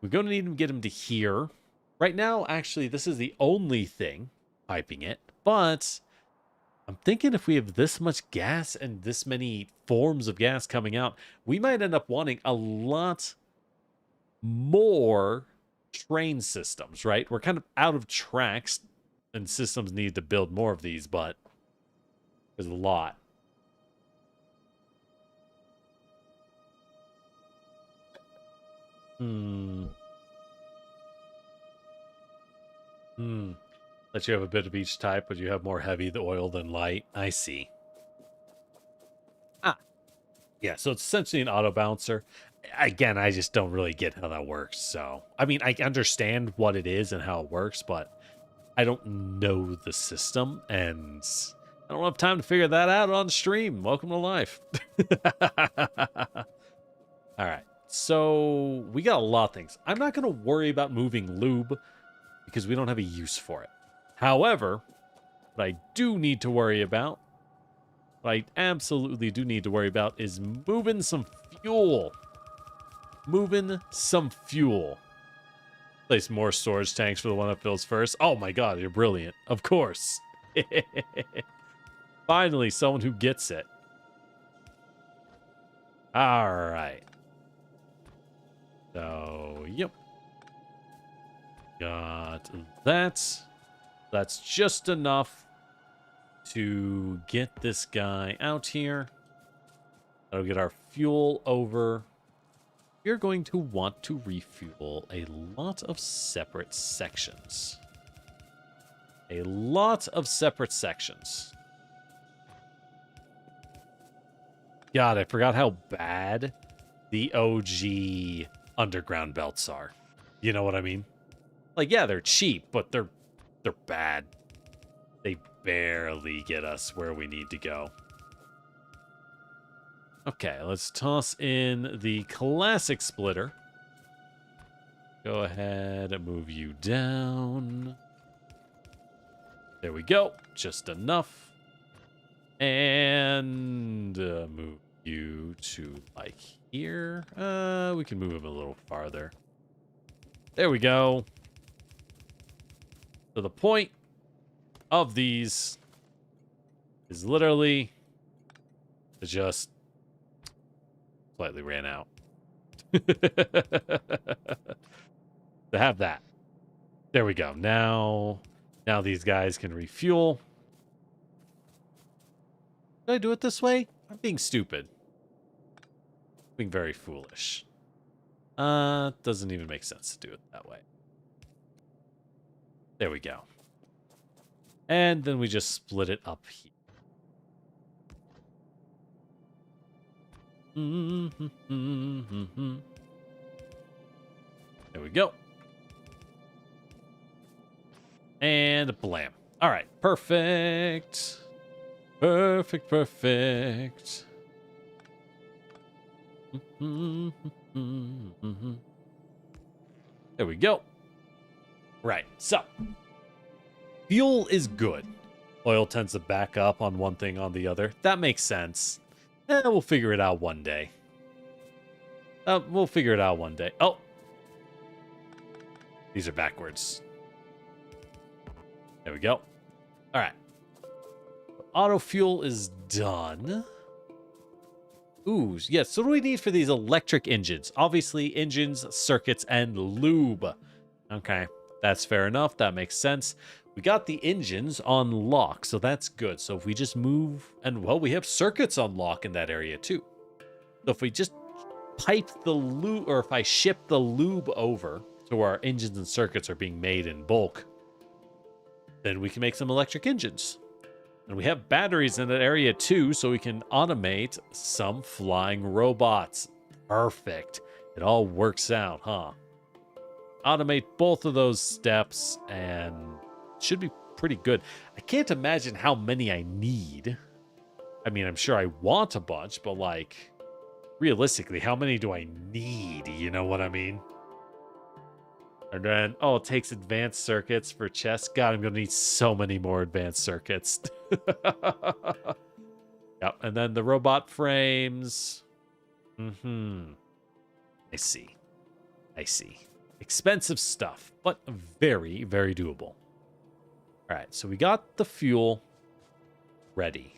S1: We're going to need to get him to here. Right now, actually, this is the only thing piping it, but I'm thinking if we have this much gas and this many forms of gas coming out, we might end up wanting a lot more train systems, right? We're kind of out of tracks and systems need to build more of these, but there's a lot. Let you have a bit of each type, but you have more heavy oil than light. I see. Yeah, so it's essentially an auto bouncer. Again, I just don't really get how that works. So, I mean, I understand what it is and how it works, but I don't know the system, and I don't have time to figure that out on stream. Welcome to life. All right, so we got a lot of things. I'm not going to worry about moving lube because we don't have a use for it. However, what I do need to worry about, what I absolutely do need to worry about, is moving some fuel. Place more storage tanks for the one that fills first. Oh my god, you're brilliant. Of course. Finally, someone who gets it. All right. So, yep. Got that. That's just enough to get this guy out here. That'll get our fuel over. We're going to want to refuel a lot of separate sections. God, I forgot how bad the OG underground belts are. You know what I mean? Like, yeah, they're cheap, but they're bad. They barely get us where we need to go. Okay, let's toss in the classic splitter. Go ahead and move you down. There we go. Just enough. And move you to like here. We can move him a little farther. There we go. So the point of these is literally to just slightly ran out. To have that. There we go. Now these guys can refuel. Did I do it this way? I'm being stupid. Being very foolish. Doesn't even make sense to do it that way. There we go. And then we just split it up here. There we go. And blam. All right, perfect. Perfect. There we go. Right, so Fuel is good. Oil tends to back up on one thing on the other. That makes sense. We'll figure it out one day. We'll figure it out one day. Oh! These are backwards. There we go. All right. Auto fuel is done. Ooh, yes. So what do we need for these electric engines? Obviously, engines, circuits, and lube. Okay, that's fair enough. That makes sense. We got the engines on lock, so that's good. So if we just move, and well, we have circuits on lock in that area too. So if we just pipe the lube, or if I ship the lube over to where our engines and circuits are being made in bulk, then we can make some electric engines. And we have batteries in that area too, so we can automate some flying robots. Perfect. It all works out, huh? Automate both of those steps and should be pretty good. I can't imagine how many I need. I mean, I'm sure I want a bunch, but like, realistically, how many do I need? You know what I mean? And then, oh, it takes advanced circuits for chess. God, I'm going to need so many more advanced circuits. Yep, and then the robot frames. I see. I see. Expensive stuff, but very, very doable. All right, so we got the fuel ready.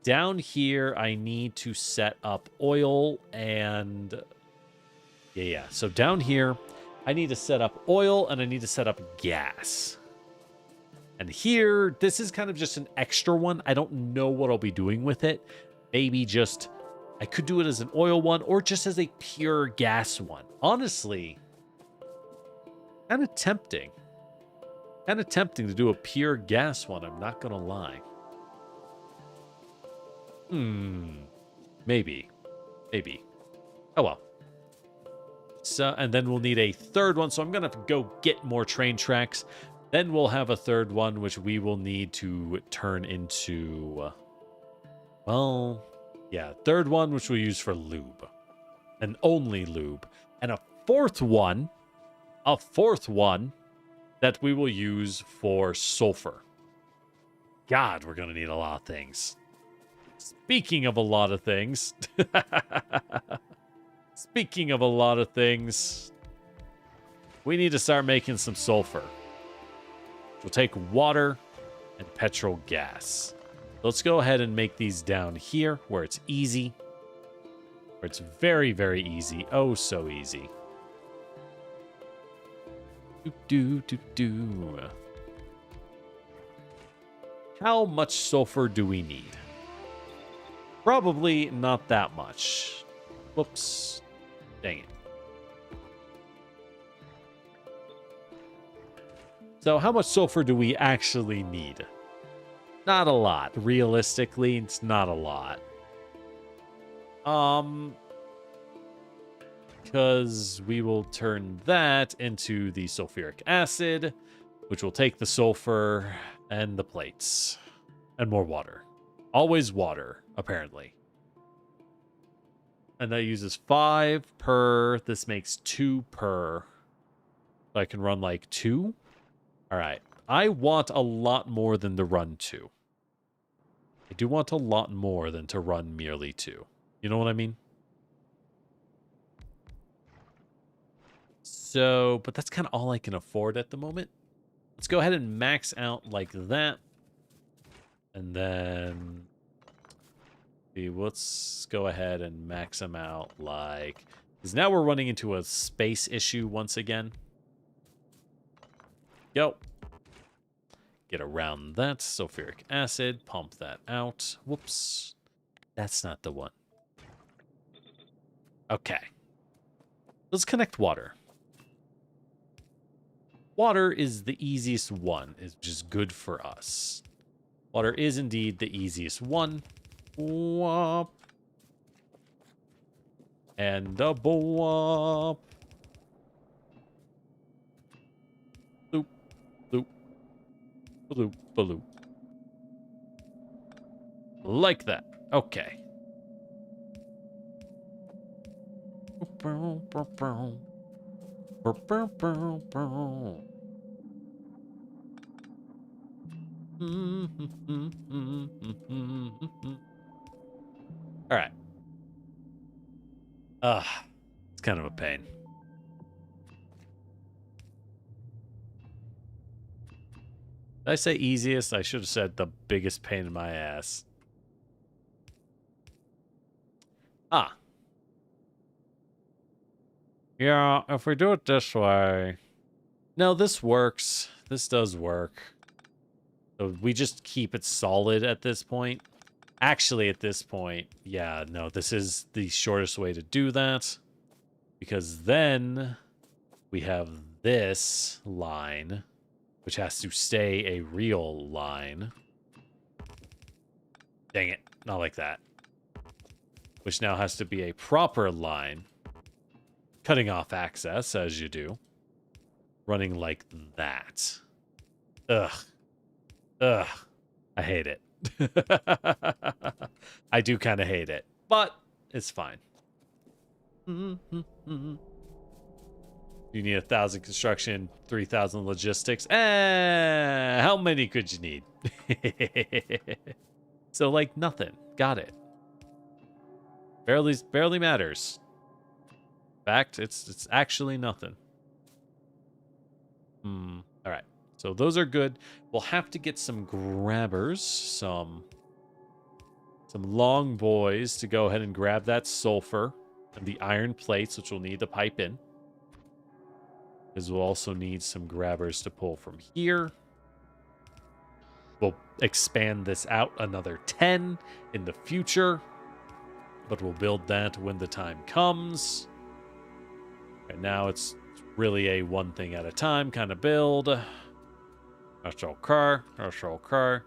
S1: Down here, I need to set up oil and... Yeah. So down here, I need to set up oil and I need to set up gas. And here, this is kind of just an extra one. I don't know what I'll be doing with it. Maybe just... I could do it as an oil one or just as a pure gas one. Honestly... kind of tempting. Kind of tempting to do a pure gas one, I'm not gonna lie. Maybe. Maybe. Oh well. So, and then we'll need a third one, so I'm gonna have to go get more train tracks. Then we'll have a third one, which we will need to turn into... well, yeah, third one, which we'll use for lube. And only lube. And a fourth one that we will use for sulfur. God, we're going to need a lot of things. Speaking of a lot of things. Speaking of a lot of things. We need to start making some sulfur. We'll take water and petrol gas. Let's go ahead and make these down here where it's easy. Where it's very, very easy. Oh, so easy. How much sulfur do we need? Probably not that much. Whoops. Dang it. So how much sulfur do we actually need? Not a lot. Realistically, it's not a lot. Because we will turn that into the sulfuric acid, which will take the sulfur and the plates. And more water. Always water, apparently. And that uses 5 per. This makes 2 per. So I can run like 2. All right. I want a lot more than to run 2. I do want a lot more than to run merely 2. You know what I mean? So, but that's kind of all I can afford at the moment. Let's go ahead and max out like that. And then... let's go ahead and max them out like... because now we're running into a space issue once again. Go. Get around that. Sulfuric acid. Pump that out. Whoops. That's not the one. Okay. Let's connect water. Water is the easiest one, which is good for us. Water is indeed the easiest one. Whoop. And a whoop. Loop. Loop. Loop. Loop. Like that. Okay. All right. It's kind of a pain. Did I say easiest? I should have said the biggest pain in my ass. Yeah, if we do it this way. No, this works. This does work. So we just keep it solid at this point. Actually, at this point, yeah, no, this is the shortest way to do that. Because then we have this line, which has to stay a real line. Dang it, not like that. Which now has to be a proper line. Cutting off access, as you do. Running like that. Ugh. Ugh. I hate it. I do kind of hate it. But it's fine. You need 1,000 construction, 3,000 logistics. How many could you need? So, like, nothing. Got it. Barely matters. In fact, it's actually nothing. All right. So those are good. We'll have to get some grabbers, some long boys to go ahead and grab that sulfur and the iron plates, which we'll need to pipe in. Because we'll also need some grabbers to pull from here. We'll expand this out another 10 in the future. But we'll build that when the time comes. And now it's really a one thing at a time kind of build. That's okay. That's okay.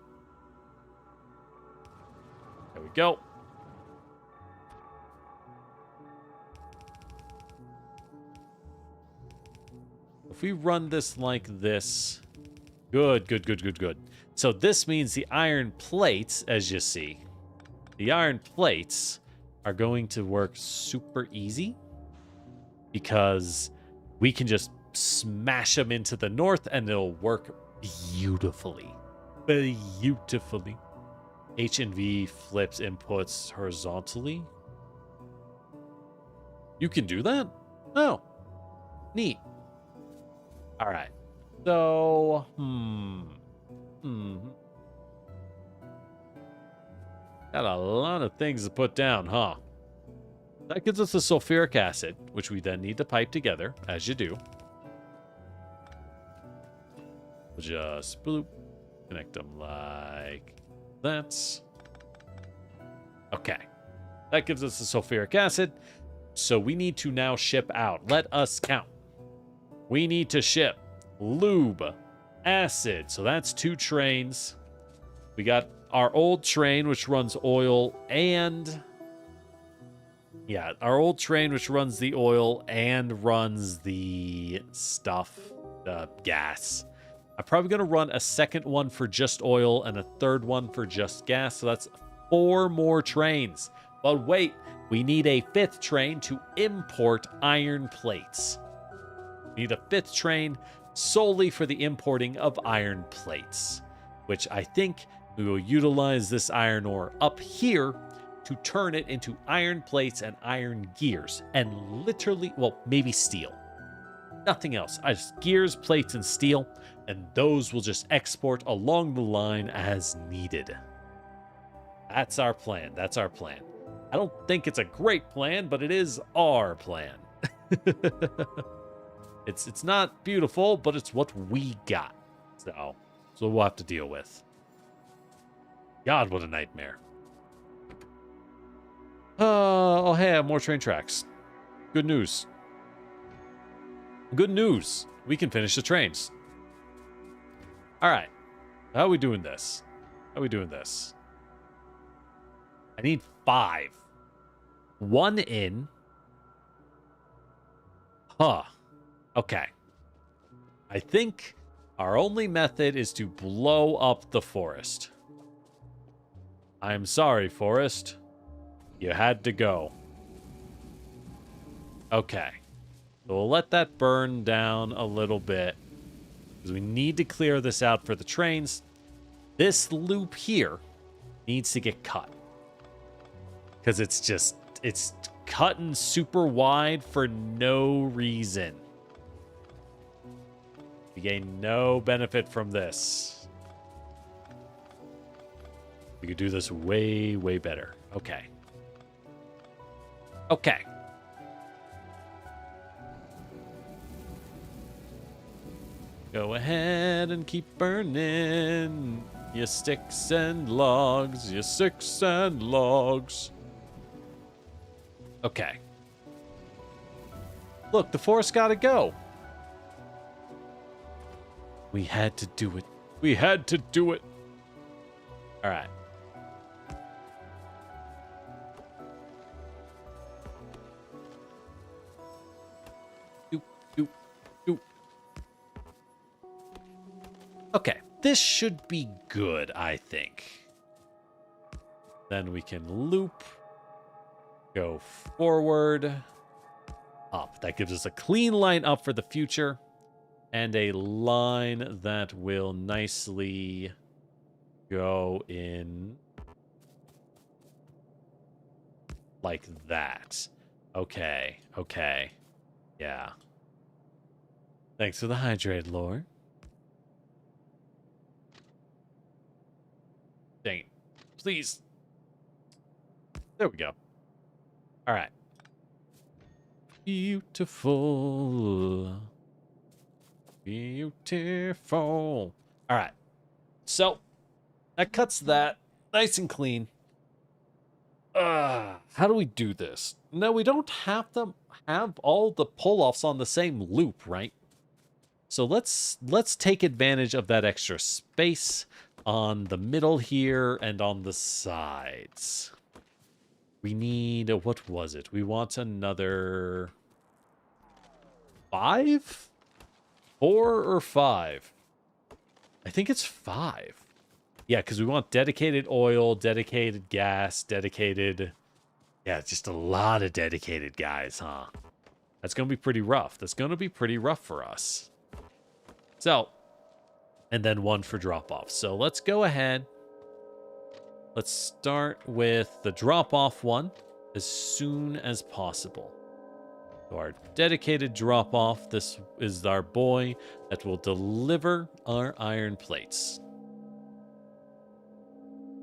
S1: There we go. If we run this like this. Good. So this means the iron plates, as you see, the iron plates are going to work super easy. Because we can just smash them into the north and it'll work beautifully. Beautifully. H and V flips inputs horizontally. You can do that? Oh. Neat. All right. So, Got a lot of things to put down, huh? That gives us the sulfuric acid, which we then need to pipe together, as you do. We'll just bloop, connect them like that. Okay. That gives us the sulfuric acid. So we need to now ship out. Let us count. We need to ship lube, acid. So that's 2 trains. We got our old train, which runs oil and... Yeah, our old train, which runs the oil and runs the stuff, the gas. I'm probably going to run a second one for just oil and a third one for just gas. So that's 4 more trains. But wait, we need a 5th train to import iron plates. We need a 5th train solely for the importing of iron plates, which I think we will utilize this iron ore up here to turn it into iron plates and iron gears, and literally, well, maybe steel. Nothing else. Just gears, plates, and steel, and those will just export along the line as needed. That's our plan. That's our plan. I don't think it's a great plan, but it is our plan. It's not beautiful, but it's what we got. So we'll have to deal with. God, what a nightmare. Oh, hey, I have more train tracks. Good news. Good news. We can finish the trains. All right. How are we doing this? How are we doing this? I need 5. 1 in. Huh. Okay. I think our only method is to blow up the forest. I'm sorry, forest. You had to go. Okay. So we'll let that burn down a little bit. Because we need to clear this out for the trains. This loop here needs to get cut. Because it's cutting super wide for no reason. We gain no benefit from this. We could do this way, way better. Okay. Okay. Go ahead and keep burning your sticks and logs, your sticks and logs. Okay. Look, the forest gotta go. We had to do it. We had to do it. All right. Doop, doop, doop. Okay, this should be good, I think. Then we can loop, go forward, up. That gives us a clean line up for the future. And a line that will nicely go in like that. Okay, okay. Yeah. Thanks for the hydrate, lore. Dang it. Please. There we go. All right. Beautiful. Beautiful. All right. So that cuts that nice and clean. How do we do this? No, we don't have to have all the pull-offs on the same loop, right? So let's take advantage of that extra space on the middle here and on the sides. We need, what was it? We want another 5? 4 or 5? I think it's 5. Yeah, because we want dedicated oil, dedicated gas, dedicated... Yeah, just a lot of dedicated guys, huh? That's going to be pretty rough. That's going to be pretty rough for us. So, and then 1 for drop-off. So let's go ahead. Let's start with the drop-off one as soon as possible. So our dedicated drop-off, this is our boy that will deliver our iron plates.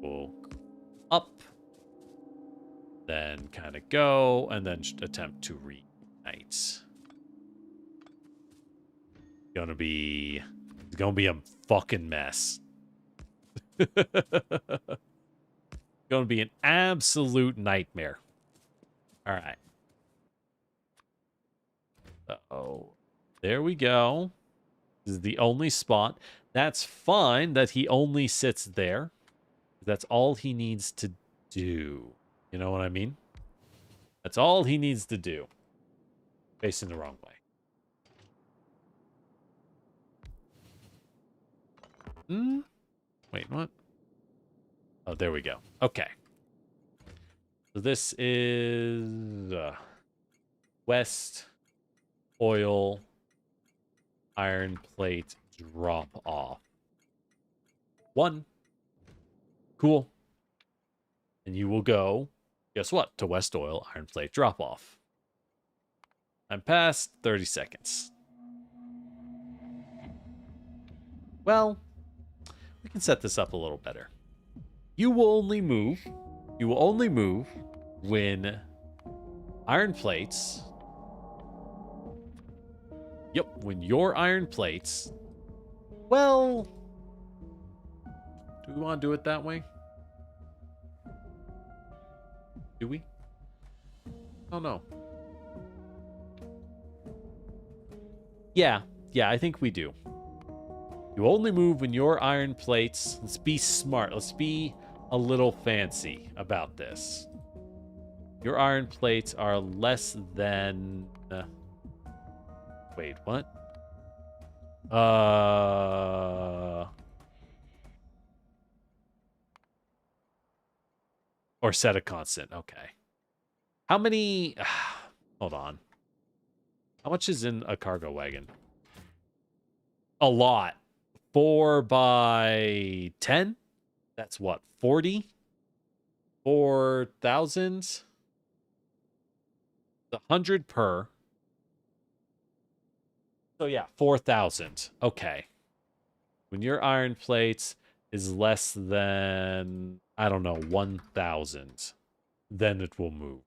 S1: We'll up, then kind of go, and then attempt to reunite. It's gonna be a fucking mess. Gonna be an absolute nightmare. All right. Uh-oh. There we go. This is the only spot. That's fine that he only sits there. That's all he needs to do. You know what I mean? That's all he needs to do. Facing the wrong way. Wait, what? Oh, there we go. Okay. So this is west oil iron plate drop off. 1. Cool. And you will go, guess what? To west oil iron plate drop off. I'm past 30 seconds. Well, we can set this up a little better. You will only move when iron plates. Yep, when your iron plates. Well, do we want to do it that way? Do we? Oh no. Yeah, I think we do. You only move when your iron plates. Let's be smart. Let's be a little fancy about this. Your iron plates are less than... wait, what? Or set a constant. Okay. How many... hold on. How much is in a cargo wagon? A lot. 4 by 10? That's what, 40? 4,000? 100 per. So yeah, 4,000. Okay. When your iron plates is less than, I don't know, 1,000, then it will move.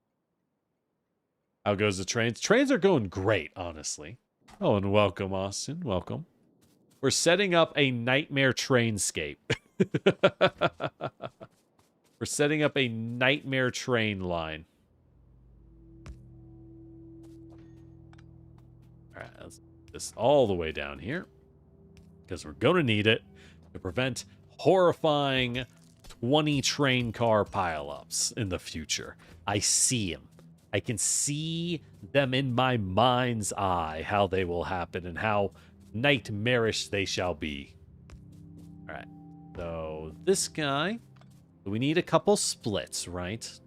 S1: How goes the trains? Trains are going great, honestly. Oh, and welcome, Austin. Welcome. We're setting up a nightmare trainscape. We're setting up a nightmare train line. All right, let's put this all the way down here because we're going to need it to prevent horrifying 20 train car pileups in the future. I see them. I can see them in my mind's eye, how they will happen and how nightmarish they shall be. All right. So this guy, we need a couple splits, right? This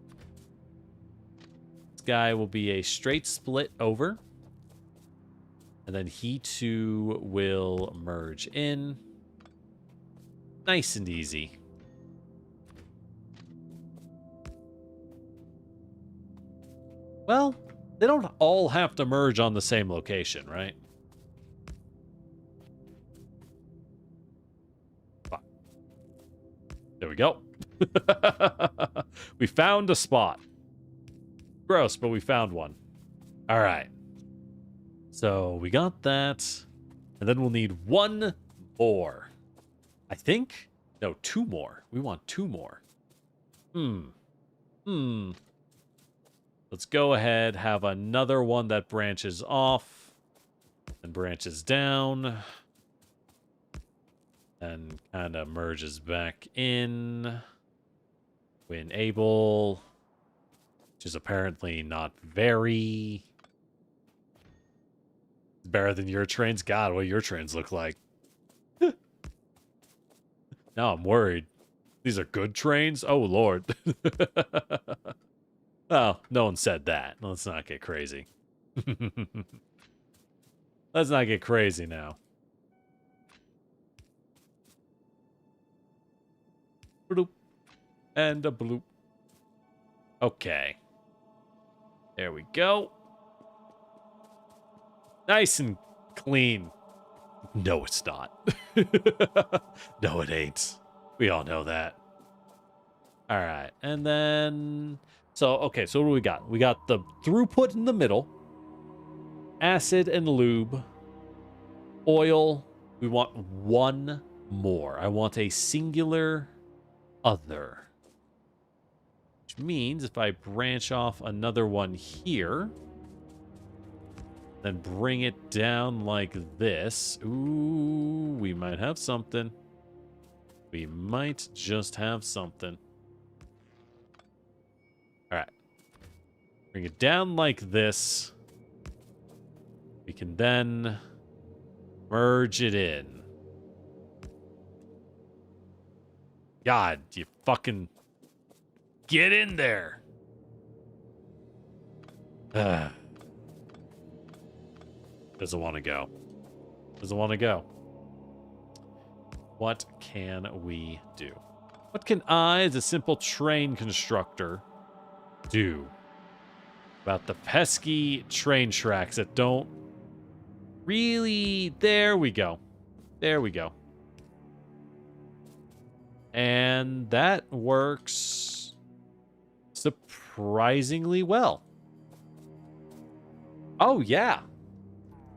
S1: guy will be a straight split over. And then he too will merge in. Nice and easy. Well, they don't all have to merge on the same location, right? Fine. There we go. We found a spot. Gross, but we found one. All right. So we got that. And then we'll need one more. I think? No, two more. We want two more. Let's go ahead, have another one that branches off and branches down and kind of merges back in when able, which is apparently not very better than your trains. God, what your trains look like. Now I'm worried. These are good trains? Oh, Lord. Oh, no one said that. Let's not get crazy. Let's not get crazy now. Bloop. And a bloop. Okay. There we go. Nice and clean. No, it's not. No, it ain't. We all know that. All right. And then... So, okay, so what do we got? We got the throughput in the middle. Acid and lube. Oil. We want one more. I want a singular other. Which means if I branch off another one here, then bring it down like this. Ooh, we might have something. We might just have something. All right. Bring it down like this. We can then merge it in. God, you fucking get in there. Doesn't want to go. Doesn't want to go. What can we do? What can I, as a simple train constructor, do about the pesky train tracks that don't really... There we go. There we go. And that works surprisingly well. Oh, yeah.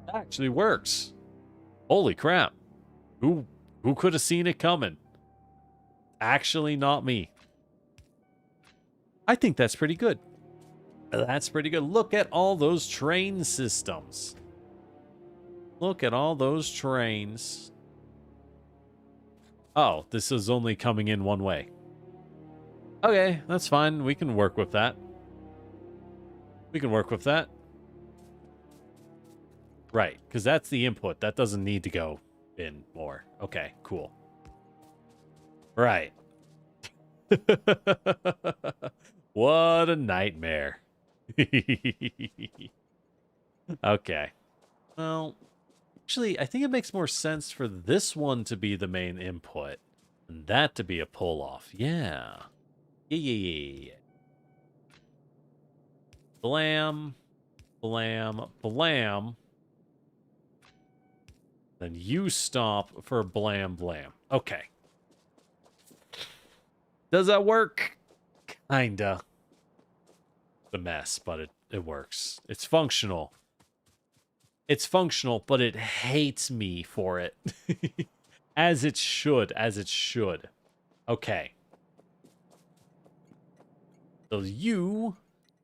S1: That actually works. Holy crap. Who could have seen it coming? Actually, not me. I think that's pretty good. That's pretty good. Look at all those train systems. Look at all those trains. Oh, this is only coming in one way. Okay, that's fine. We can work with that. We can work with that. Right, because that's the input. That doesn't need to go in more. Okay, cool. Right. What a nightmare. Okay. Well, actually, I think it makes more sense for this one to be the main input. And that to be a pull off. Yeah. Yeah. Blam. Blam. Blam. Then you stop for blam blam. Okay. Does that work? Kinda. The mess, but it works. It's functional. It's functional, but it hates me for it. As it should. As it should. Okay. So you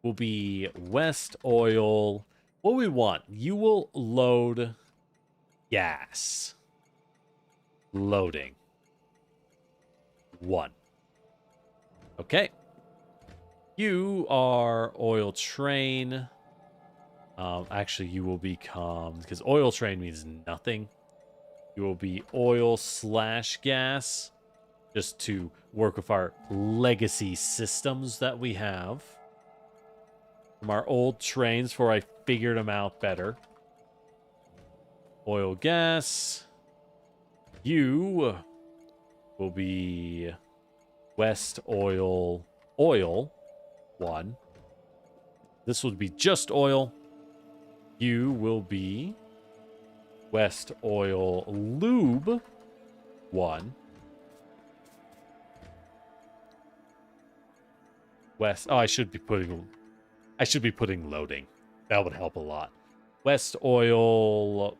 S1: will be West Oil. What we want? You will load gas. Loading. 1. Okay. You are oil train. Actually, you will become, because oil train means nothing. You will be oil/gas, just to work with our legacy systems that we have from our old trains before I figured them out better. Oil, gas. You will be West Oil, oil 1. This would be just oil. You will be West Oil Lube 1. West. Oh, I should be putting loading. That would help a lot. West Oil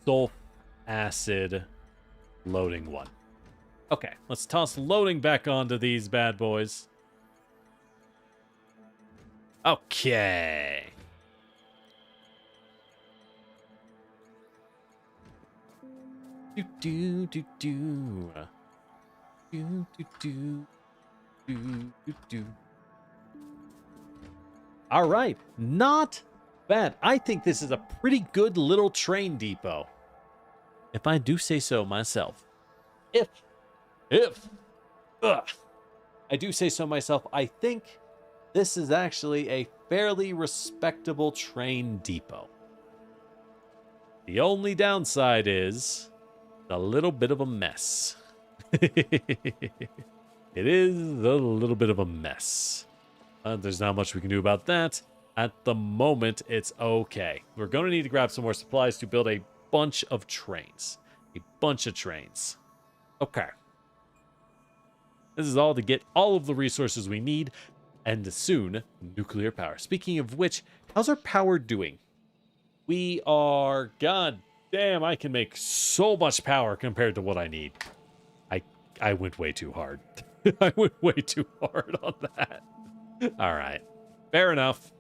S1: Sulf Acid loading 1. Okay, let's toss loading back onto these bad boys. Okay. Do do do do. Do do do do do do. All right, not bad. I think this is a pretty good little train depot, if I do say so myself. If I do say so myself, I think this is actually a fairly respectable train depot. The only downside is a little bit of a mess. It is a little bit of a mess. There's not much we can do about that. At the moment, it's okay. We're going to need to grab some more supplies to build a bunch of trains. A bunch of trains. Okay. This is all to get all of the resources we need, and soon, nuclear power. Speaking of which, how's our power doing? We are, god damn, I can make so much power compared to what I need. I went way too hard. I went way too hard on that. All right. Fair enough.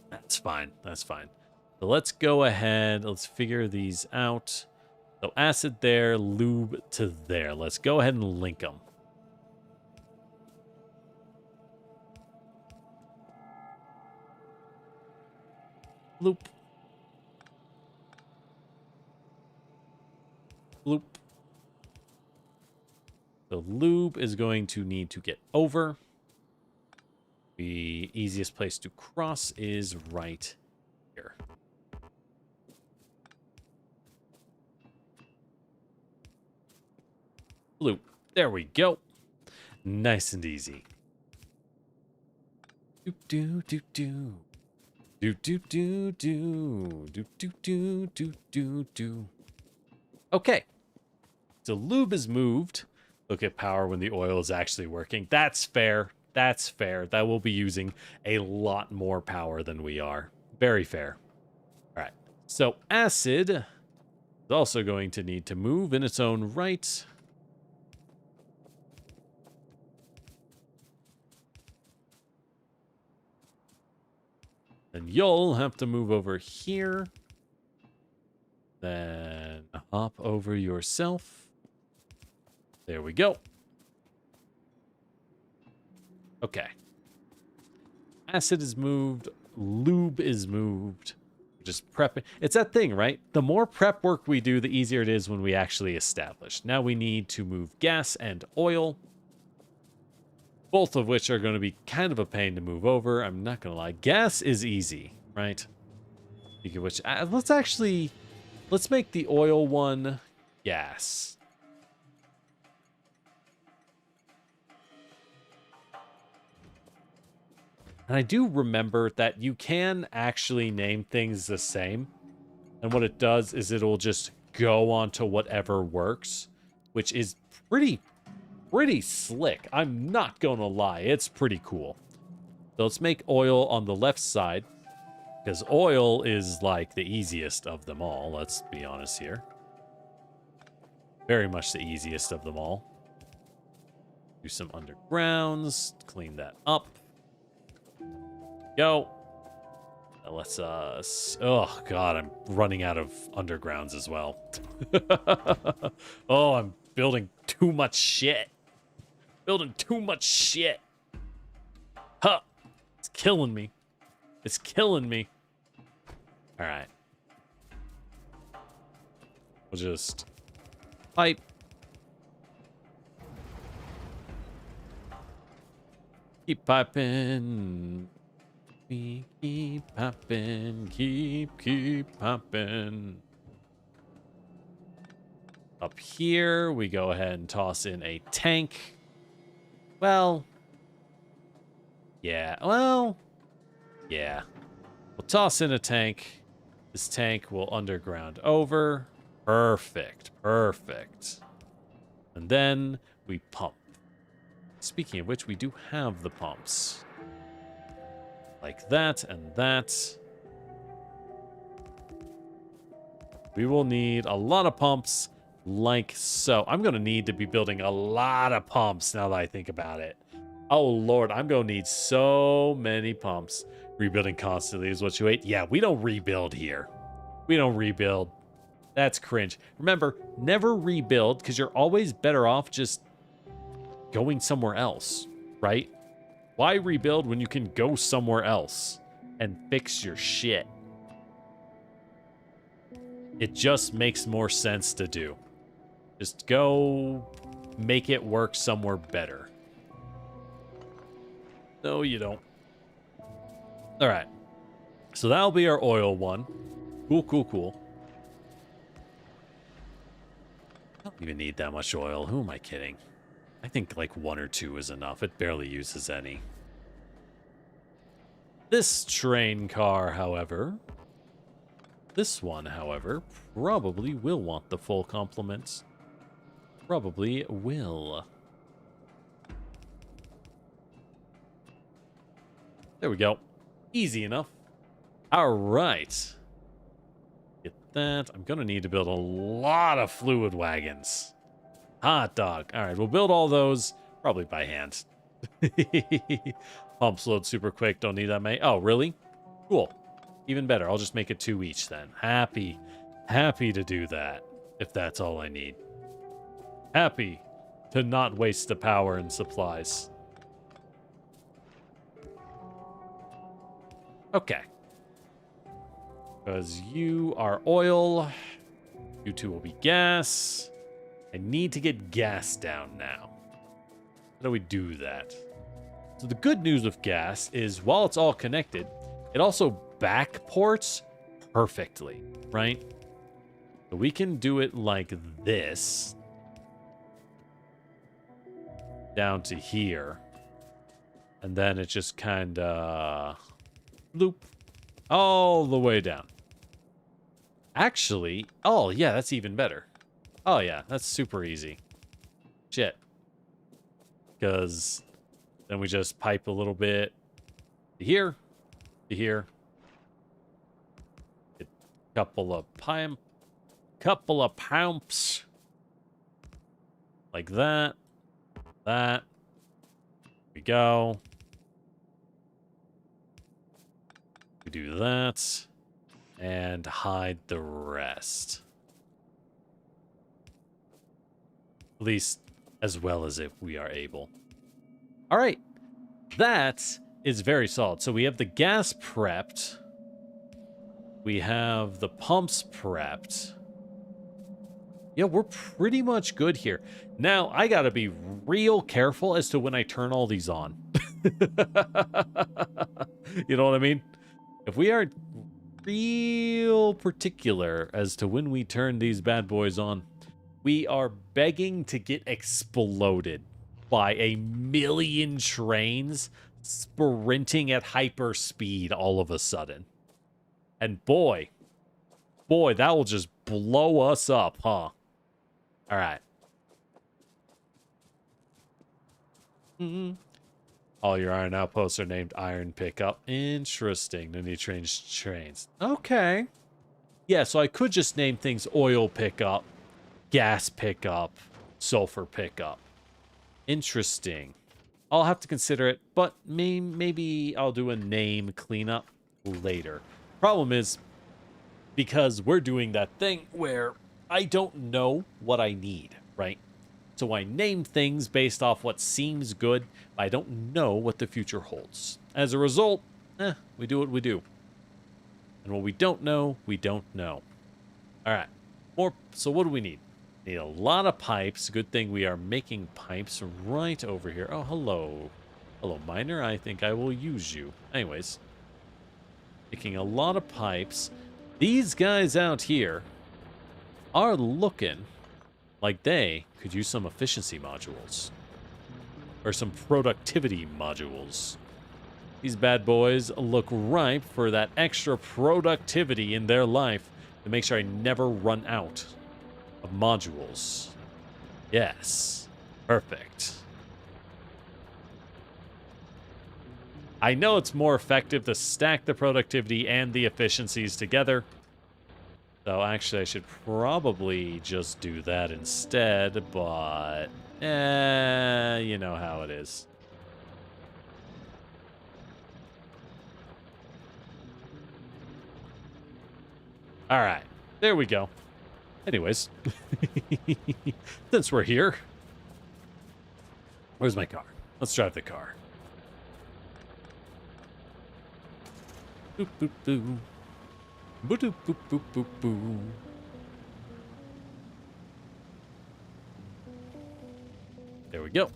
S1: That's fine. That's fine. So let's go ahead. Let's figure these out. So acid there, lube to there. Let's go ahead and link them. Bloop. Bloop. The lube is going to need to get over. The easiest place to cross is right here. Bloop. There we go. Nice and easy. Do do do do. Do do do do. Do do do do do do. Okay. So lube is moved. Look at power when the oil is actually working. That's fair. That's fair. That will be using a lot more power than we are. Very fair. All right. So acid is also going to need to move in its own right. And you'll have to move over here. Then hop over yourself. There we go. Okay. Acid is moved. Lube is moved. Just prepping. It's that thing, right? The more prep work we do, the easier it is when we actually establish. Now we need to move gas and oil. Both of which are going to be kind of a pain to move over. I'm not going to lie. Gas is easy, right? Speaking of which, let's actually Let's make the oil one gas. And I do remember that you can actually name things the same. And what it does is it'll just go on to whatever works, which is pretty slick. I'm not going to lie. It's pretty cool. So let's make oil on the left side, because oil is like the easiest of them all. Let's be honest here. Very much the easiest of them all. Do some undergrounds, clean that up. Go. Now let's, oh god, I'm running out of undergrounds as well. Oh, I'm building too much shit. Building too much shit. Huh. It's killing me. It's killing me. Alright. We'll just pipe. Keep piping. We keep popping, keep popping. Up here, we go ahead and toss in a tank. Well, yeah, We'll toss in a tank. This tank will underground over. Perfect. And then we pump. Speaking of which, we do have the pumps. Like that and that. We will need a lot of pumps like so. I'm going to need to be building a lot of pumps now that I think about it. Oh, Lord, I'm going to need so many pumps. Rebuilding constantly is what you ate. Yeah, we don't rebuild here. We don't rebuild. That's cringe. Remember, never rebuild because you're always better off just going somewhere else, right? Why rebuild when you can go somewhere else and fix your shit? It just makes more sense to do. Just go make it work somewhere better. No, you don't. All right. So that'll be our oil one. Cool. I don't even need that much oil. Who am I kidding? I think like 1 or 2 is enough. It barely uses any. This train car, however, probably will want the full complement. Probably will. There we go. Easy enough. All right. Get that. I'm going to need to build a lot of fluid wagons. Hot dog. All right, we'll build all those probably by hand. Pumps load super quick. Don't need that many. Oh, really? Cool. Even better. I'll just make it 2 each then. Happy to do that if that's all I need. Happy to not waste the power and supplies. Okay. Because you are oil. You two will be gas. I need to get gas down now. How do we do that? So the good news with gas is while it's all connected, it also backports perfectly, right? So we can do it like this. Down to here. And then it just kind of loop all the way down. Actually, oh yeah, that's even better. Oh yeah, that's super easy. Shit. Because then we just pipe a little bit to here, to here. A couple of pumps. Like that. That. Here we go. We do that. And hide the rest. At least as well as if we are able. All right. That is very solid. So we have the gas prepped. We have the pumps prepped. Yeah, we're pretty much good here. Now, I got to be real careful as to when I turn all these on. You know what I mean? If we are real particular as to when we turn these bad boys on. We are begging to get exploded by a million trains sprinting at hyper speed all of a sudden. And boy, that will just blow us up, huh? All right. All your iron outposts are named Iron Pickup. Interesting. No need to change trains. Okay. Yeah, so I could just name things Oil Pickup, Gas Pickup, Sulfur Pickup. Interesting. I'll have to consider it, but maybe I'll do a name cleanup later. Problem is, because we're doing that thing where I don't know what I need, right? So I name things based off what seems good, but I don't know what the future holds. As a result, we do what we do. And what we don't know, we don't know. All right. So what do we need? Need a lot of pipes. Good thing we are making pipes right over here. Oh, hello. Hello, miner. I think I will use you. Anyways. Making a lot of pipes. These guys out here are looking like they could use some efficiency modules. Or some productivity modules. These bad boys look ripe for that extra productivity in their life to make sure I never run out of modules. Yes. Perfect. I know it's more effective to stack the productivity and the efficiencies together. So actually I should probably just do that instead, but you know how it is. All right. There we go. Anyways, since we're here, where's my car? Let's drive the car. Boop, boop, boo. Boop, boop, boop, boop, boop, boo. There we go.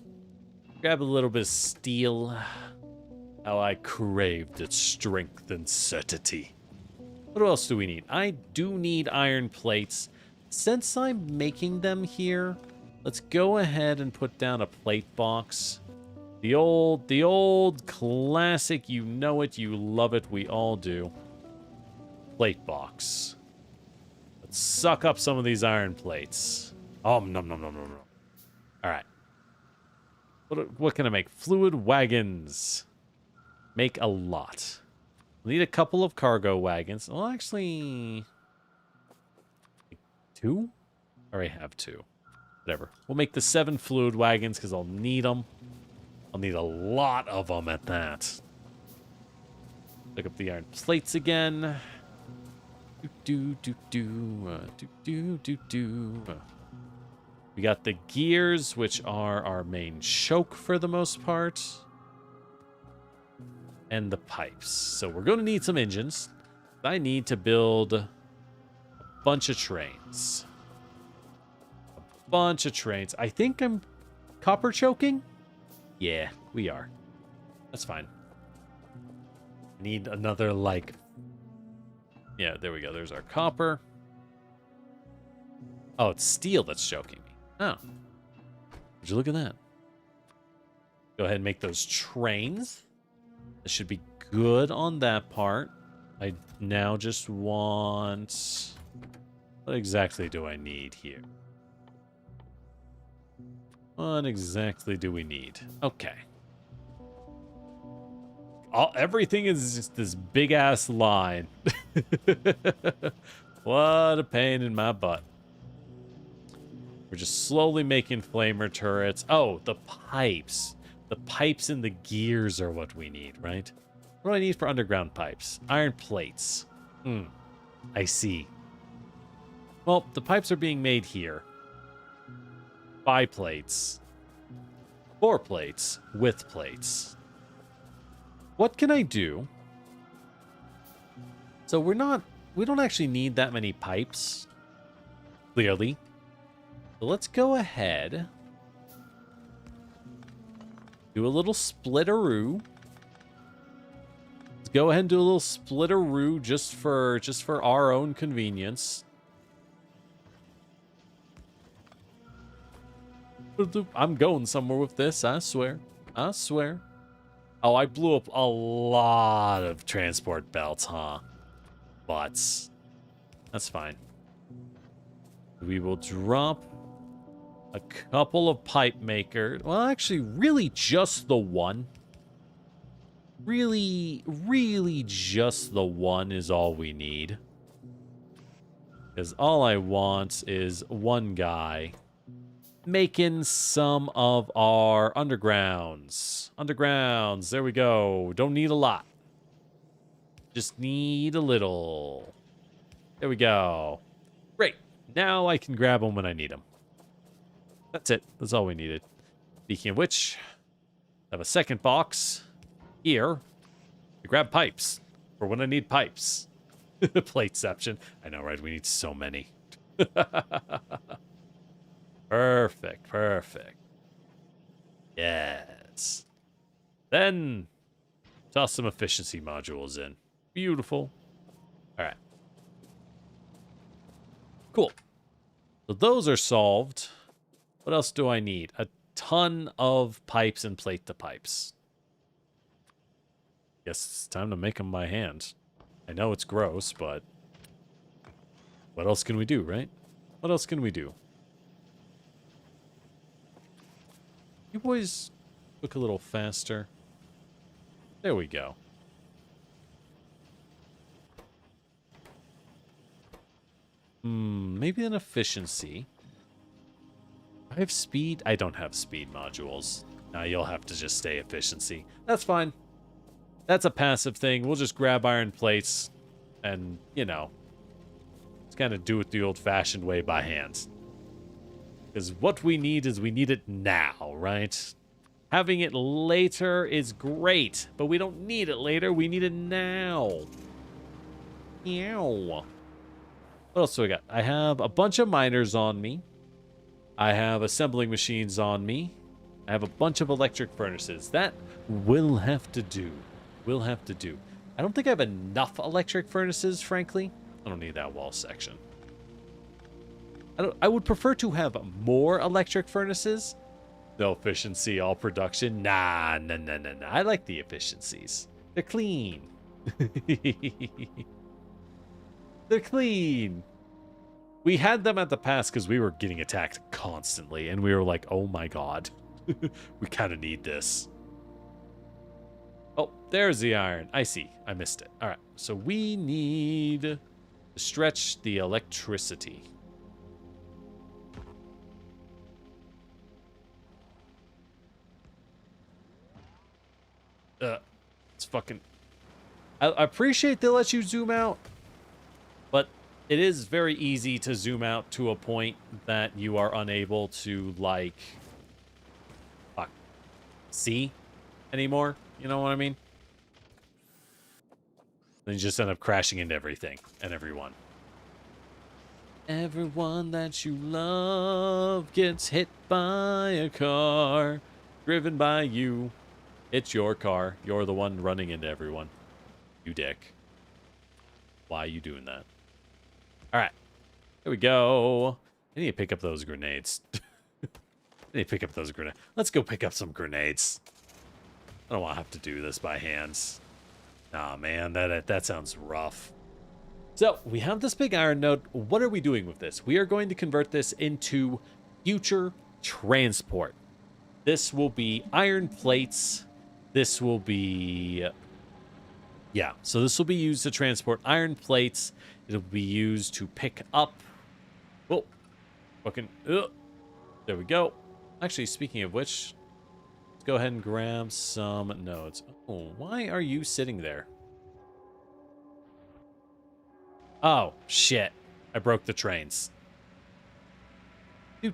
S1: Grab a little bit of steel. How I craved its strength and certainty. What else do we need? I do need iron plates. Since I'm making them here, let's go ahead and put down a plate box. The old classic, you know it, you love it, we all do. Plate box. Let's suck up some of these iron plates. Oh, nom, nom, nom, nom, nom. All right. What can I make? Fluid wagons. Make a lot. We'll need a couple of cargo wagons. Well, actually... 2? I already have 2. Whatever. We'll make the 7 fluid wagons because I'll need them. I'll need a lot of them at that. Look up the iron plates again. We got the gears, which are our main choke for the most part. And the pipes. So we're going to need some engines. I need to build a bunch of trains. A bunch of trains. I think I'm copper choking? Yeah, we are. That's fine. Need another, like... Yeah, there we go. There's our copper. Oh, it's steel that's choking me. Oh. Would you look at that? Go ahead and make those trains. That should be good on that part. I now just want... What exactly do I need here? What exactly do we need? Okay. Everything is just this big-ass line. What a pain in my butt. We're just slowly making flamer turrets. Oh, the pipes. The pipes and the gears are what we need, right? What do I need for underground pipes? Iron plates. I see. Well, the pipes are being made here. 5 plates. 4 plates with plates. What can I do? So we don't actually need that many pipes. Clearly. So let's go ahead. Do a little splitteroo. Let's go ahead and do a little splitteroo just for our own convenience. I'm going somewhere with this, I swear. I swear. Oh, I blew up a lot of transport belts, huh? Butts. That's fine. We will drop a couple of pipe makers. Well, actually, really just the one. Really just the one is all we need. Because all I want is one guy making some of our undergrounds. Undergrounds, there we go. Don't need a lot. Just need a little. There we go. Great. Now I can grab them when I need them. That's it. That's all we needed. Speaking of which, I have a second box here to grab pipes for when I need pipes. Plateception. I know, right? We need so many. Perfect, perfect. Yes. Then toss some efficiency modules in. Beautiful. All right. Cool. So those are solved. What else do I need? A ton of pipes and plate to pipes. Guess it's time to make them by hand. I know it's gross, but what else can we do, right? What else can we do? You boys look a little faster. There we go. Maybe an efficiency. I have speed. I don't have speed modules. Now you'll have to just stay efficiency. That's fine. That's a passive thing. We'll just grab iron plates and, you know, let's kind of do it the old-fashioned way by hand. Because what we need is we need it now, right? Having it later is great, but we don't need it later. We need it now. Ew. What else do I got? I have a bunch of miners on me. I have assembling machines on me. I have a bunch of electric furnaces. That will have to do. Will have to do. I don't think I have enough electric furnaces, frankly. I don't need that wall section. I would prefer to have more electric furnaces. No efficiency, all production. Nah. I like the efficiencies. They're clean. They're clean. We had them at the past because we were getting attacked constantly, and we were like, oh my god. We kind of need this. Oh, there's the iron. I see. I missed it. All right. So we need to stretch the electricity. It's fucking... I appreciate they let you zoom out, but it is very easy to zoom out to a point that you are unable to, like, see anymore. You know what I mean? Then you just end up crashing into everything and everyone. Everyone that you love gets hit by a car driven by you. It's your car. You're the one running into everyone. You dick. Why are you doing that? All right. There we go. I need to pick up those grenades. I need to pick up those grenades. Let's go pick up some grenades. I don't want to have to do this by hands. Nah, man, that sounds rough. So, we have this big iron node. What are we doing with this? We are going to convert this into future transport. This will be iron plates. This will be... yeah, so this will be used to transport iron plates. It'll be used to pick up... whoa. Fucking... there we go. Actually, speaking of which... let's go ahead and grab some nodes. Oh, why are you sitting there? Oh, shit. I broke the trains. Do.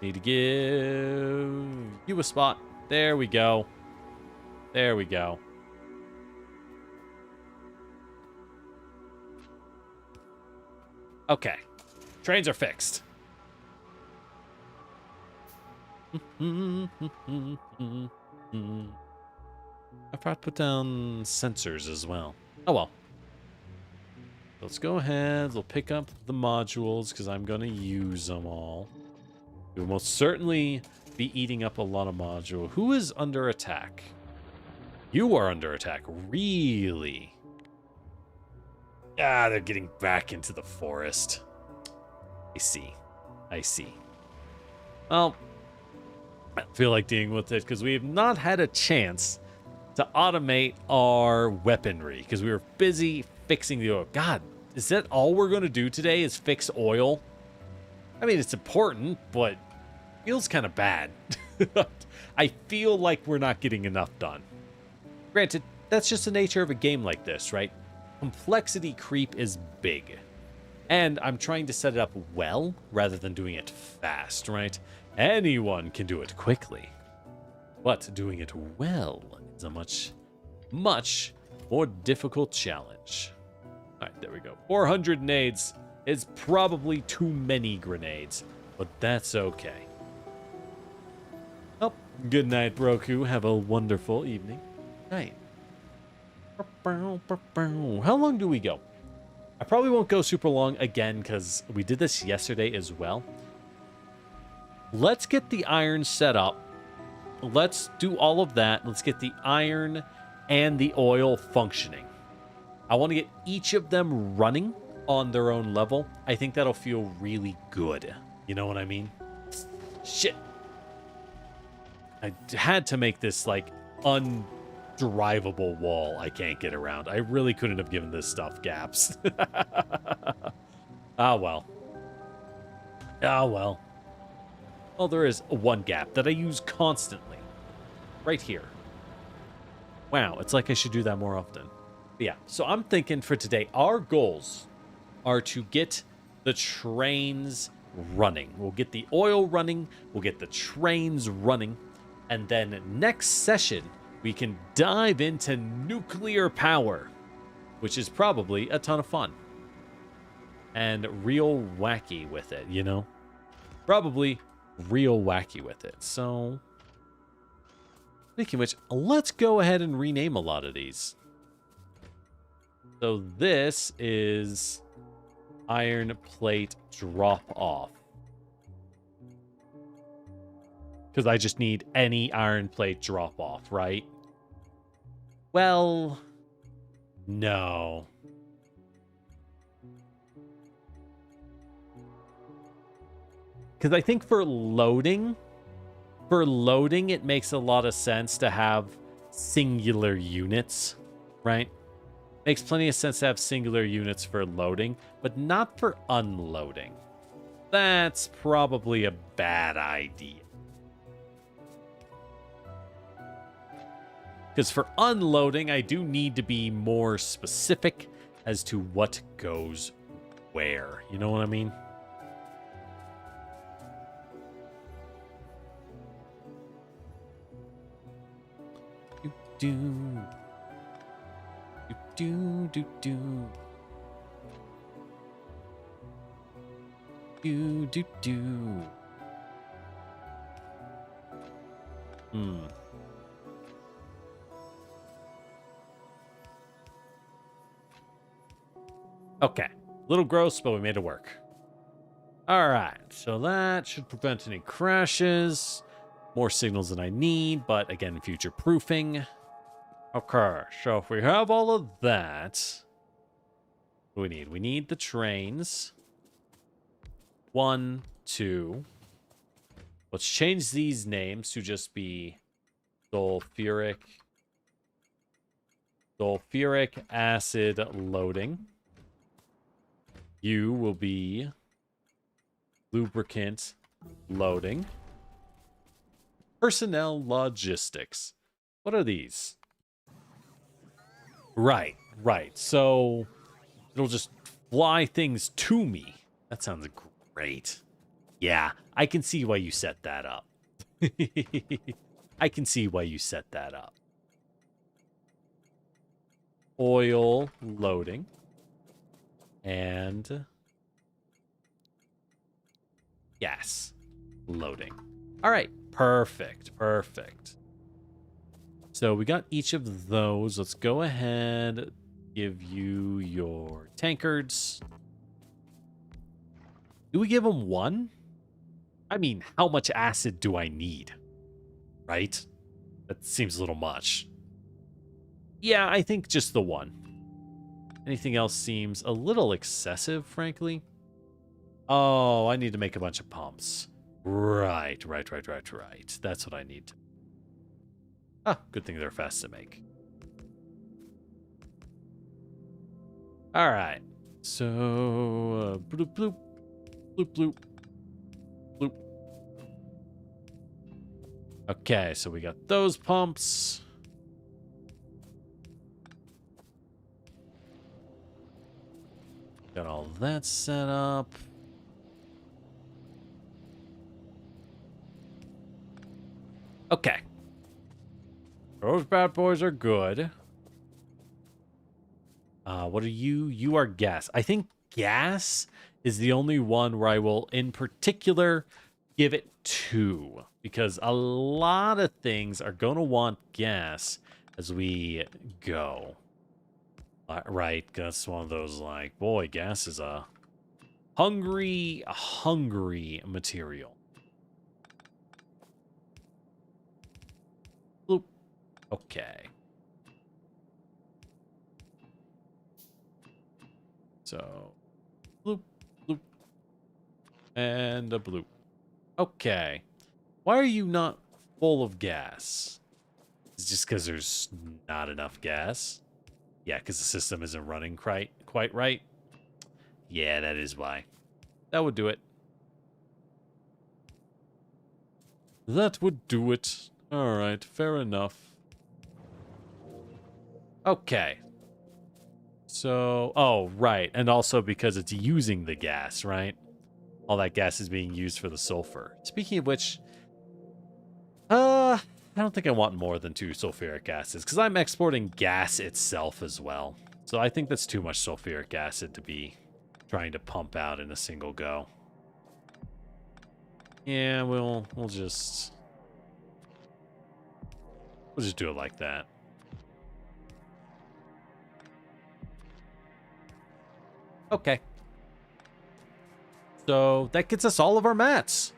S1: Need to give you a spot. There we go. There we go. Okay. Trains are fixed. I forgot to put down sensors as well. Oh well. Let's go ahead. We'll pick up the modules because I'm going to use them all. We will most certainly be eating up a lot of module. Who is under attack? You are under attack. Really? Ah, they're getting back into the forest. I see. I see. Well, I feel like dealing with it because we have not had a chance to automate our weaponry because we were busy fixing the oil. God, is that all we're going to do today is fix oil? I mean, it's important, but feels kind of bad. I feel like we're not getting enough done. Granted, that's just the nature of a game like this, right? Complexity creep is big. And I'm trying to set it up well rather than doing it fast, right? Anyone can do it quickly. But doing it well is a much, much more difficult challenge. All right, there we go. 400 nades is probably too many grenades, but that's okay. Oh, good night, Broku. Have a wonderful evening. Night. How long do we go? I probably won't go super long again because we did this yesterday as well. Let's get the iron set up. Let's do all of that. Let's get the iron and the oil functioning. I want to get each of them running on their own level. I think that'll feel really good. You know what I mean? Shit. I had to make this like undrivable wall I can't get around. I really couldn't have given this stuff gaps. Ah, well. Ah, well. Well, there is one gap that I use constantly. Right here. Wow, it's like I should do that more often. But yeah, so I'm thinking for today, our goals are to get the trains running. We'll get the oil running. We'll get the trains running. And then next session, we can dive into nuclear power, which is probably a ton of fun. And real wacky with it, you know? Probably real wacky with it. So, speaking of which, let's go ahead and rename a lot of these. So this is iron plate drop off. Because I just need any iron plate drop off, right? Well, no. Because I think for loading, it makes a lot of sense to have singular units, right? Makes plenty of sense to have singular units for loading, but not for unloading. That's probably a bad idea. Because for unloading, I do need to be more specific as to what goes where. You know what I mean? Do do do do do do do. Okay, little gross, but we made it work. All right, so that should prevent any crashes. More signals than I need, but again, future proofing. Okay, so if we have all of that, what do we need? We need the trains. 1, 2. Let's change these names to just be sulfuric acid loading. U will be lubricant loading. Personnel logistics. What are these? Right. So it'll just fly things to me. That sounds great. Yeah, I can see why you set that up. I can see why you set that up. Oil loading. And gas loading. All right, perfect. So we got each of those. Let's go ahead, give you your tankards. Do we give them one? I mean, how much acid do I need? Right? That seems a little much. Yeah, I think just the one. Anything else seems a little excessive, frankly. Oh, I need to make a bunch of pumps. Right. That's what I need. Ah, good thing they're fast to make. All right. So, bloop, bloop, bloop, bloop, bloop. Okay, so we got those pumps. Got all that set up. Okay. Those bad boys are good. What are you? You are gas. I think gas is the only one where I will, in particular, give it 2. Because a lot of things are going to want gas as we go. Right, that's one of those like, boy, gas is a hungry material. Bloop. Okay. So, bloop, bloop, and a bloop. Okay. Why are you not full of gas? It's just because there's not enough gas? Yeah, because the system isn't running quite right. Yeah, that is why. That would do it. That would do it. All right, fair enough. Okay. So, oh, right. And also because it's using the gas, right? All that gas is being used for the sulfur. Speaking of which, I don't think I want more than 2 sulfuric acids because I'm exporting gas itself as well. So I think that's too much sulfuric acid to be trying to pump out in a single go. Yeah, we'll just do it like that. Okay. So that gets us all of our mats.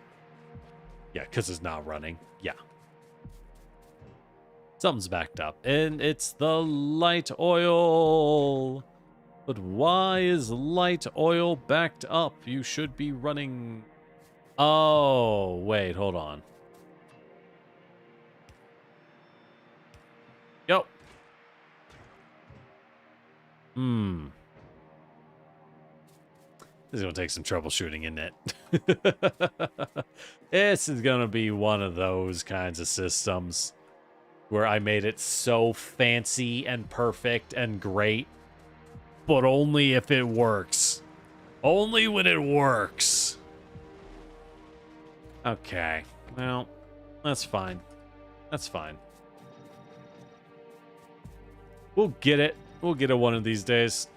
S1: Yeah, because it's not running. Yeah. Something's backed up. And it's the light oil. But why is light oil backed up? You should be running... Oh, wait, hold on. Yo. This is going to take some troubleshooting, isn't it? This is going to be one of those kinds of systems where I made it so fancy and perfect and great, but only if it works. Only when it works. Okay, well, that's fine. That's fine. We'll get it. We'll get it one of these days.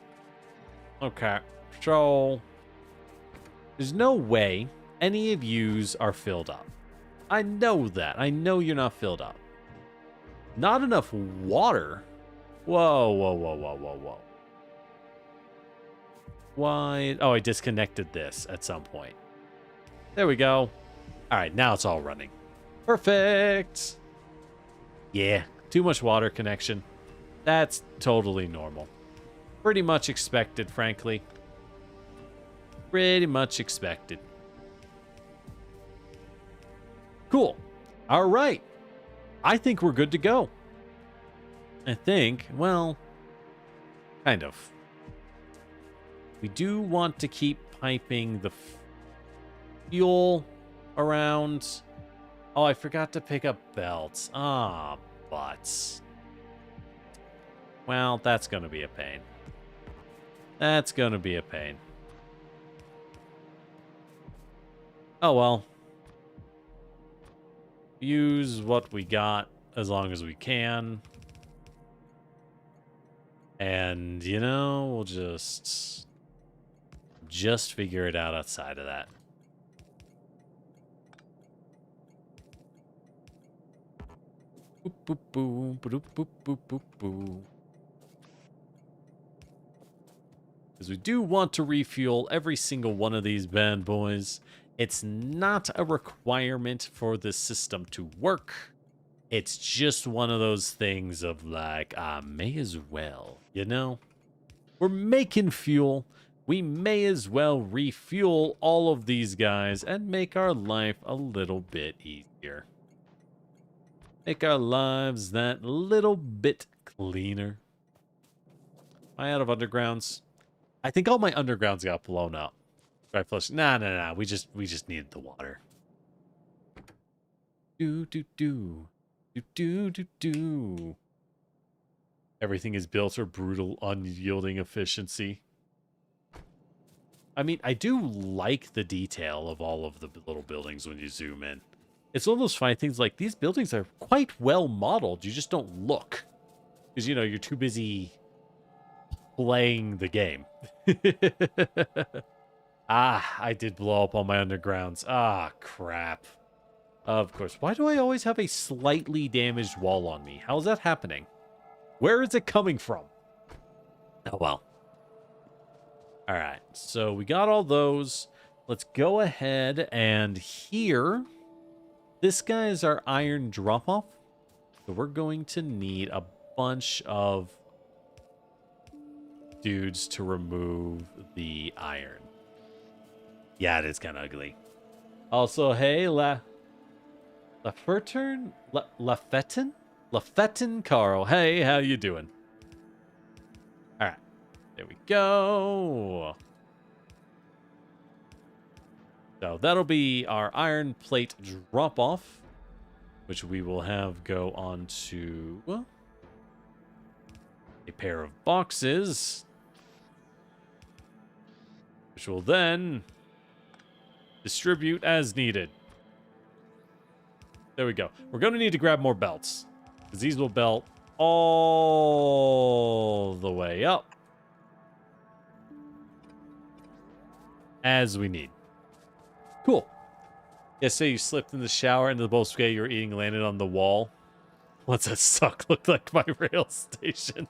S1: Okay, so... There's no way any of yous are filled up. I know that. I know you're not filled up. Not enough water? Whoa. Why? Oh, I disconnected this at some point. There we go. All right, now it's all running. Perfect. Yeah, too much water connection. That's totally normal. Pretty much expected, frankly. Pretty much expected. Cool. All right. I think we're good to go. I think, well, kind of. We do want to keep piping the fuel around. Oh, I forgot to pick up belts. Ah, butts. Well, that's going to be a pain. That's going to be a pain. Oh, well. Use what we got as long as we can. And, you know, we'll just figure it out outside of that. Boop, boop, boop, boop, boop, boop, boop, boop. Because we do want to refuel every single one of these bad boys. It's not a requirement for the system to work. It's just one of those things of like, may as well, you know? We're making fuel. We may as well refuel all of these guys and make our life a little bit easier. Make our lives that little bit cleaner. Am I out of undergrounds? I think all my undergrounds got blown up. Right, flush. Nah. We just needed the water. Do. Everything is built for brutal, unyielding efficiency. I mean, I do like the detail of all of the little buildings when you zoom in. It's one of those fine things, like, these buildings are quite well modeled. You just don't look. Because, you know, you're too busy playing the game. I did blow up all my undergrounds. Crap. Of course. Why do I always have a slightly damaged wall on me? How's that happening? Where is it coming from? Oh, well. All right. So we got all those. Let's go ahead and here. This guy is our iron drop-off. So we're going to need a bunch of dudes to remove the iron. Yeah, it is kind of ugly. Also, hey, Lafetin Carl. Hey, how you doing? All right, there we go. So that'll be our iron plate drop off, which we will have go onto a pair of boxes, which will then distribute as needed. There we go. We're going to need to grab more belts, because these will belt all the way up as we need. Cool. Yesterday you slipped in the shower and the bowl spaghetti you were eating landed on the wall. What's that suck look like my rail station?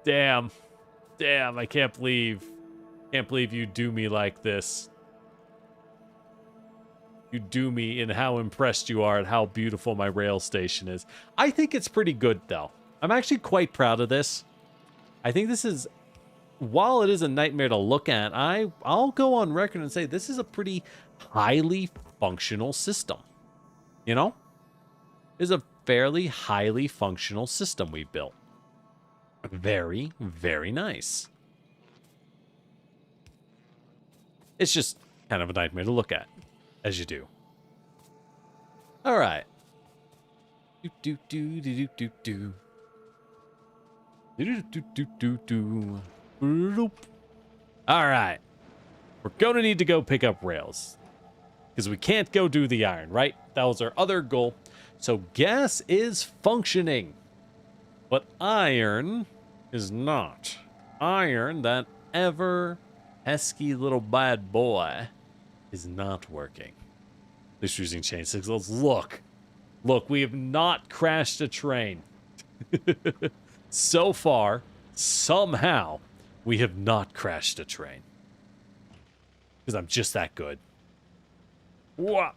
S1: Damn, I can't believe you do me like this. You do me in how impressed you are at how beautiful my rail station is. I think it's pretty good, though. I'm actually quite proud of this. I think this is, while it is a nightmare to look at, I'll go on record and say this is a pretty highly functional system. You know? It's a fairly highly functional system we built. Very, very nice. It's just kind of a nightmare to look at, as you do. All right. Do. All right. We're going to need to go pick up rails, because we can't go do the iron, right? That was our other goal. So gas is functioning, but iron is not. Iron, that ever pesky little bad boy, is not working. At least using chain signals. Look, we have not crashed a train. So far, somehow, we have not crashed a train. Because I'm just that good. What?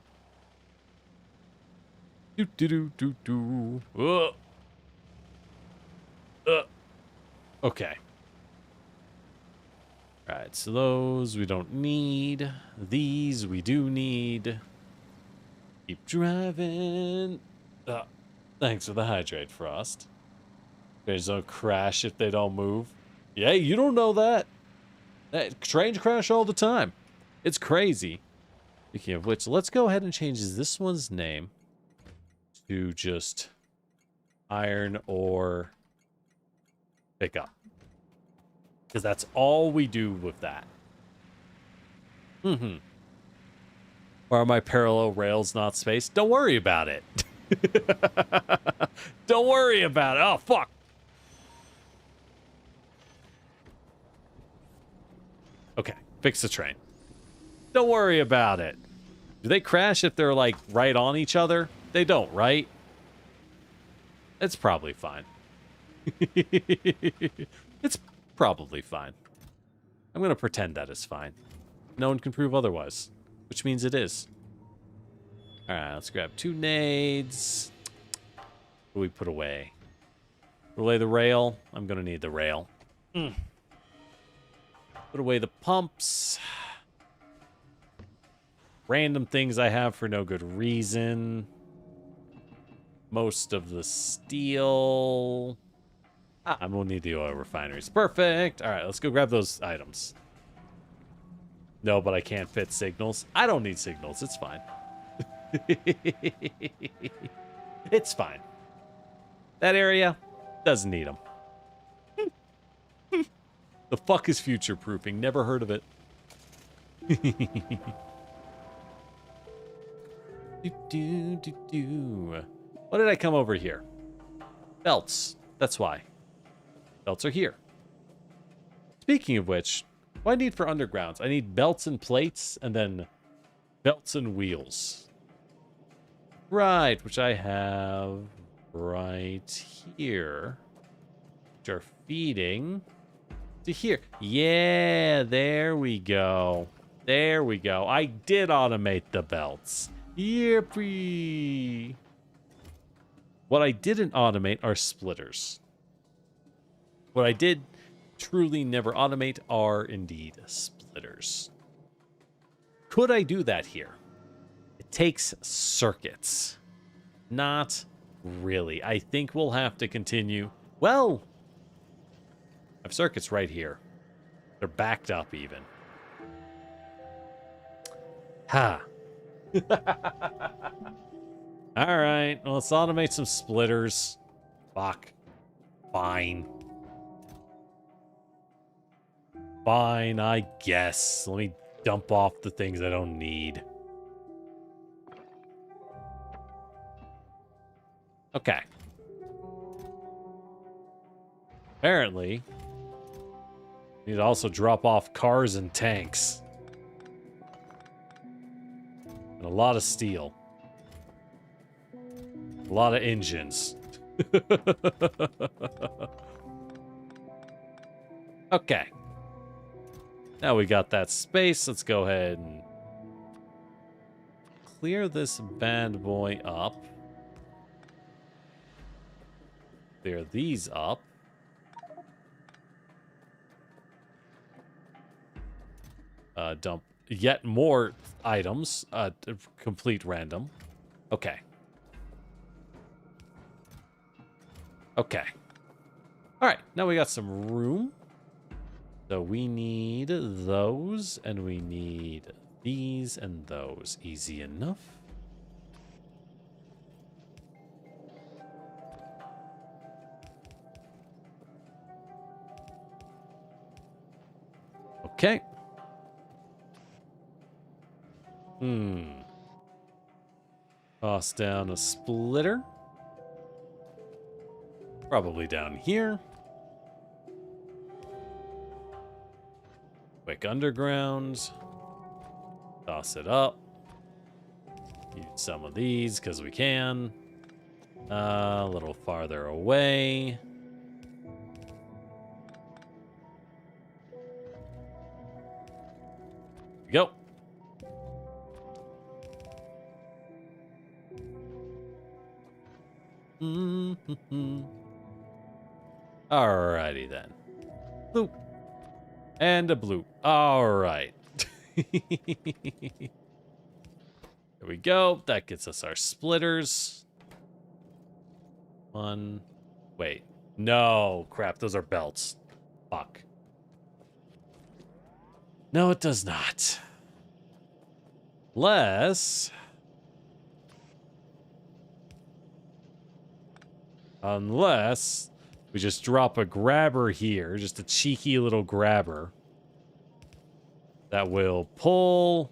S1: Do. Okay. Alright, so those we don't need. These we do need. Keep driving. Thanks for the hydrate, Frost. Trains don't crash if they don't move. Yeah, you don't know that. Trains crash all the time. It's crazy. Speaking of which, let's go ahead and change this one's name to just iron ore pickup. Because that's all we do with that. Or are my parallel rails not spaced? Don't worry about it. Don't worry about it. Oh, fuck. Okay, fix the train. Don't worry about it. Do they crash if they're, like, right on each other? They don't, right? It's probably fine. It's probably fine. I'm going to pretend that is fine. No one can prove otherwise, which means it is. All right, let's grab 2 nades. What do we put away? Put away the rail. I'm going to need the rail. Put away the pumps. Random things I have for no good reason. Most of the steel. I'm going to need the oil refineries. Perfect. All right, let's go grab those items. No, but I can't fit signals. I don't need signals. It's fine. It's fine. That area doesn't need them. The fuck is future-proofing? Never heard of it. What did I come over here? Belts. That's why. Belts are here. Speaking of which, what do I need for undergrounds? I need belts and plates, and then belts and wheels. Right, which I have right here. Which are feeding to here. Yeah, there we go. There we go. I did automate the belts. Yippee! What I didn't automate are splitters. What I did truly never automate are indeed splitters. Could I do that here? It takes circuits. Not really. I think we'll have to continue. Well, I have circuits right here. They're backed up even. Ha. All right, well, let's automate some splitters. Fuck. Fine. Fine, I guess. Let me dump off the things I don't need. Okay. Apparently, we need to also drop off cars and tanks. And a lot of steel. A lot of engines. Okay. Now we got that space. Let's go ahead and clear this bad boy up. Clear these up. Dump yet more items. Complete random. Okay. Okay. All right. Now we got some room. So we need those, and we need these and those. Easy enough. Okay. Toss down a splitter. Probably down here. Quick underground. Toss it up. Use some of these because we can. A little farther away. Go. Alrighty then. Bloop. And a bloop. Alright. There we go. That gets us our splitters. One. Wait. No. Crap. Those are belts. Fuck. No, it does not. Unless we just drop a grabber here, just a cheeky little grabber that will pull.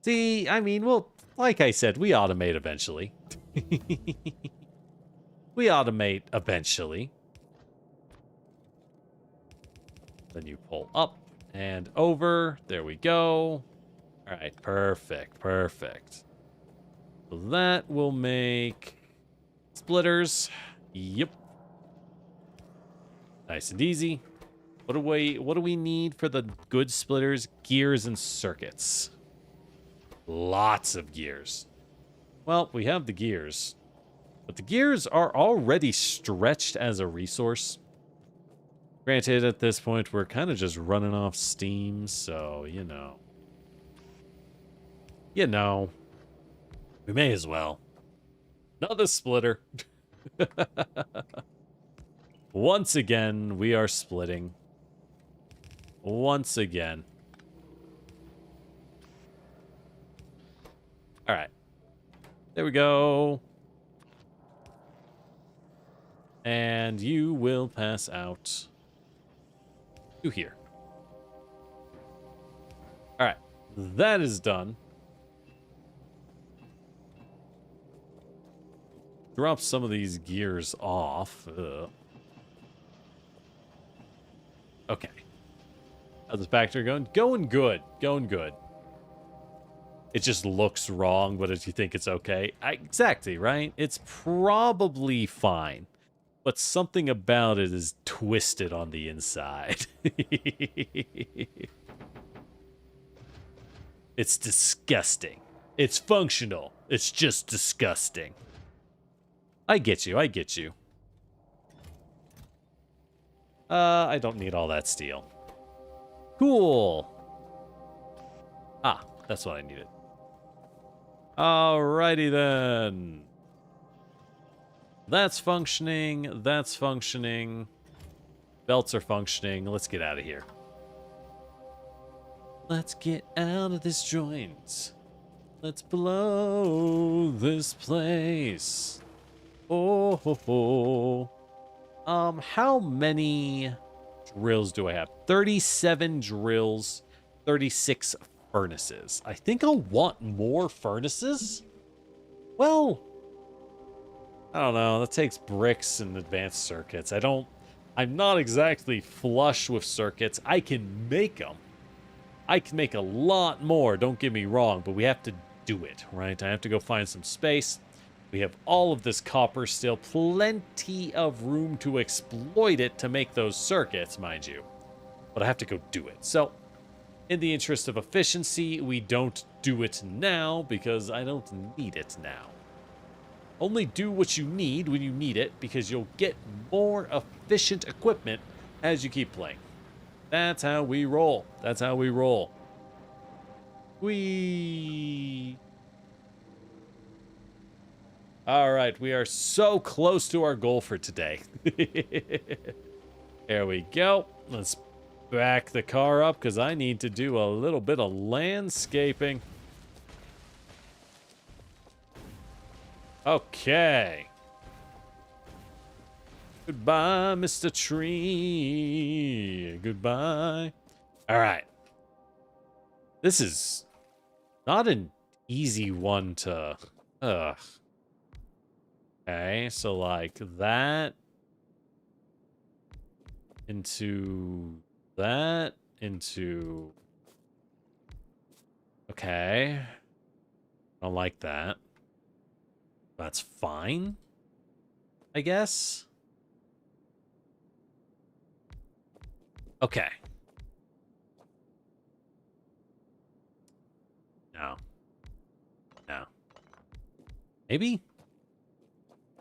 S1: See, I mean, well, like I said, we automate eventually. We automate eventually. Then you pull up and over. There we go. All right, perfect, perfect. So that will make splitters. Yep. Nice and easy. What do we need for the good splitters? Gears and circuits. Lots of gears. Well, we have the gears. But the gears are already stretched as a resource. Granted, at this point, we're kind of just running off steam, so, you know. You know. We may as well. Another splitter. Once again, we are splitting. Once again. All right. There we go. And you will pass out to here. All right. That is done. Drop some of these gears off. Okay. How's the factory going? Going good. Going good. It just looks wrong, but if you think it's okay. Exactly, right? It's probably fine. But something about it is twisted on the inside. It's disgusting. It's functional. It's just disgusting. I get you. I get you. I don't need all that steel. Cool. Ah, that's what I needed. Alrighty then. That's functioning. That's functioning. Belts are functioning. Let's get out of here. Let's get out of this joint. Let's blow this place. Oh, ho, ho. How many drills do I have? 37 drills, 36 furnaces. I think I'll want more furnaces. Well, I don't know. That takes bricks and advanced circuits. I'm not exactly flush with circuits. I can make them. I can make a lot more, don't get me wrong, but we have to do it, right? I have to go find some space. We have all of this copper still, plenty of room to exploit it to make those circuits, mind you. But I have to go do it. So, in the interest of efficiency, we don't do it now because I don't need it now. Only do what you need when you need it because you'll get more efficient equipment as you keep playing. That's how we roll. That's how we roll. All right, we are so close to our goal for today. There we go. Let's back the car up because I need to do a little bit of landscaping. Okay. Goodbye, Mr. Tree. Goodbye. All right. This is not an easy one to... Ugh. Okay, so like that into that into... Okay. I don't like that. That's fine, I guess. Okay. No. No. Maybe?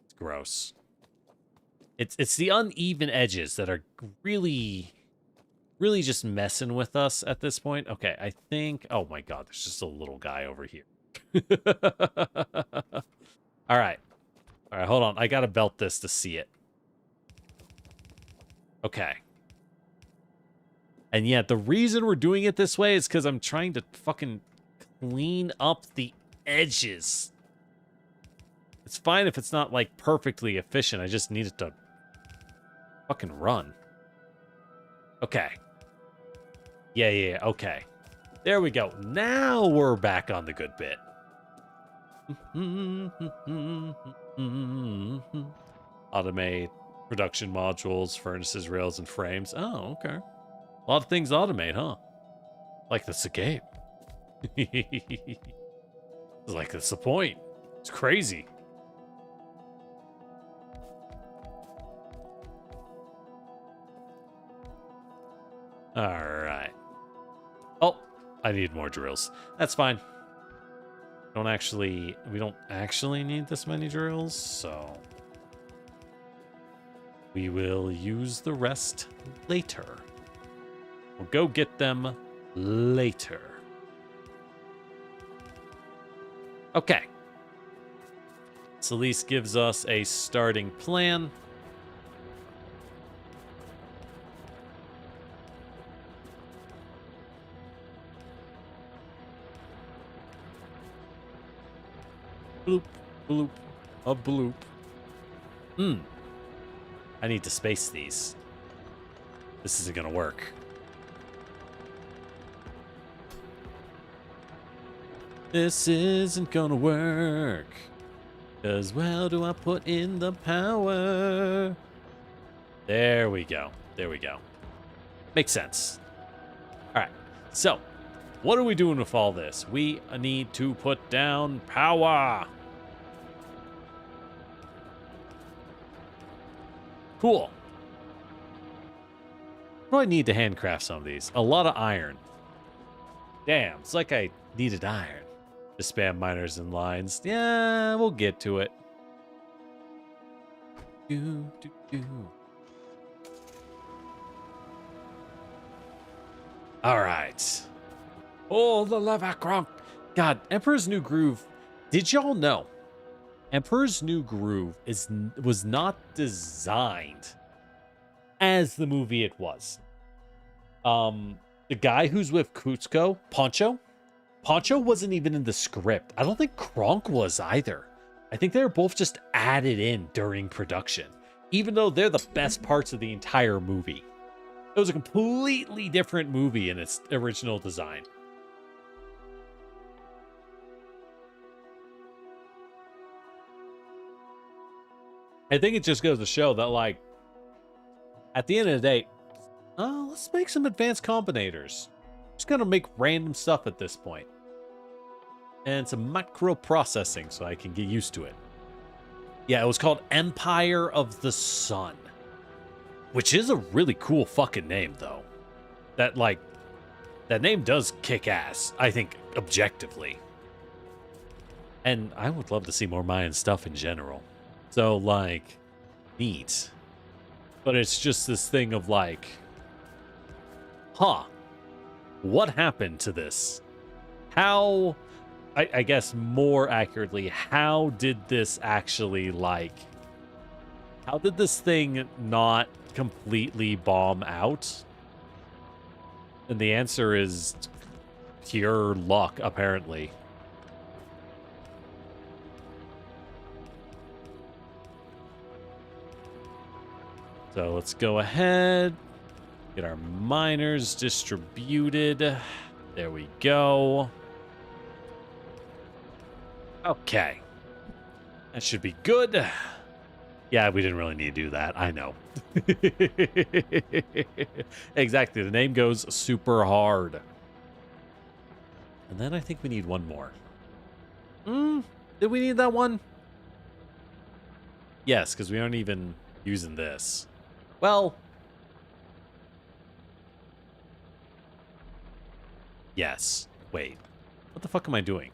S1: It's gross. It's the uneven edges that are really just messing with us at this point. Okay, I think... Oh my god, there's just a little guy over here. All right. All right, hold on. I gotta belt this to see it. Okay. And yeah, the reason we're doing it this way is because I'm trying to fucking clean up the edges. It's fine if it's not, like, perfectly efficient. I just need it to fucking run. Okay. Yeah, okay. There we go. Now we're back on the good bit. Automate production modules, furnaces, rails, and frames. Oh, okay. A lot of things automate, huh? Like that's the game. Like that's the point. It's crazy. All right. Oh, I need more drills. That's fine. We don't actually need this many drills, so we will use the rest later. We'll go get them later. Okay. This at least gives us a starting plan. Bloop, bloop, a bloop. I need to space these. This isn't gonna work. This isn't gonna work. Cause where do I put in the power? There we go. There we go. Makes sense. Alright, so what are we doing with all this? We need to put down power. Cool. What do I need to handcraft some of these? A lot of iron. Damn, it's like I needed iron to spam miners and lines. Yeah, we'll get to it. All right. Oh, the lava crunk. God, Emperor's New Groove. Did y'all know? Emperor's New Groove was not designed as the movie it was. The guy who's with Kutsuko, Poncho wasn't even in the script. I don't think Kronk was either. I think they were both just added in during production, even though they're the best parts of the entire movie. It was a completely different movie in its original design. I think it just goes to show that, like, at the end of the day, let's make some advanced combinators. Just gonna make random stuff at this point. And some macro processing so I can get used to it. Yeah, it was called Empire of the Sun. Which is a really cool fucking name, though. That name does kick ass, I think, objectively. And I would love to see more Mayan stuff in general. So, like, neat. But it's just this thing of like, what happened to this? How, I guess more accurately, how did this actually, like, how did this thing not completely bomb out? And the answer is pure luck, apparently. So let's go ahead, get our miners distributed. There we go. Okay. That should be good. Yeah, we didn't really need to do that. I know. Exactly. The name goes super hard. And then I think we need one more. Did we need that one? Yes, because we aren't even using this. Well, yes. Wait. What the fuck am I doing?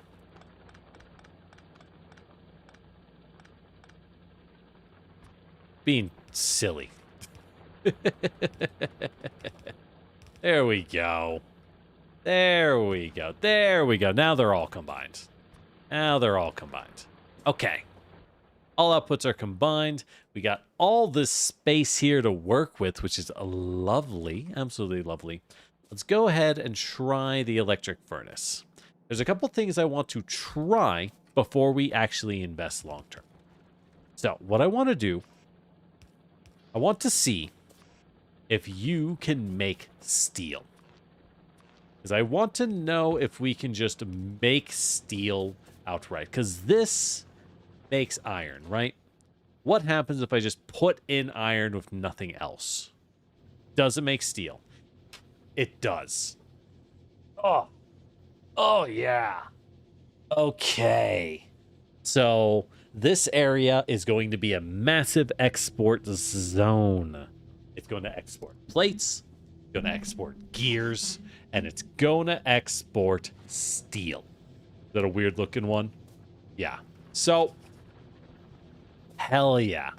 S1: Being silly. There we go. There we go. There we go. Now they're all combined. Now they're all combined. Okay. All outputs are combined. We got all this space here to work with, which is lovely. Absolutely lovely. Let's go ahead and try the electric furnace. There's a couple things I want to try before we actually invest long term. So what I want to do, I want to see if you can make steel. Because I want to know if we can just make steel outright. Because this makes iron, right? What happens if I just put in iron with nothing else? Does it make steel? It does. Oh. Oh, yeah. Okay. So this area is going to be a massive export zone. It's going to export plates, it's going to export gears, and it's going to export steel. Is that a weird looking one? Yeah. So, hell yeah.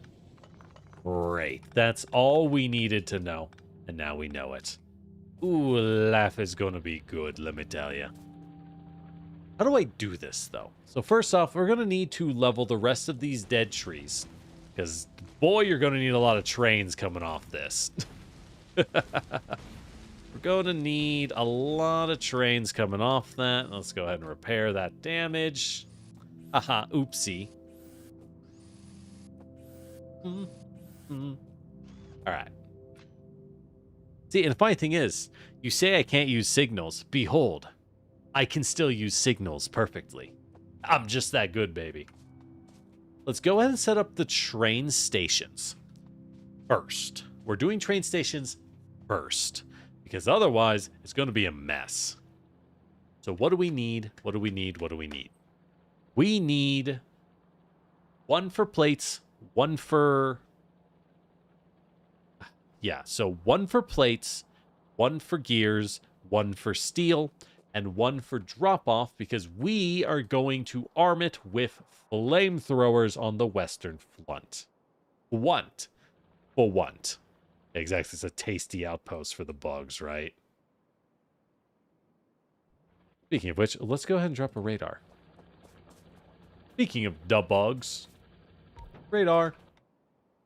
S1: Great. That's all we needed to know. And now we know it. Ooh, life is going to be good, let me tell you. How do I do this, though? So first off, we're going to need to level the rest of these dead trees. Because, boy, you're going to need a lot of trains coming off this. We're going to need a lot of trains coming off that. Let's go ahead and repair that damage. Haha, oopsie. Alright. See, and the funny thing is, you say I can't use signals. Behold, I can still use signals perfectly. I'm just that good, baby. Let's go ahead and set up the train stations first. We're doing train stations first, because otherwise it's going to be a mess. So what do we need? What do we need? What do we need? We need one for plates, one for... Yeah, so one for plates, one for gears, one for steel, and one for drop-off, because we are going to arm it with flamethrowers on the western front. Want. Exactly, it's a tasty outpost for the bugs, right? Speaking of which, let's go ahead and drop a radar. Speaking of the bugs, radar.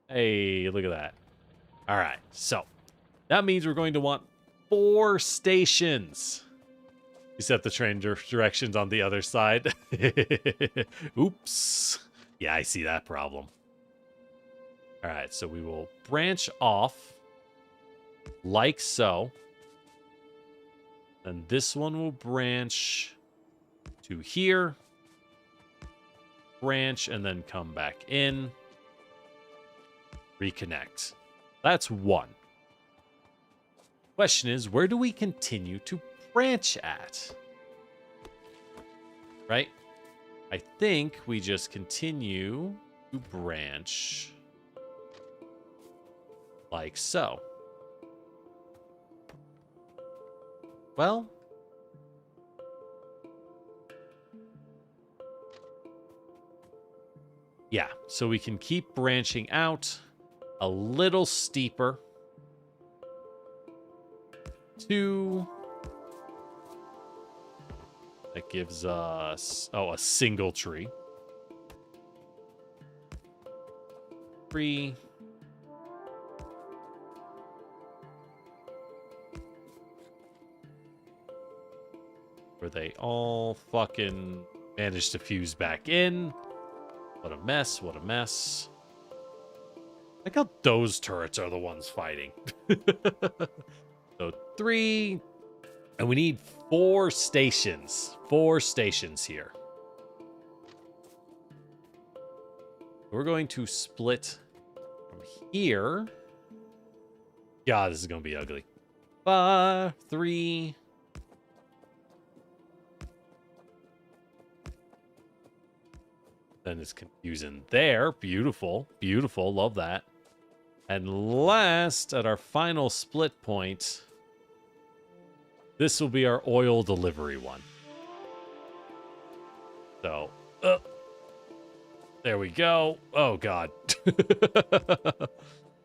S1: Hey, look at that. All right, so that means we're going to want 4 stations. You set the train directions on the other side. Oops. Yeah, I see that problem. All right, so we will branch off like so. And this one will branch to here. Branch and then come back in. Reconnect. That's 1. Question is, where do we continue to branch at? Right? I think we just continue to branch like so. Well, yeah, so we can keep branching out a little steeper to... That gives us, a single tree. 3. Where they all fucking managed to fuse back in. What a mess, what a mess. Like how those turrets are the ones fighting. So 3, and we need 4 stations. 4 stations here. We're going to split from here. God, this is going to be ugly. 5, 3. Then it's confusing there. Beautiful, beautiful. Love that. And last, at our final split point, this will be our oil delivery one. So, there we go. Oh, God.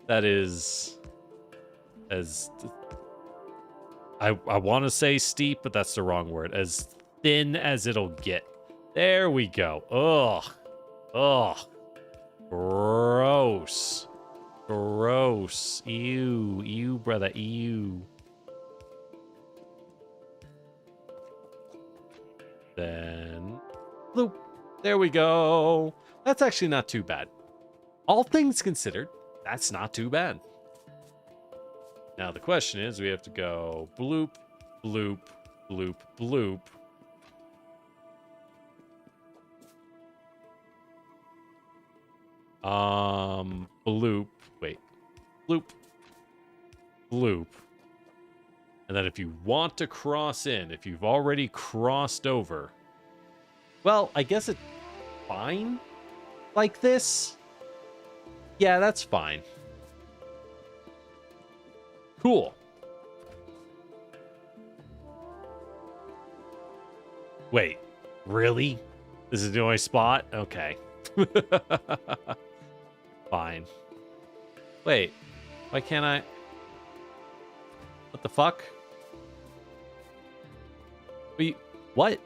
S1: That is as... I want to say steep, but that's the wrong word. As thin as it'll get. There we go. Ugh. Ugh. Gross. Gross. Ew. Ew, brother. Ew. Then... bloop. There we go. That's actually not too bad. All things considered, that's not too bad. Now the question is, we have to go bloop, bloop, bloop, bloop. Bloop. Wait. Bloop. Bloop. And then if you want to cross in, if you've already crossed over, well, I guess it fine like this. Yeah, that's fine. Cool. Wait, really? This is the only spot? Okay. Fine. Wait, why can't I? What the fuck? Wait, what?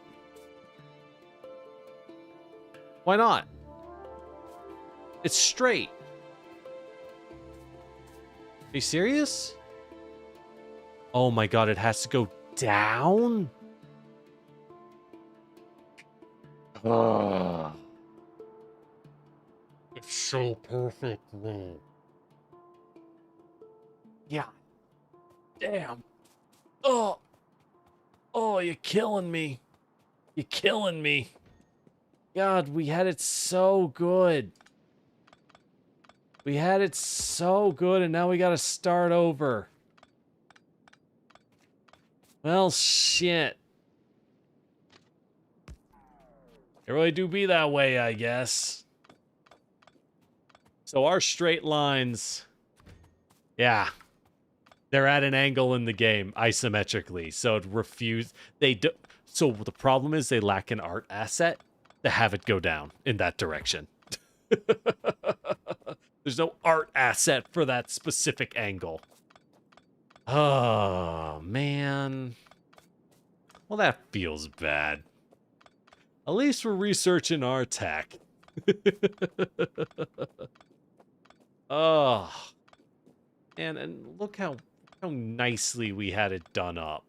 S1: Why not? It's straight. Are you serious? Oh my god, it has to go down? Ugh. It's so perfect, man. Yeah. Damn. Oh. Oh, you're killing me. You're killing me. God, we had it so good. We had it so good, and now we gotta start over. Well, shit. It really do be that way, I guess. So our straight lines... Yeah. They're at an angle in the game, isometrically, so it refused... So the problem is they lack an art asset to have it go down in that direction. There's no art asset for that specific angle. Oh, man. Well, that feels bad. At least we're researching our tech. Oh. And look how nicely we had it done up.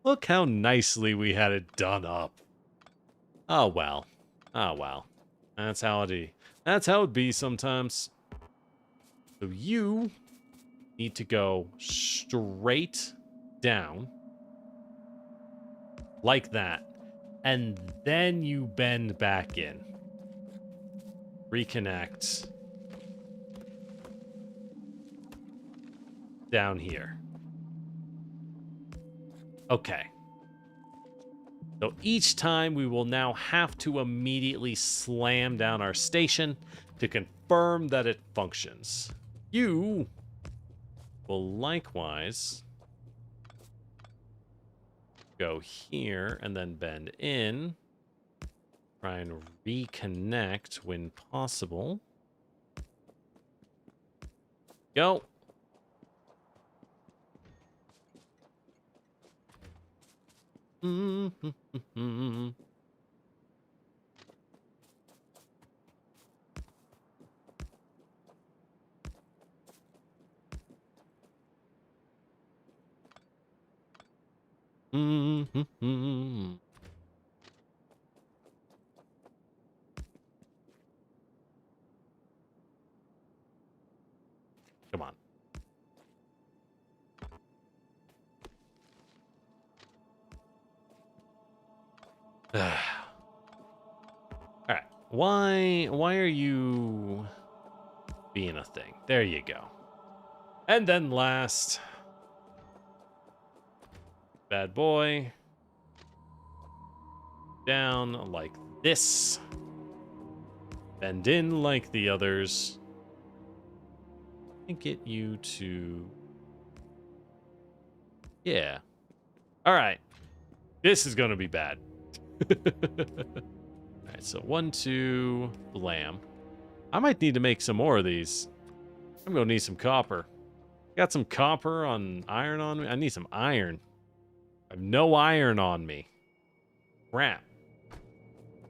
S1: Look how nicely we had it done up. Oh, well. Oh, well. That's how it be sometimes. So you need to go straight down. Like that. And then you bend back in. Reconnect. Down here. Okay. So each time we will now have to immediately slam down our station to confirm that it functions. You will likewise go here and then bend in. Try and reconnect when possible. Go. Come on. All right. Why are you being a thing? There you go. And then last, bad boy. Down like this. Bend in like the others. And get you to... Yeah. All right. This is going to be bad. All right, so 1, 2, blam. I might need to make some more of these. I'm going to need some copper. Got some copper on iron on me? I need some iron. I have no iron on me. Crap.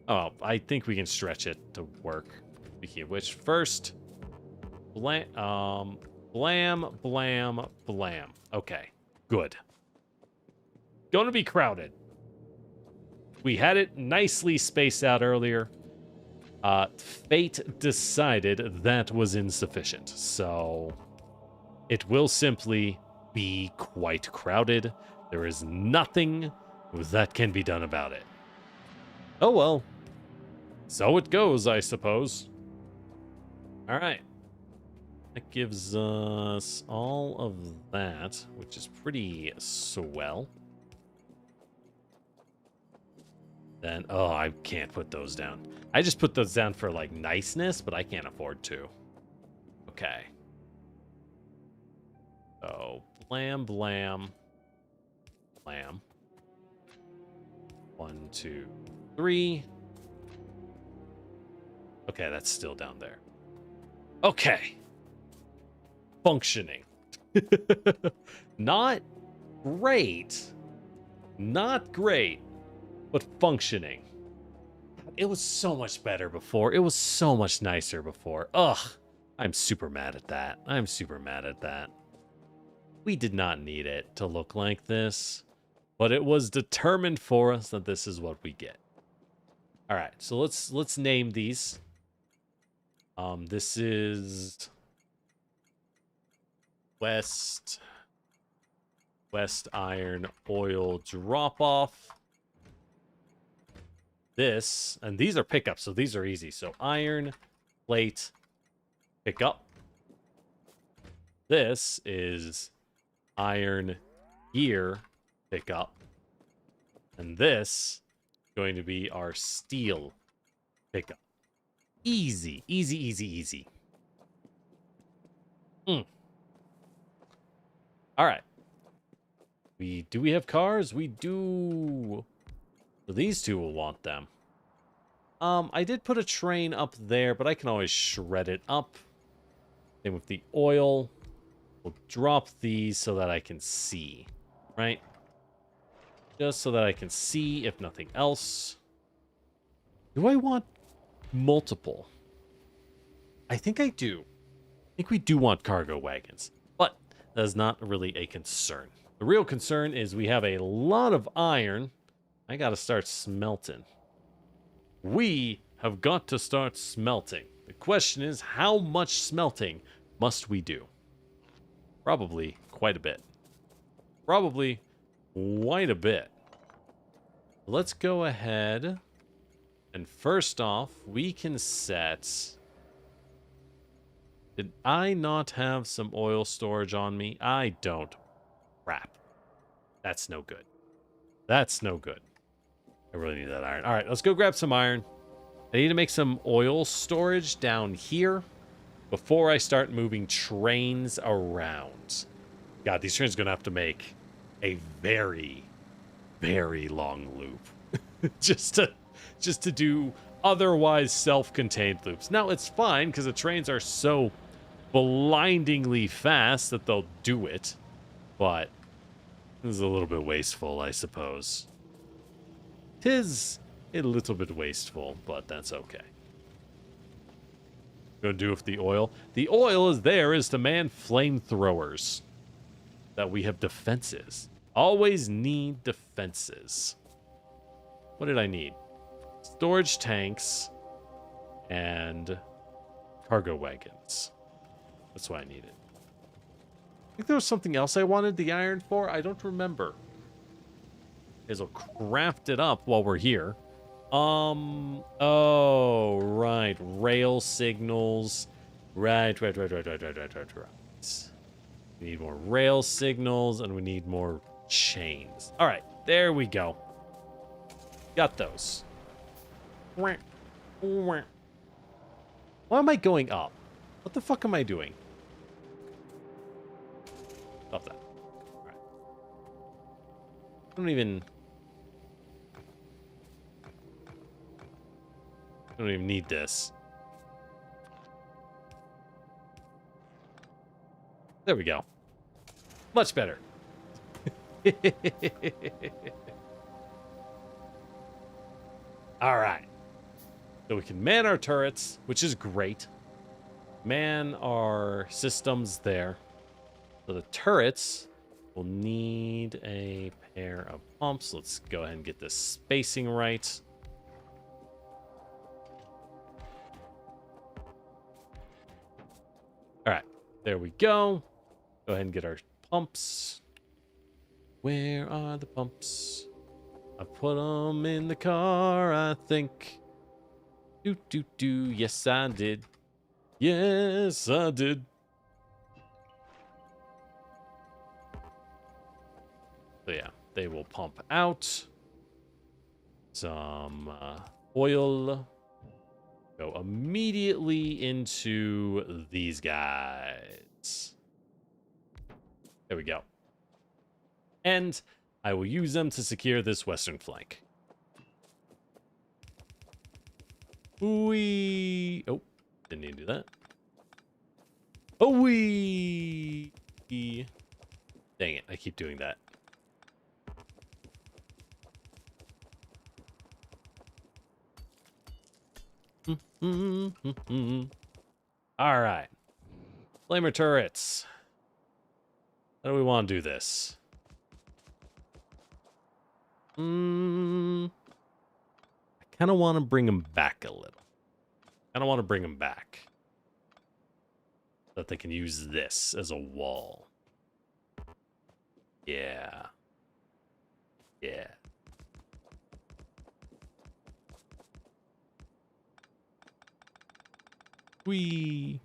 S1: Oh, I think we can stretch it to work. Speaking of which, first... Blam, blam, blam, blam. Okay, good. Gonna be crowded. We had it nicely spaced out earlier. Fate decided that was insufficient, so it will simply be quite crowded. There is nothing that can be done about it. Oh well. So it goes, I suppose. All right. That gives us all of that, which is pretty swell. Then, oh, I can't put those down. I just put those down for, like, niceness, but I can't afford to. Okay. So, blam, blam, blam. 1, 2, 3. Okay, that's still down there. Okay. Functioning. Not great. Not great, but functioning. It was so much better before. It was so much nicer before. Ugh. I'm super mad at that. I'm super mad at that. We did not need it to look like this, but it was determined for us that this is what we get. All right, so let's name these. This is West Iron Oil Drop Off. This, and these are pickups, so these are easy. So iron plate pickup. This is iron gear pickup. And this is going to be our steel pickup. Easy, easy, easy, easy. All right. Do we have cars? We do. So these two will want them. I did put a train up there, but I can always shred it up. Same with the oil. We'll drop these so that I can see, right? Just so that I can see, if nothing else. Do I want multiple? I think I do. I think we do want cargo wagons, but that is not really a concern. The real concern is we have a lot of iron. I got to start smelting. We have got to start smelting. The question is, how much smelting must we do? Probably quite a bit. Probably quite a bit. Let's go ahead. And first off, we can set... Did I not have some oil storage on me? I don't. Crap. That's no good. That's no good. I really need that iron. All right, let's go grab some iron. I need to make some oil storage down here before I start moving trains around. God, these trains are going to have to make a very, very long loop just to do otherwise self-contained loops. Now, it's fine because the trains are so blindingly fast that they'll do it, but this is a little bit wasteful, I suppose. 'Tis a little bit wasteful, but that's okay. Gonna do with the oil. The oil is to man flamethrowers. That we have defenses. Always need defenses. What did I need? Storage tanks and cargo wagons. That's what I needed. I think there was something else I wanted the iron for. I don't remember. I'll craft it up while we're here. Oh, right. Rail signals. Right. We need more rail signals, and we need more chains. All right, there we go. Got those. Why am I going up? What the fuck am I doing? Stop that. All right. I don't even need this. There we go. Much better. All right. So we can man our turrets, which is great. Man our systems there. So the turrets will need a pair of pumps. Let's go ahead and get this spacing right. All right, there we go. Go ahead and get our pumps. Where are the pumps? I put them in the car, I think. Yes, I did. Yes, I did. So yeah, they will pump out. some oil. Go immediately into these guys. There we go. And I will use them to secure this western flank. Wee. Oh, didn't need to do that. Oh, wee. Dang it, I keep doing that. All right. Flamer turrets. How do we want to do this? I kind of want to bring them back a little. I don't want to bring them back. So that they can use this as a wall. Yeah. Yeah. Whee.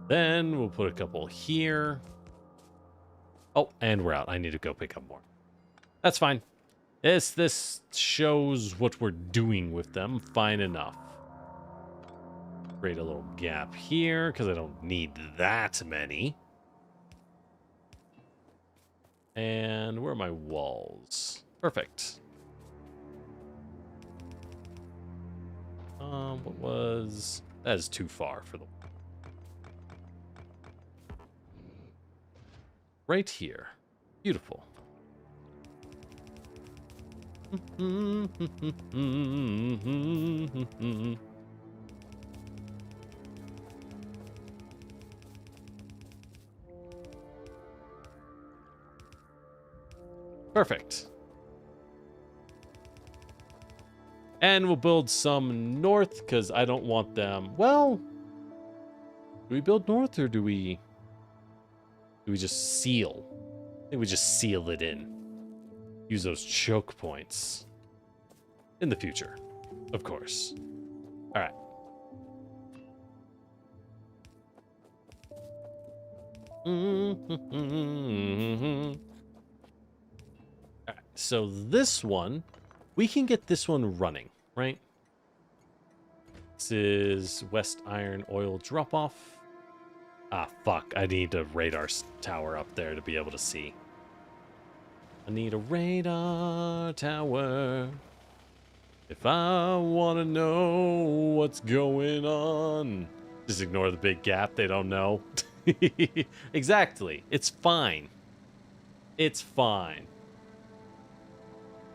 S1: Then we'll put a couple here. Oh, and we're out. I need to go pick up more. That's fine. This shows what we're doing with them. Fine enough. Create a little gap here, because I don't need that many. And where are my walls? Perfect. What was... That is too far for the... Right here. Beautiful. Perfect. And we'll build some north, because I don't want them... Well, do we build north, or do we just seal? I think we just seal it in. Use those choke points. In the future, of course. All right. All right, so this one, we can get this one running, right? This is West Iron Oil drop-off. Ah, fuck. I need a radar tower up there to be able to see. I need a radar tower if I want to know what's going on. Just ignore the big gap. They don't know. Exactly. It's fine. It's fine.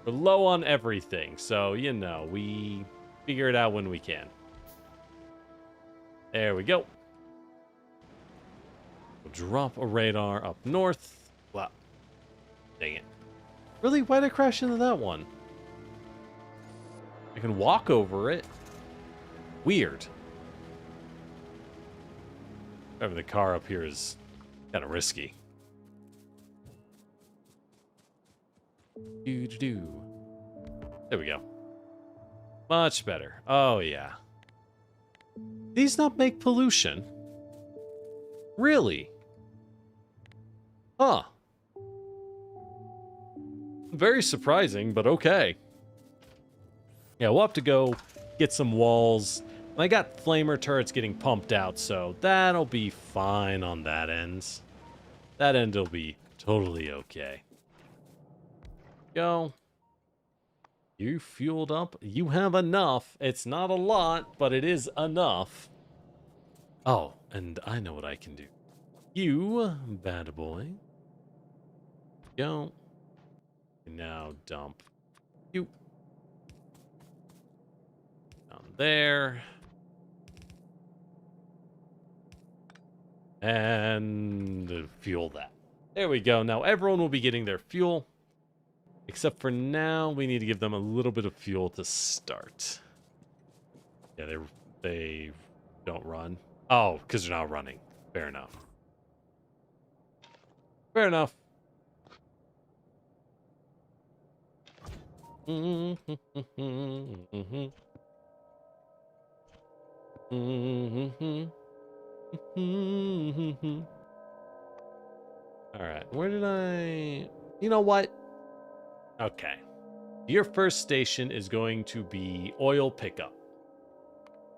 S1: We're low on everything, so, you know, we figure it out when we can. There we go. We'll drop a radar up north. Wow. Dang it. Really? Why'd I crash into that one? I can walk over it. Weird. Having the car up here is kind of risky. There we go. Much better. Oh, yeah. These not make pollution? Really? Huh. Very surprising, but okay. Yeah, we'll have to go get some walls. I got flamer turrets getting pumped out, so that'll be fine on that end. That end will be totally okay. Go. You fueled up. You have enough. It's not a lot, but it is enough. Oh, and I know what I can do. You, bad boy. Go. Now dump you. Down there. And fuel that. There we go. Now everyone will be getting their fuel. Except for now, we need to give them a little bit of fuel to start. Yeah, they don't run. Oh, because they're not running. Fair enough. Fair enough. All right, where did I... You know what? Okay. Your first station is going to be oil pickup.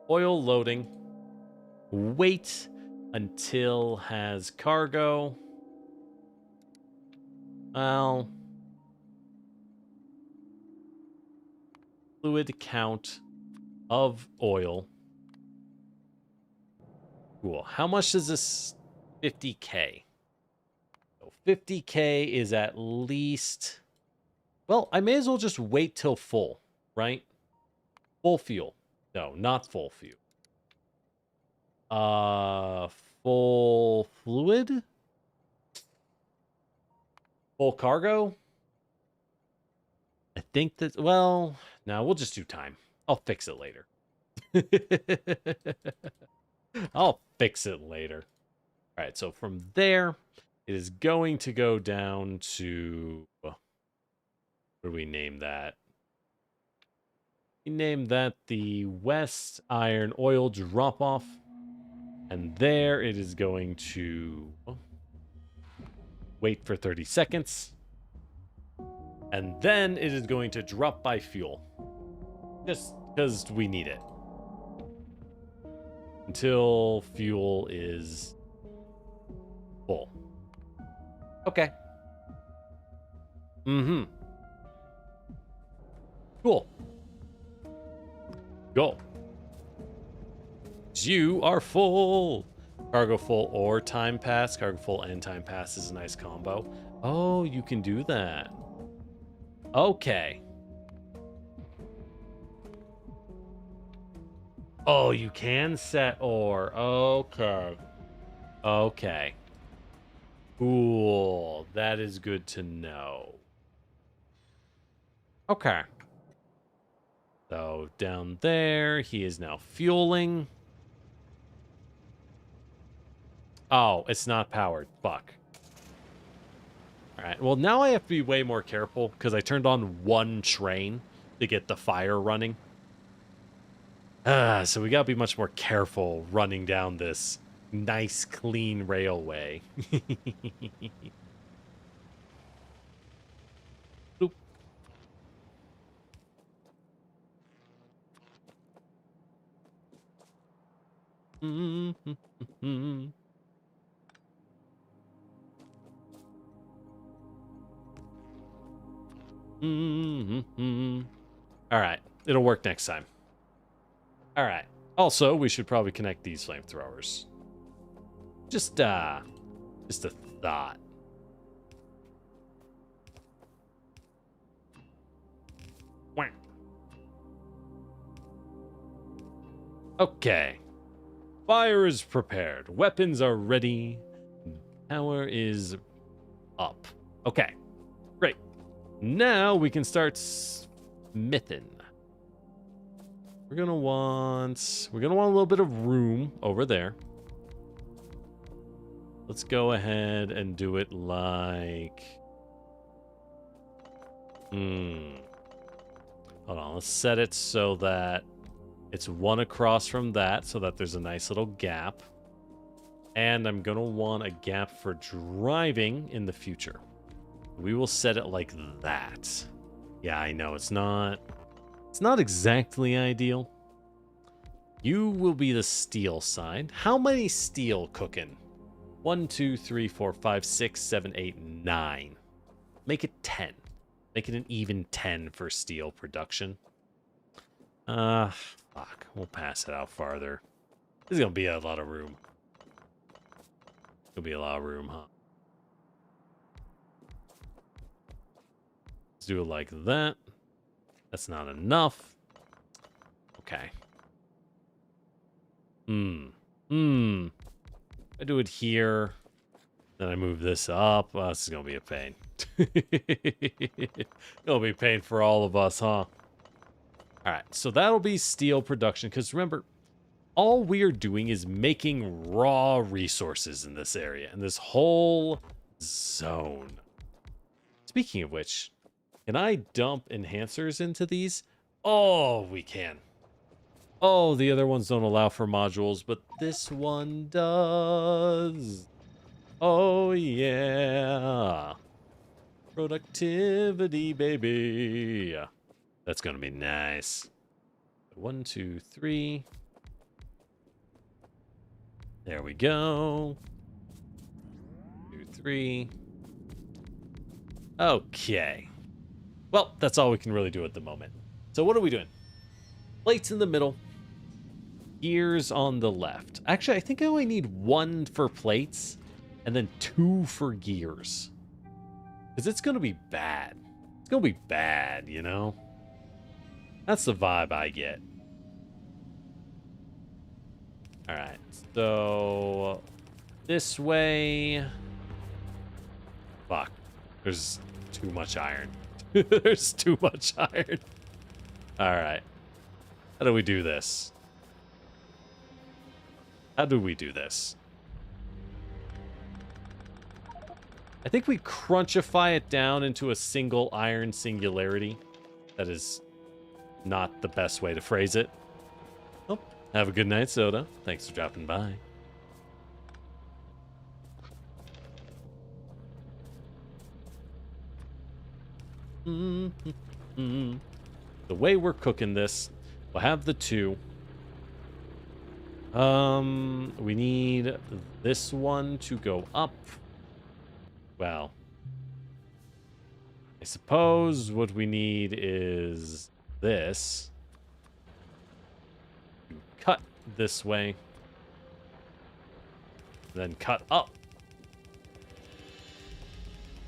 S1: Oil loading. Wait until has cargo. Well, fluid count of oil. Cool. How much is this? 50K. So 50K is at least... Well, I may as well just wait till full, right? Full fuel. No, not full fuel. Full fluid? Full cargo? I think that, well, no, we'll just do time. I'll fix it later. I'll fix it later. All right, so from there, it is going to go down to, what do we name that? We name that the West Iron Oil Drop-Off. And there it is going to wait for 30 seconds. And then it is going to drop by fuel. Just because we need it. Until fuel is full. Okay. Mm-hmm. Cool. Go. You are full. Cargo full or time pass. Cargo full and time pass is a nice combo. Oh, you can do that. Okay. Oh, you can set ore. Okay. Okay. Cool. That is good to know. Okay. So down there, he is now fueling. Oh, it's not powered. Fuck. All right. Well, now I have to be way more careful because I turned on one train to get the fire running. So we gotta be much more careful running down this nice, clean railway. Boop. All right, it'll work next time. All right. Also, we should probably connect these flamethrowers. Just a thought. Okay. Fire is prepared. Weapons are ready. Power is up. Okay. Great. Now we can start smithing. We're gonna want a little bit of room over there. Let's go ahead and do it like... Hold on, let's set it so that it's one across from that, so that there's a nice little gap. And I'm gonna want a gap for driving in the future. We will set it like that. Yeah, I know, it's not exactly ideal. You will be the steel side. How many steel cooking? 1, 2, 3, 4, 5, 6, 7, 8, 9. Make it 10. Make it an even 10 for steel production. Fuck. We'll pass it out farther. This is gonna be a lot of room. Gonna be a lot of room, huh? Let's do it like that. That's not enough. Okay. I do it here. Then I move this up. Oh, this is gonna be a pain. It'll be a pain for all of us, huh? Alright, so that'll be steel production. Because remember, all we're doing is making raw resources in this area. In this whole zone. Speaking of which, can I dump enhancers into these? Oh, we can. Oh, the other ones don't allow for modules, but this one does. Oh, yeah. Productivity, baby. That's going to be nice. 1, 2, 3. There we go. 2, 3. Okay. Well, that's all we can really do at the moment. So what are we doing? Plates in the middle. Gears on the left. Actually, I think I only need 1 for plates and then 2 for gears. Because it's going to be bad. It's going to be bad, you know? That's the vibe I get. All right. So this way. Fuck. There's too much iron. There's too much iron. All right. How do we do this? How do we do this? I think we crunchify it down into a single iron singularity. That is not the best way to phrase it. Oh, have a good night, Soda. Thanks for dropping by. The way we're cooking this, we'll have the 2. We need this one to go up. Well, I suppose what we need is this. Cut this way. Then cut up.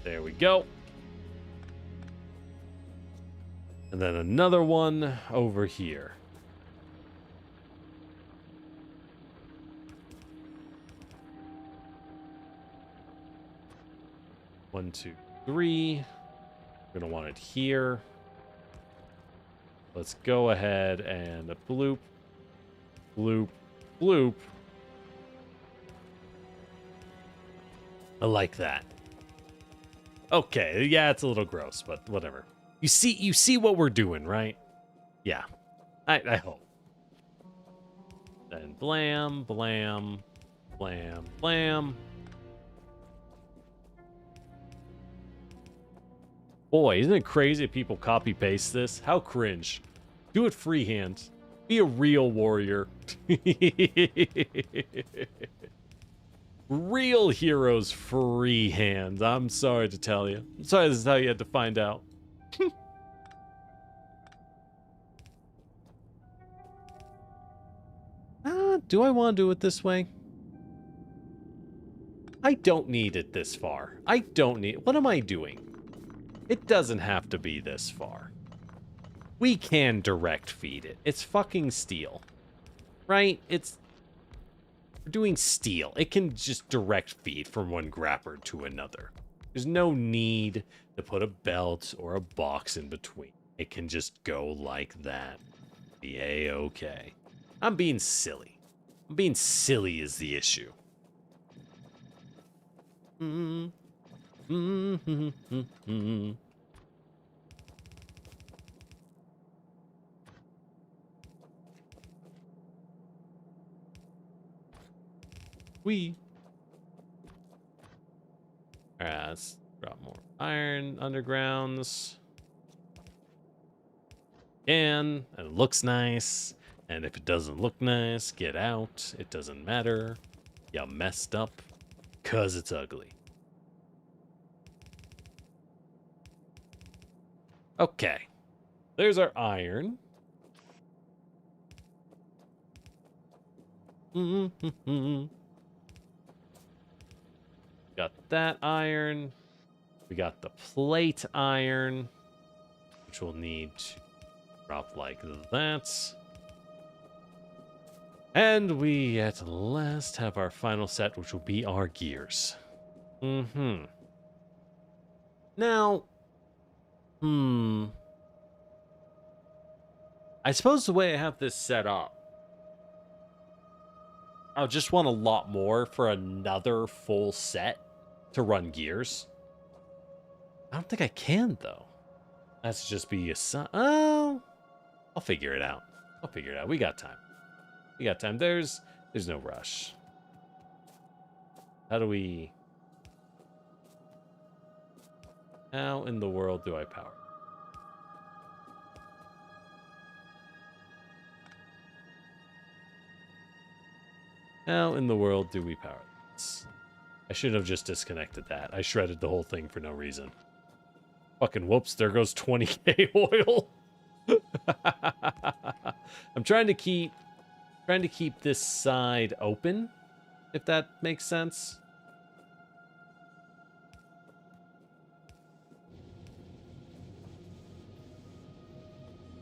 S1: There we go. And then another one over here. One, 2, 3. We're gonna want it here. Let's go ahead and bloop, bloop, bloop. I like that. Okay, yeah, it's a little gross, but whatever. You see what we're doing, right? Yeah, I hope. Then blam, blam, blam, blam. Boy, isn't it crazy if people copy paste this? How cringe. Do it freehand. Be a real warrior. Real heroes freehand. I'm sorry to tell you. I'm sorry this is how you had to find out. Do I want to do it this way? I don't need it this far. I don't need... What am I doing? It doesn't have to be this far. We can direct feed it. It's fucking steel. Right? It's... We're doing steel. It can just direct feed from one grapper to another. There's no need to put a belt or a box in between. It can just go like that. Be A-okay. I'm being silly. I'm being silly is the issue. We. Alright, let's drop more iron undergrounds. And it looks nice. And if it doesn't look nice, get out. It doesn't matter. You messed up. 'Cause it's ugly. Okay. There's our iron. Got that iron. We got the plate iron, which we'll need to drop like that. And we at last have our final set, which will be our gears. Now, I suppose the way I have this set up, I'll just want a lot more for another full set to run gears. I don't think I can, though. That's just be a... Oh, I'll figure it out. I'll figure it out. We got time. We got time. There's no rush. How do we How in the world do I power? How in the world do we power this? I should have just disconnected that. I shredded the whole thing for no reason. Fucking whoops, there goes 20k oil. I'm trying to keep this side open, if that makes sense.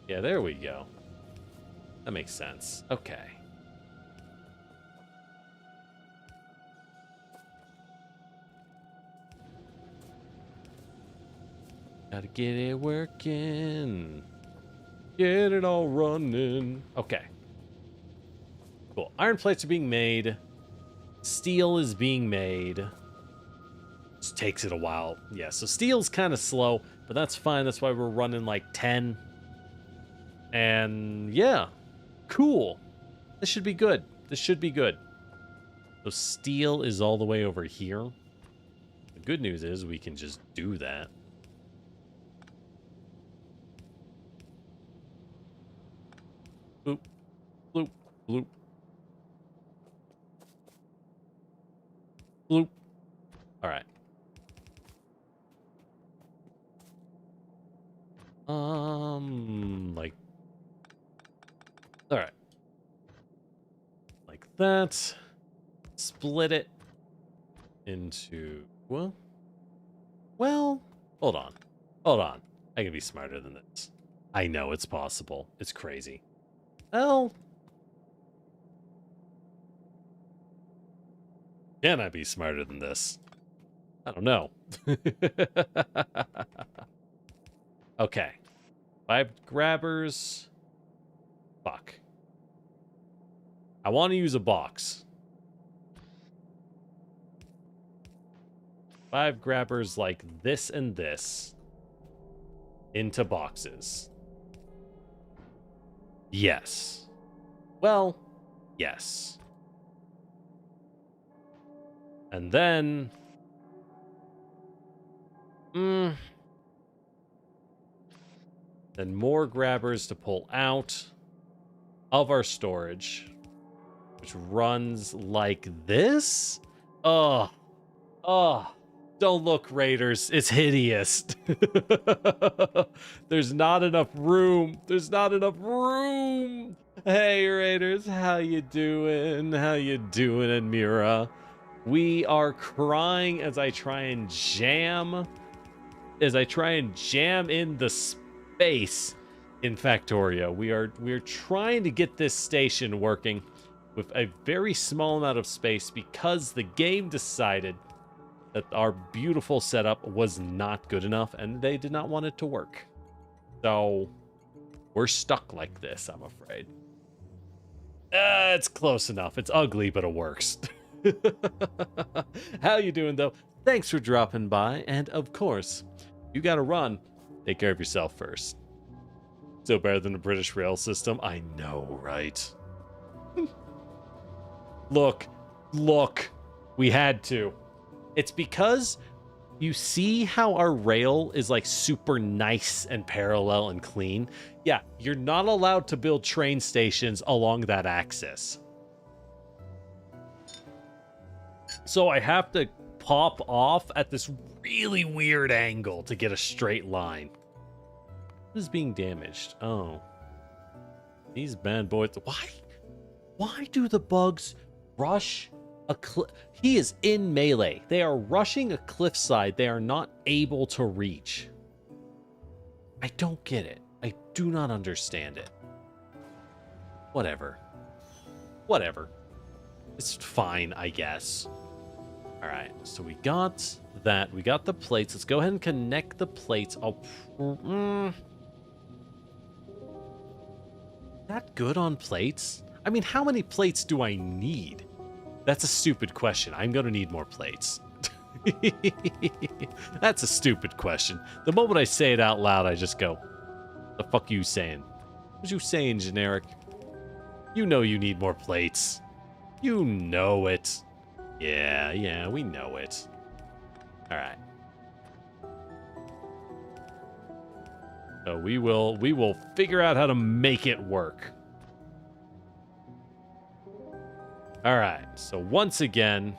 S1: Yeah, there we go. That makes sense. Okay. Gotta get it working. Get it all running. Okay. Cool. Iron plates are being made. Steel is being made. Just takes it a while. Yeah, so steel's kind of slow, but that's fine. That's why we're running like 10. And yeah, cool. This should be good. This should be good. So steel is all the way over here. The good news is we can just do that. Bloop, bloop, bloop. Bloop. All right. Like, all right. Like that. Split it into, well, hold on. Hold on. I can be smarter than this. I know it's possible. It's crazy. Well, can I be smarter than this? I don't know. Okay. 5 grabbers. Fuck. I want to use a box. 5 grabbers like this and this into boxes. Yes. Well, yes. And then... then more grabbers to pull out of our storage, which runs like this. Oh, don't look, Raiders. It's hideous. There's not enough room. There's not enough room. Hey, Raiders, how you doing? How you doing, Admira? We are crying as I try and jam in the space in Factorio. We're trying to get this station working with a very small amount of space because the game decided that our beautiful setup was not good enough and they did not want it to work. So we're stuck like this, I'm afraid. It's close enough. It's ugly, but it works. How you doing, though? Thanks for dropping by. And of course, you gotta run. Take care of yourself first. Still better than the British rail system. I know, right? Look. We had to. It's because you see how our rail is like super nice and parallel and clean. Yeah, you're not allowed to build train stations along that axis. So I have to pop off at this really weird angle to get a straight line. What is being damaged? Oh. These bad boys. Why do the bugs rush a cliff? He is in melee. They are rushing a cliffside they are not able to reach. I don't get it. I do not understand it. Whatever. It's fine, I guess. All right, so we got that. We got the plates. Let's go ahead and connect the plates. That good on plates? I mean, how many plates do I need? That's a stupid question. I'm going to need more plates. That's a stupid question. The moment I say it out loud, I just go, the fuck you saying? What you saying, generic? You know you need more plates. You know it. Yeah, we know it. All right. So we will figure out how to make it work. All right. So once again,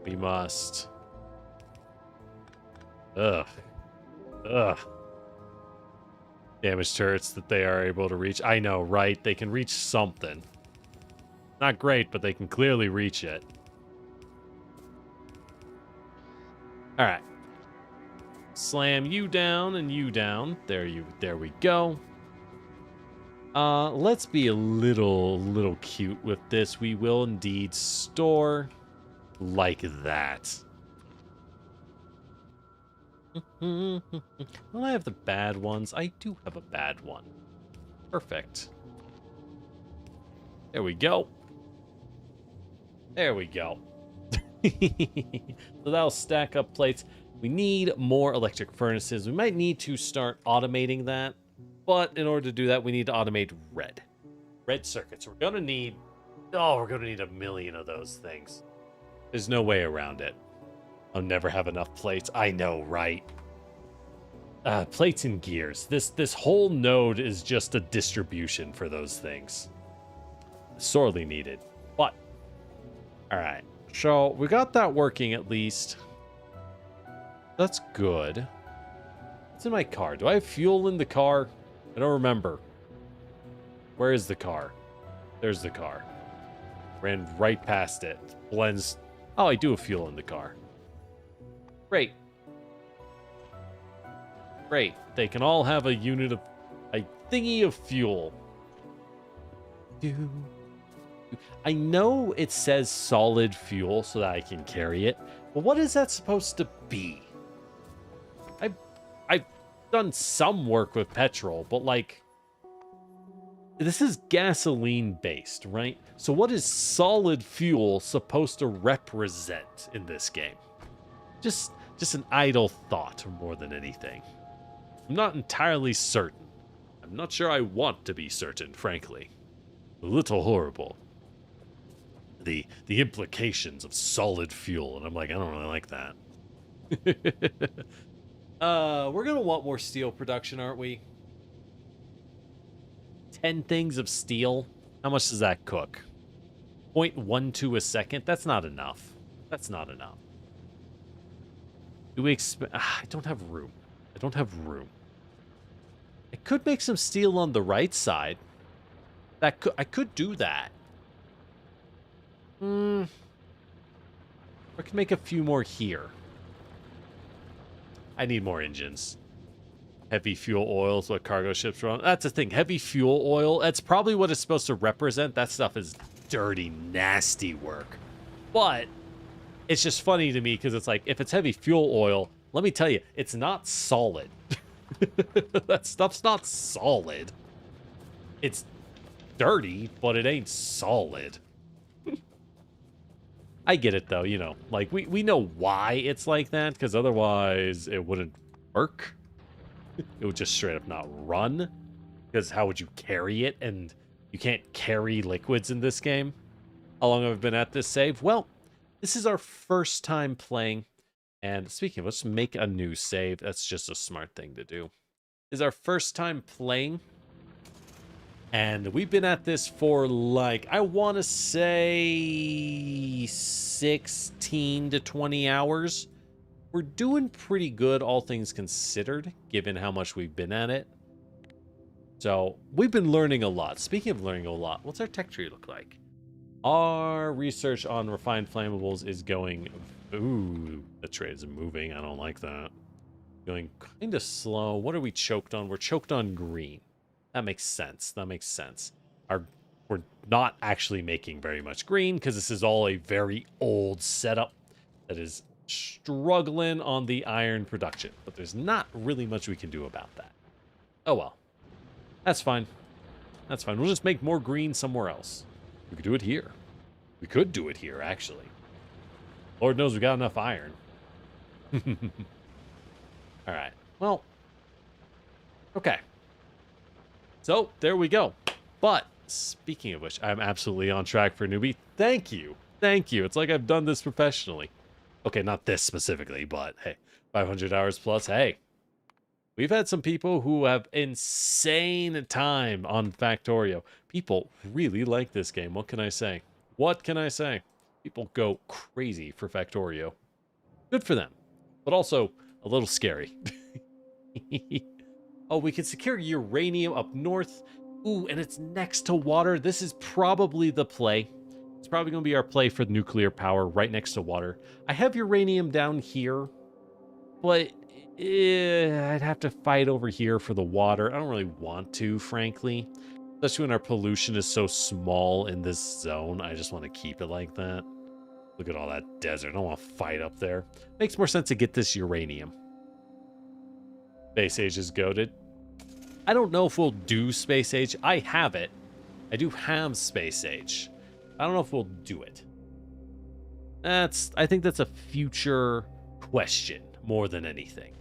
S1: we must. Ugh. Damage turrets that they are able to reach. I know, right? They can reach something. Not great, but they can clearly reach it. All right. Slam you down and you down. There we go. Let's be a little cute with this. We will indeed store like that. Well, I have the bad ones. I do have a bad one. Perfect. There we go. There we go. So that'll stack up plates. We need more electric furnaces. We might need to start automating that. But in order to do that, we need to automate red circuits. We're going to need a million of those things. There's no way around it. I'll never have enough plates. I know, right? Plates and gears. This whole node is just a distribution for those things. Sorely needed. But, all right. So we got that working at least. That's good. What's in my car? Do I have fuel in the car? I don't remember. Where is the car? There's the car. Ran right past it. Blends. Oh, I do have fuel in the car. Great. Great. They can all have a unit of... a thingy of fuel. I know it says solid fuel so that I can carry it, but what is that supposed to be? I've done some work with petrol, but like... this is gasoline based, right? So what is solid fuel supposed to represent in this game? Just an idle thought more than anything. I'm not entirely certain. I'm not sure I want to be certain, frankly. A little horrible. The implications of solid fuel, and I'm like, I don't really like that. We're gonna want more steel production, aren't we? 10 things of steel. How much does that cook? 0.12 a second? That's not enough. That's not enough. Do we expect... I don't have room. I don't have room. I could make some steel on the right side. I could do that. I could make a few more here. I need more engines. Heavy fuel oil is what cargo ships run. That's the thing. Heavy fuel oil, that's probably what it's supposed to represent. That stuff is dirty, nasty work. But it's just funny to me because it's like, if it's heavy fuel oil, let me tell you, it's not solid. That stuff's not solid. It's dirty, but it ain't solid. I get it, though, you know. Like, we know why it's like that, because otherwise it wouldn't work. It would just straight up not run. Because how would you carry it? And you can't carry liquids in this game. How long have I been at this save? Well, this is our first time playing. And speaking of, let's make a new save. That's just a smart thing to do. This is our first time playing. And we've been at this for, like, I want to say 16 to 20 hours. We're doing pretty good, all things considered, given how much we've been at it. So, we've been learning a lot. Speaking of learning a lot, what's our tech tree look like? Our research on refined flammables is going... Ooh, the trade is moving. I don't like that. Going kind of slow. What are we choked on? We're choked on green. That makes sense. That makes sense. We're not actually making very much green because this is all a very old setup that is struggling on the iron production. But there's not really much we can do about that. Oh well. That's fine. That's fine. We'll just make more green somewhere else. We could do it here. We could do it here, actually. Lord knows we got enough iron. All right. Well. Okay. So, there we go. But, speaking of which, I'm absolutely on track for newbie. Thank you. Thank you. It's like I've done this professionally. Okay, not this specifically, but hey, 500 hours plus. Hey, We've had some people who have insane time on Factorio. People really like this game. What can I say? What can I say? People go crazy for Factorio. Good for them, but also a little scary. Oh, we can secure uranium up north. Ooh, and it's next to water. This is probably the play. It's probably going to be our play for nuclear power right next to water. I have uranium down here, but I'd have to fight over here for the water. I don't really want to, frankly. Especially when our pollution is so small in this zone. I just want to keep it like that. Look at all that desert. I don't want to fight up there. Makes more sense to get this uranium. Space Age is goated. I don't know if we'll do Space Age. I have it. I do have Space Age. I don't know if we'll do it. I think that's a future question more than anything.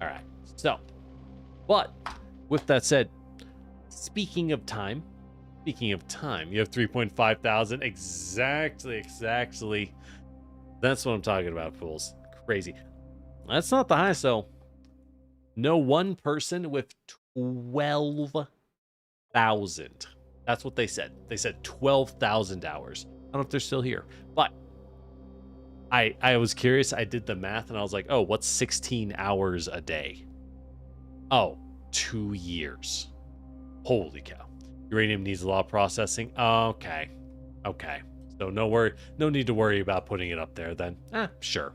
S1: All right. So, but with that said, speaking of time, you have 3.5 thousand. Exactly. That's what I'm talking about, fools. Crazy. That's not the highest, though. No one person with 12,000. That's what they said. They said 12,000 hours. I don't know if they're still here, but I was curious. I did the math and I was like, oh, what's 16 hours a day? Oh, 2 years. Holy cow. Uranium needs a lot of processing. Okay. So no need to worry about putting it up there then. Sure.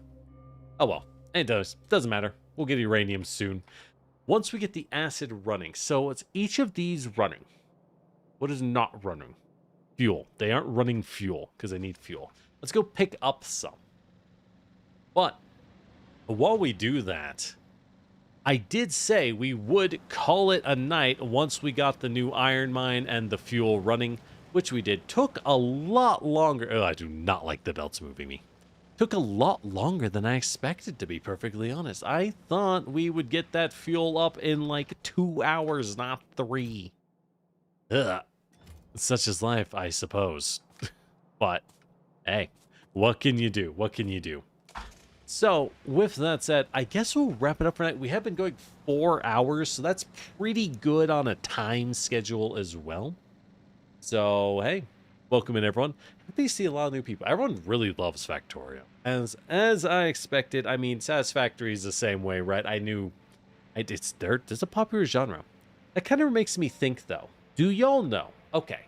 S1: Oh well. It doesn't matter. We'll get uranium soon. Once we get the acid running. So it's each of these running. What is not running? Fuel. They aren't running fuel because they need fuel. Let's go pick up some. But while we do that, I did say we would call it a night once we got the new iron mine and the fuel running, which we did. Took a lot longer. Oh, I do not like the belts moving me. Took a lot longer than I expected, to be perfectly honest. I thought we would get that fuel up in like 2 hours, not 3. Ugh. Such is life, I suppose. But, hey, what can you do? What can you do? So, with that said, I guess we'll wrap it up for tonight. We have been going 4 hours, so that's pretty good on a time schedule as well. So, hey, welcome in, everyone. Happy to see a lot of new people. Everyone really loves Factorio. As I expected, I mean, Satisfactory is the same way, right? I knew it's there's a popular genre. That kind of makes me think, though. Do y'all know? Okay.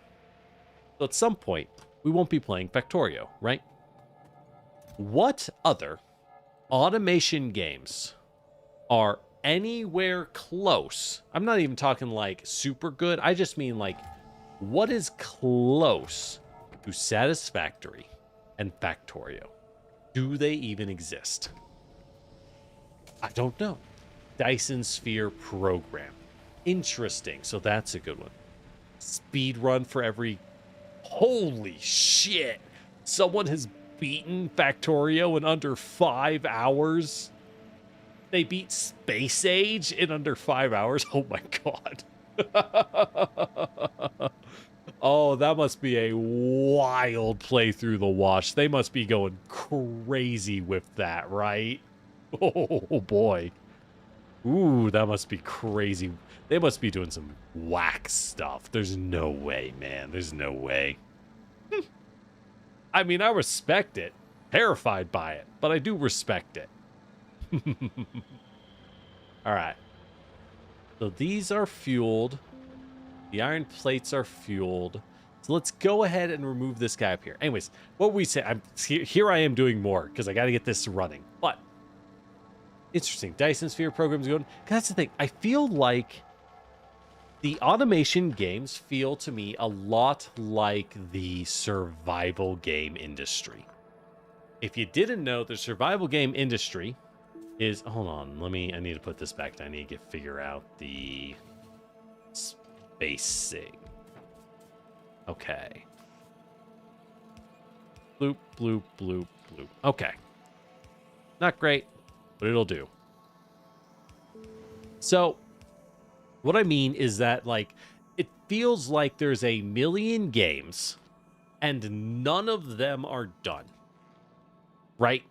S1: So at some point, we won't be playing Factorio, right? What other automation games are anywhere close? I'm not even talking like super good. I just mean like, what is close to Satisfactory and Factorio? Do they even exist? I don't know. Dyson Sphere program. Interesting. So that's a good one. Speed run for every... Holy shit. Someone has beaten Factorio in under 5 hours. They beat Space Age in under 5 hours. Oh my god. Oh, that must be a wild playthrough to watch. They must be going crazy with that, right? Oh boy. Ooh, that must be crazy. They must be doing some whack stuff. There's no way, man. There's no way. I mean, I respect it. Terrified by it, but I do respect it. All right. So these are fueled. The iron plates are fueled. So let's go ahead and remove this guy up here. Anyways, what we say, here I am doing more because I got to get this running. But interesting. Dyson Sphere program's going. That's the thing. I feel like the automation games feel to me a lot like the survival game industry. If you didn't know, the survival game industry is... Hold on. I need to put this back. I need to figure out the spacing. Okay. Bloop, bloop, bloop, bloop. Okay. Not great, but it'll do. So, what I mean is that, like, it feels like there's a million games and none of them are done. Right?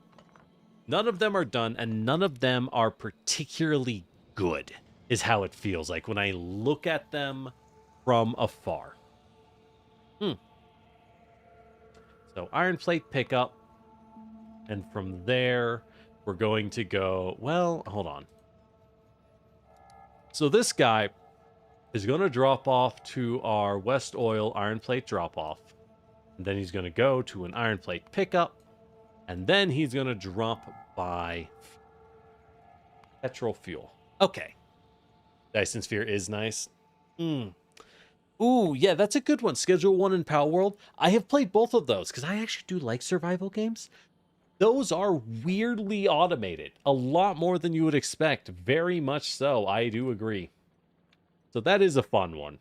S1: None of them are done and none of them are particularly good, is how it feels like when I look at them from afar. So iron plate pickup. And from there, we're going to go, well, hold on. So this guy is going to drop off to our West Oil iron plate drop off. And then he's going to go to an iron plate pickup. And then he's going to drop by petrol fuel. Okay. Dyson Sphere is nice. Ooh, yeah, that's a good one. Schedule 1 in Power World. I have played both of those because I actually do like survival games. Those are weirdly automated. A lot more than you would expect. Very much so. I do agree. So that is a fun one.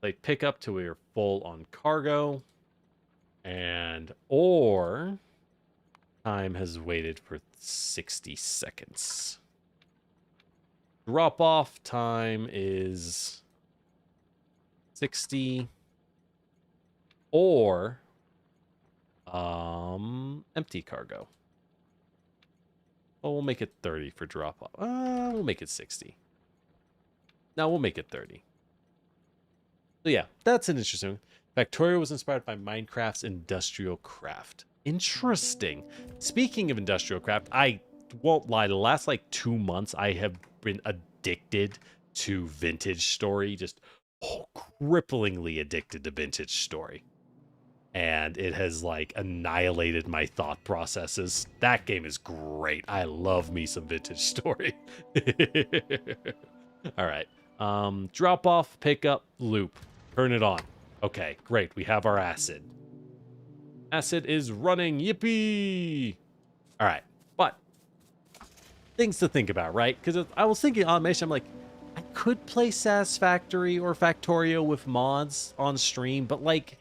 S1: They pick up till we're full on cargo. And or time has waited for 60 seconds. Drop off time is 60 or empty cargo. Well, we'll make it 30 for drop off. We'll make it 60. No, we'll make it 30. So yeah, that's an interesting one. Factorio was inspired by Minecraft's industrial craft. Interesting. Speaking of industrial craft, I won't lie, the last like 2 months I have been addicted to Vintage Story, just cripplingly addicted to Vintage Story. And it has like annihilated my thought processes. That game is great. I love me some Vintage Story. All right. Drop off, pick up, loop. Turn it on. Okay, great. We have our acid. Acid is running. Yippee! All right. But things to think about, right? Because I was thinking automation, I'm like, I could play SAS Factory or Factorio with mods on stream, but like,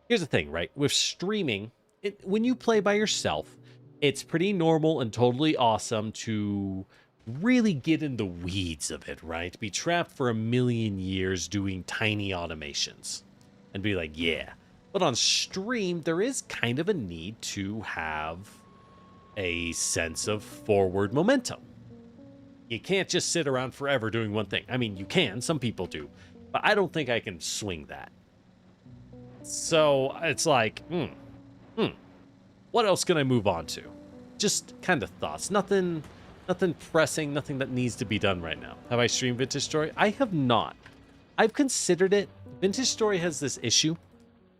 S1: here's the thing, right? With streaming, when you play by yourself, it's pretty normal and totally awesome to really get in the weeds of it, right? Be trapped for a million years doing tiny automations and be like, yeah. But on stream, there is kind of a need to have a sense of forward momentum. You can't just sit around forever doing one thing. I mean, you can, some people do, but I don't think I can swing that. So it's like, what else can I move on to? Just kind of thoughts. Nothing pressing, nothing that needs to be done right now. Have I streamed Vintage Story? I have not. I've considered it. Vintage Story has this issue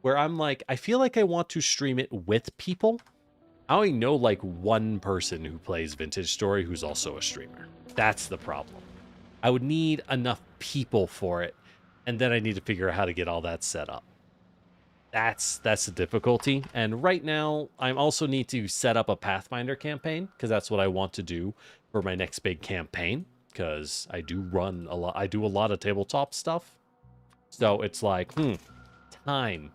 S1: where I'm like, I feel like I want to stream it with people. I only know like one person who plays Vintage Story who's also a streamer. That's the problem. I would need enough people for it, and then I need to figure out how to get all that set up. That's the difficulty. And right now, I also need to set up a Pathfinder campaign, because that's what I want to do for my next big campaign, because I do run a lot. I do a lot of tabletop stuff. So it's like, time.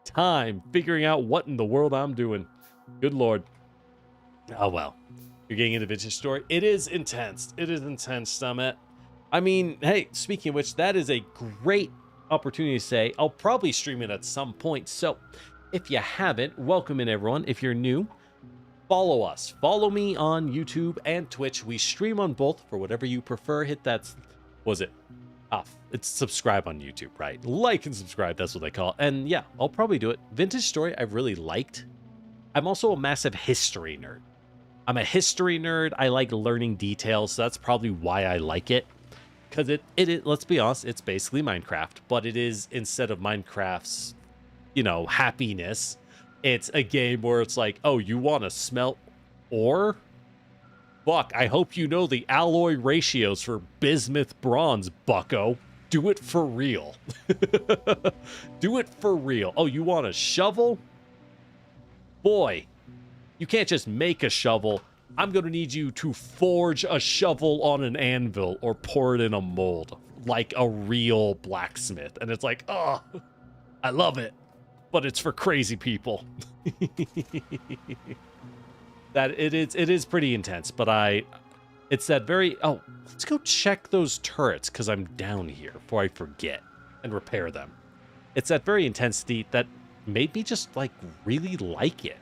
S1: Time figuring out what in the world I'm doing. Good Lord. Oh, well. You're getting into Vintage Story. It is intense. It is intense, Summit. I mean, hey, speaking of which, that is a great opportunity to say I'll probably stream it at some point. So if you haven't, welcome in everyone. If you're new, follow us. Follow me on YouTube and Twitch. We stream on both for whatever you prefer. Hit that, it's subscribe on YouTube, right? Like and subscribe, that's what they call it. And yeah, I'll probably do it. Vintage Story I've really liked. I'm also a massive history nerd. I'm a history nerd. I like learning details, so that's probably why I like it. Because it, let's be honest, it's basically Minecraft, but it is, instead of Minecraft's, happiness, it's a game where it's like, oh, you want to smelt ore? Fuck, I hope you know the alloy ratios for bismuth bronze, bucko. Do it for real. Do it for real. Oh, you want a shovel? Boy, you can't just make a shovel. I'm going to need you to forge a shovel on an anvil or pour it in a mold like a real blacksmith. And it's like, oh, I love it, but it's for crazy people. That it is pretty intense, but it's that very, oh, let's go check those turrets because I'm down here before I forget and repair them. It's that very intensity that made me just like really like it.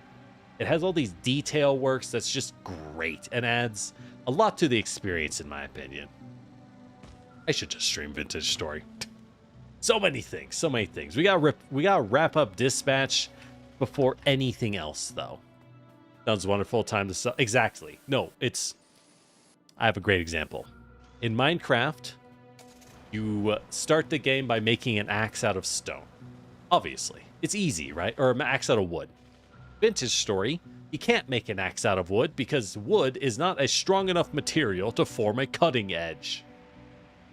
S1: It has all these detail works that's just great and adds a lot to the experience, in my opinion. I should just stream Vintage Story. So many things, so many things. We gotta wrap up Dispatch before anything else, though. Sounds wonderful. Time to sell. Exactly. No, it's. I have a great example. In Minecraft, you start the game by making an axe out of stone. Obviously, it's easy, right? Or an axe out of wood. Vintage Story, you can't make an axe out of wood because wood is not a strong enough material to form a cutting edge.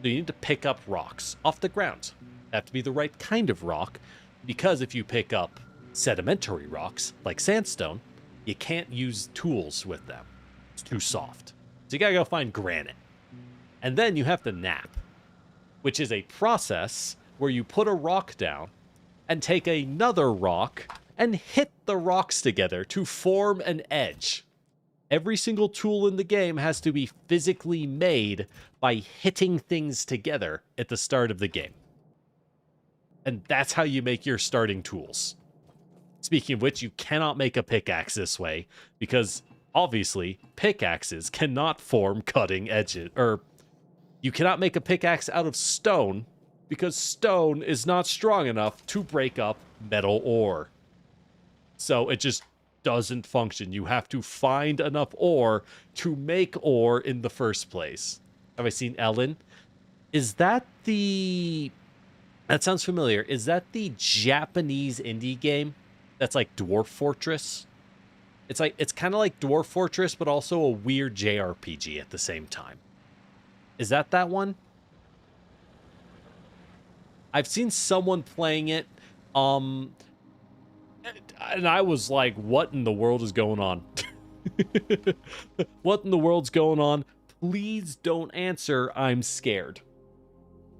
S1: So you need to pick up rocks off the ground. They have to be the right kind of rock, because if you pick up sedimentary rocks like sandstone, you can't use tools with them. It's too soft. So you gotta go find granite. And then you have to nap, which is a process where you put a rock down and take another rock and hit the rocks together to form an edge. Every single tool in the game has to be physically made by hitting things together at the start of the game. And that's how you make your starting tools. Speaking of which, you cannot make a pickaxe this way because obviously pickaxes cannot form cutting edges, or you cannot make a pickaxe out of stone because stone is not strong enough to break up metal ore. So it just doesn't function. You have to find enough ore to make ore in the first place. Have I seen Ellen? Is that the... That sounds familiar. Is that the Japanese indie game that's like Dwarf Fortress? It's kind of like Dwarf Fortress, but also a weird JRPG at the same time. Is that one? I've seen someone playing it, and I was like, what in the world is going on? What in the world's going on? Please don't answer. I'm scared.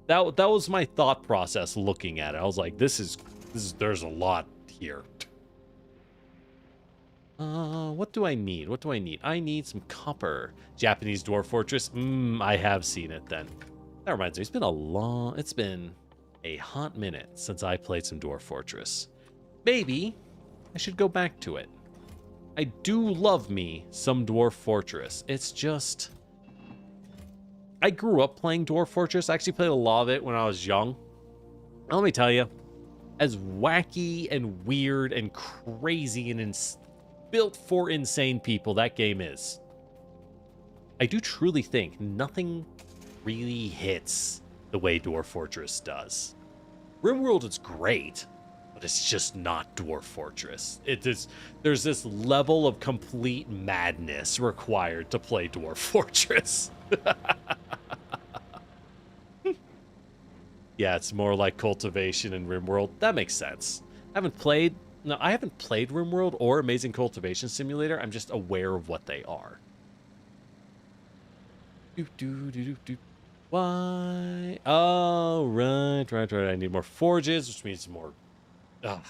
S1: That was my thought process looking at it. I was like, there's a lot here. What do I need? What do I need? I need some copper. Japanese Dwarf Fortress. I have seen it then. That reminds me, it's been a hot minute since I played some Dwarf Fortress. Maybe I should go back to it. I do love me some Dwarf Fortress. It's just... I grew up playing Dwarf Fortress. I actually played a lot of it when I was young. And let me tell you, as wacky and weird and crazy and built for insane people that game is, I do truly think nothing really hits the way Dwarf Fortress does. RimWorld is great, but it's just not Dwarf Fortress. There's this level of complete madness required to play Dwarf Fortress. Yeah, it's more like Cultivation and RimWorld. That makes sense. I haven't played RimWorld or Amazing Cultivation Simulator. I'm just aware of what they are. Why? Oh, right. I need more forges, which means more...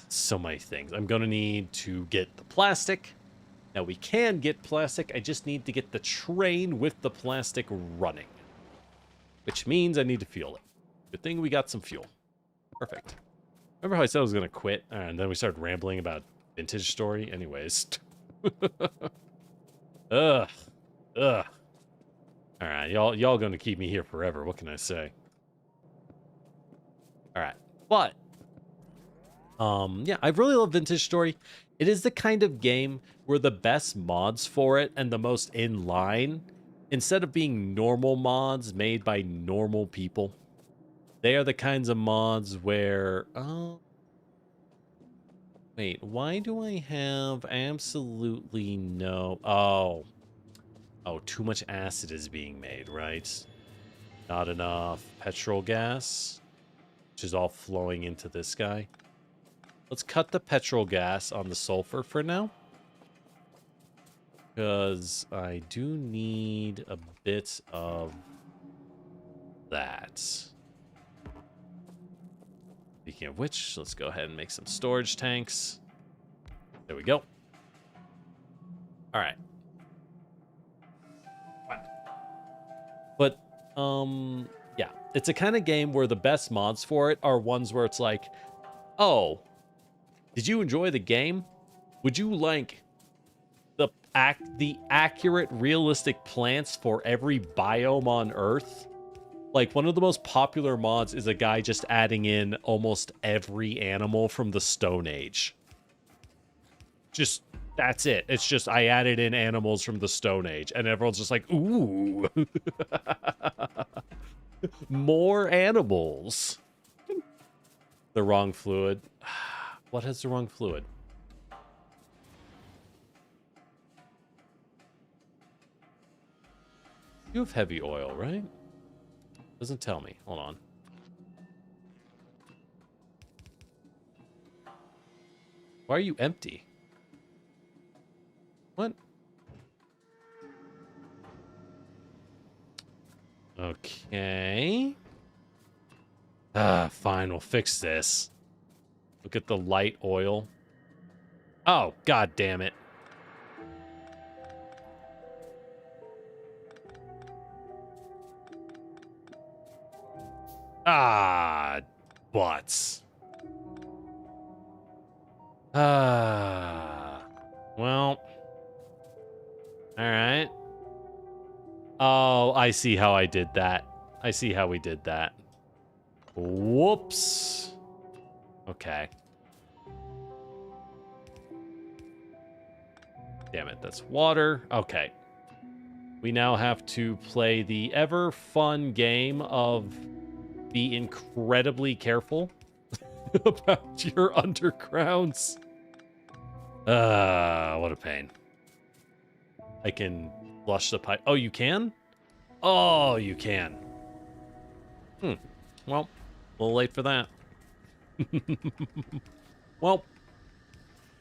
S1: so many things. I'm going to need to get the plastic. Now, we can get plastic. I just need to get the train with the plastic running, which means I need to fuel it. Good thing we got some fuel. Perfect. Remember how I said I was going to quit? And then we started rambling about Vintage Story? Anyways. Ugh. Alright, y'all going to keep me here forever. What can I say? Alright. But, yeah, I really love Vintage Story. It is the kind of game where the best mods for it and the most in line, instead of being normal mods made by normal people, they are the kinds of mods where... wait, why do I have absolutely no... Oh, too much acid is being made, right? Not enough petrol gas, which is all flowing into this guy. Let's cut the petrol gas on the sulfur for now, because I do need a bit of that. Speaking of which, let's go ahead and make some storage tanks. There we go. All right. But, yeah, it's a kind of game where the best mods for it are ones where it's like, oh, did you enjoy the game? Would you like the accurate, realistic plants for every biome on Earth. Like, one of the most popular mods is a guy just adding in almost every animal from the Stone Age. Just, that's it. It's just, I added in animals from the Stone Age, and everyone's just like, ooh. More animals. The wrong fluid. What has the wrong fluid? You have heavy oil, right? Doesn't tell me. Hold on. Why are you empty? What? Okay. Fine. We'll fix this. Look at the light oil. Oh, god damn it. Ah, butts. Well. Alright. Oh, I see how I did that. I see how we did that. Whoops. Okay. Damn it, that's water. Okay. We now have to play the ever fun game of be incredibly careful about your undergrounds. What a pain. I can flush the pipe. Oh, you can? Oh, you can. Well, a little late for that. Well,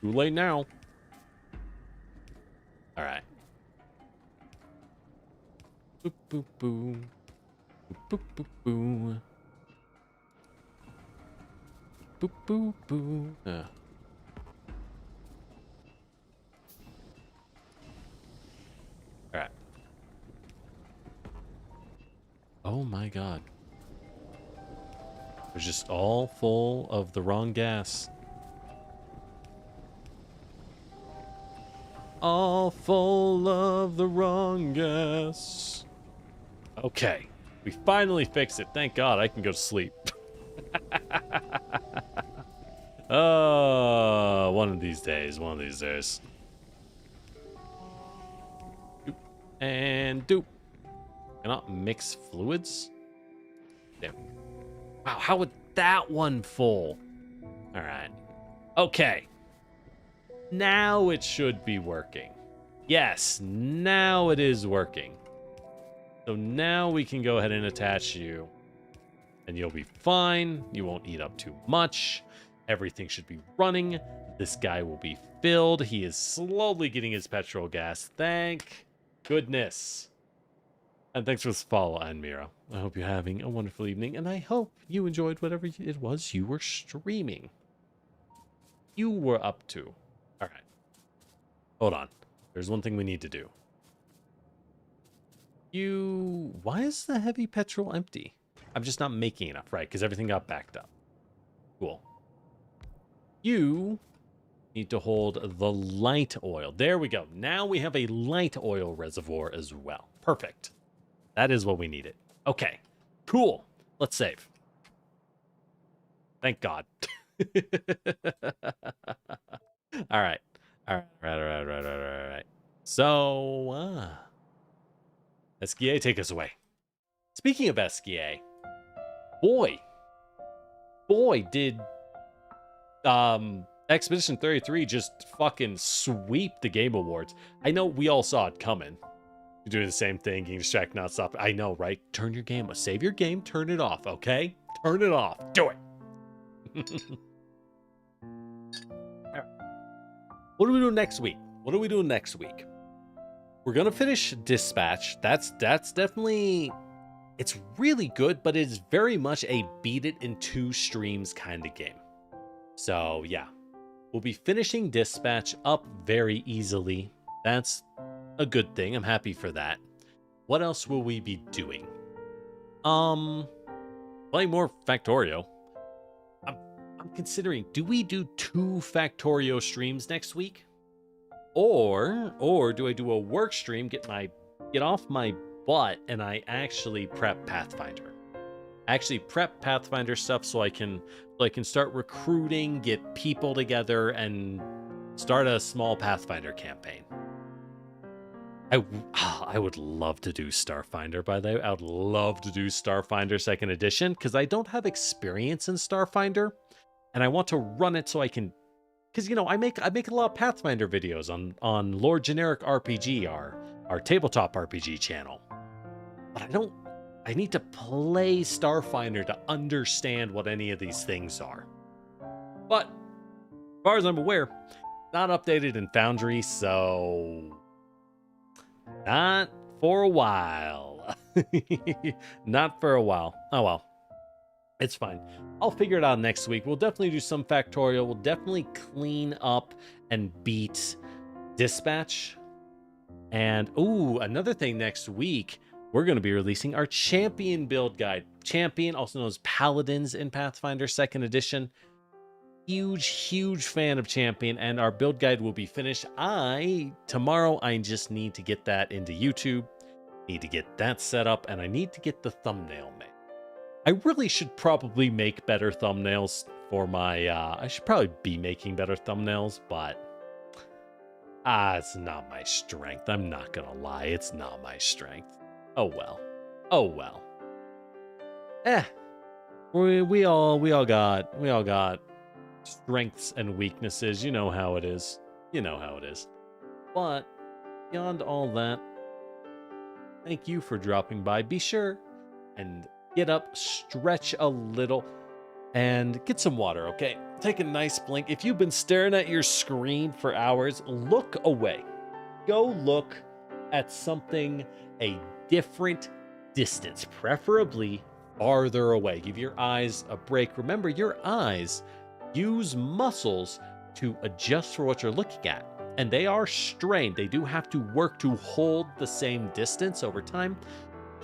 S1: too late now. All right. Boop, boop, boop. Boop, boop, boop. Boop, boop, boop. All right. Oh my god. It was just all full of the wrong gas. All full of the wrong gas. Okay. We finally fixed it. Thank God I can go to sleep. One of these days. One of these days. Doop. And doop. Cannot mix fluids? There. Wow, how would that one full? Alright. Okay. Now it should be working. Yes, now it is working. So now we can go ahead and attach you. And you'll be fine. You won't eat up too much. Everything should be running. This guy will be filled. He is slowly getting his petrol gas. Thank goodness. And thanks for this follow, Anmira. I hope you're having a wonderful evening, and I hope you enjoyed whatever it was you were streaming. You were up to. All right. Hold on. There's one thing we need to do. Why is the heavy petrol empty? I'm just not making enough, right? Because everything got backed up. Cool. You need to hold the light oil. There we go. Now we have a light oil reservoir as well. Perfect. That is what we needed. Okay. Cool. Let's save. Thank God. All right. All right. So, Esquier, take us away. Speaking of Esquier, boy, did Expedition 33 just fucking sweep the Game Awards. I know we all saw it coming. You're doing the same thing, getting distracted, not stop. I know, right? Turn your game off. Save your game, turn it off, okay? Turn it off. Do it. What are we doing next week? We're gonna finish Dispatch. That's definitely, it's really good, but it's very much a beat it in 2 streams kind of game. So yeah, we'll be finishing Dispatch up very easily. That's a good thing. I'm happy for that. What else will we be doing? Playing more Factorio. I'm considering, do we do 2 Factorio streams next week? Or do I do a work stream, get off my butt, and I actually prep Pathfinder? Actually prep Pathfinder stuff so I can start recruiting, get people together, and start a small Pathfinder campaign. I would love to do Starfinder, by the way. I would love to do Starfinder 2nd edition, because I don't have experience in Starfinder, and I want to run it so I can, because, you know, I make a lot of Pathfinder videos on Lord Generic RPG, our tabletop RPG channel. But I need to play Starfinder to understand what any of these things are. But as far as I'm aware, not updated in Foundry, so not for a while. Not for a while. Oh well. It's fine. I'll figure it out next week. We'll definitely do some Factorio. We'll definitely clean up and beat Dispatch. And, ooh, another thing next week, we're going to be releasing our Champion build guide. Champion, also known as Paladins in Pathfinder 2nd edition. Huge fan of Champion, and our build guide will be finished. Tomorrow, I just need to get that into YouTube. Need to get that set up, and I need to get the thumbnail made. I really should probably make better thumbnails for my, I should probably be making better thumbnails, but it's not my strength. I'm not gonna lie, it's not my strength. Oh well. Oh well. We all got strengths and weaknesses. You know how it is. You know how it is. But beyond all that, thank you for dropping by. Be sure and get up, stretch a little, and get some water, okay? Take a nice blink. If you've been staring at your screen for hours, look away. Go look at something a different distance, preferably farther away. Give your eyes a break. Remember, your eyes use muscles to adjust for what you're looking at, and they are strained. They do have to work to hold the same distance over time.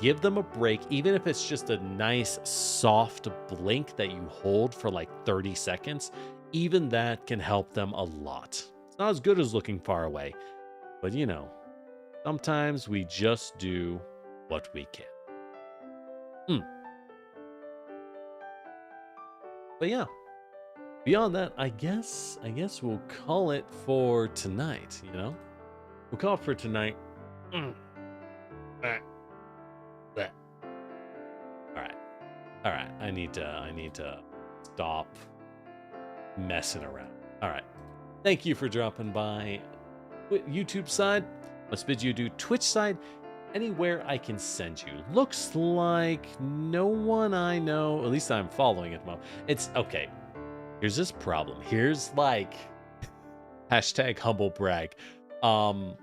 S1: Give them a break, even if it's just a nice soft blink that you hold for like 30 seconds. Even that can help them a lot. It's not as good as looking far away, but you know, sometimes we just do what we can. But yeah, beyond that, I guess we'll call it for tonight, you know? We'll call it for tonight. All right. I need to stop messing around. All right. Thank you for dropping by. YouTube side, let's bid you do. Twitch side, anywhere I can send you. Looks like no one I know, at least I'm following at the moment. It's okay. Here's this problem. Here's like hashtag humble brag. Would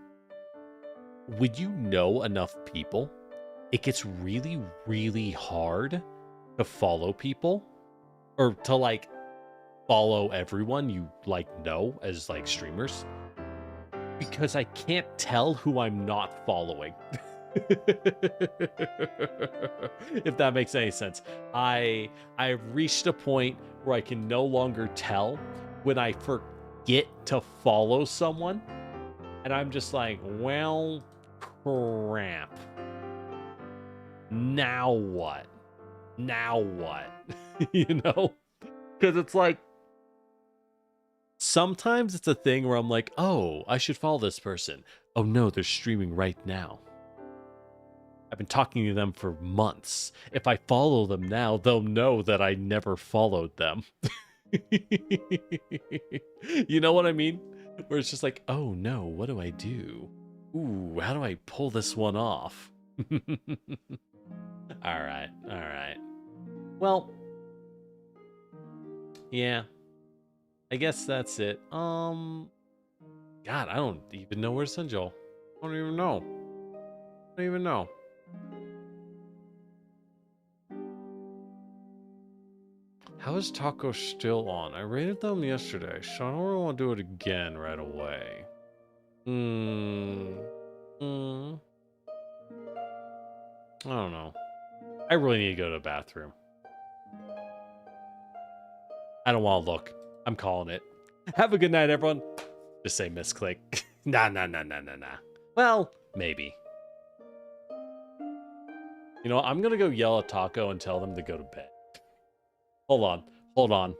S1: you know enough people? It gets really hard to follow people, or to like follow everyone you like know as like streamers, because I can't tell who I'm not following. If that makes any sense. I've reached a point where I can no longer tell when I forget to follow someone, and I'm just like, well, crap. Now what? You know? Because it's like, sometimes it's a thing where I'm like, oh, I should follow this person. Oh no, they're streaming right now. I've been talking to them for months. If I follow them now, they'll know that I never followed them. You know what I mean? Where it's just like, oh no, what do I do? Ooh, how do I pull this one off? All right. Well, yeah, I guess that's it. God, I don't even know where to send y'all. I don't even know. How is Taco still on? I rated them yesterday, so I don't really want to do it again right away. I don't know. I really need to go to the bathroom. I don't want to look. I'm calling it. Have a good night, everyone. Just say misclick. Nah, nah, nah, nah, nah, nah. Well, maybe. You know, I'm gonna go yell at Taco and tell them to go to bed. Hold on. Hold on.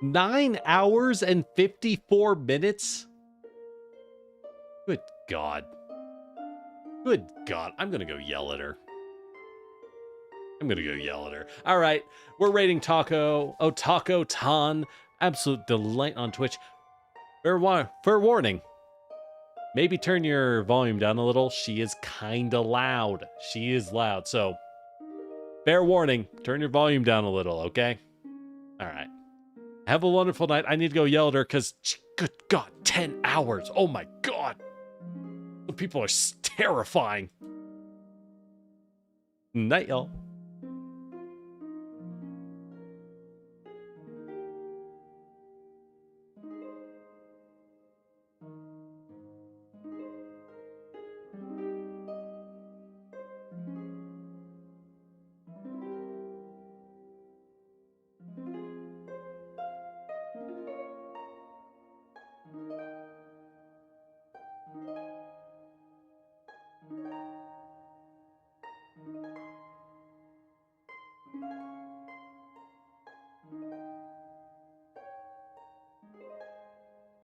S1: 9 hours and 54 minutes? Good God. Good God. I'm gonna go yell at her. I'm gonna go yell at her. All right, we're rating Taco. Oh, Taco Tan. Absolute delight on Twitch. Fair warning. Maybe turn your volume down a little. She is kinda loud. She is loud. So, fair warning. Turn your volume down a little, okay? All right. Have a wonderful night. I need to go yell at her because, good God, 10 hours. Oh my God. The people are terrifying. Night, y'all.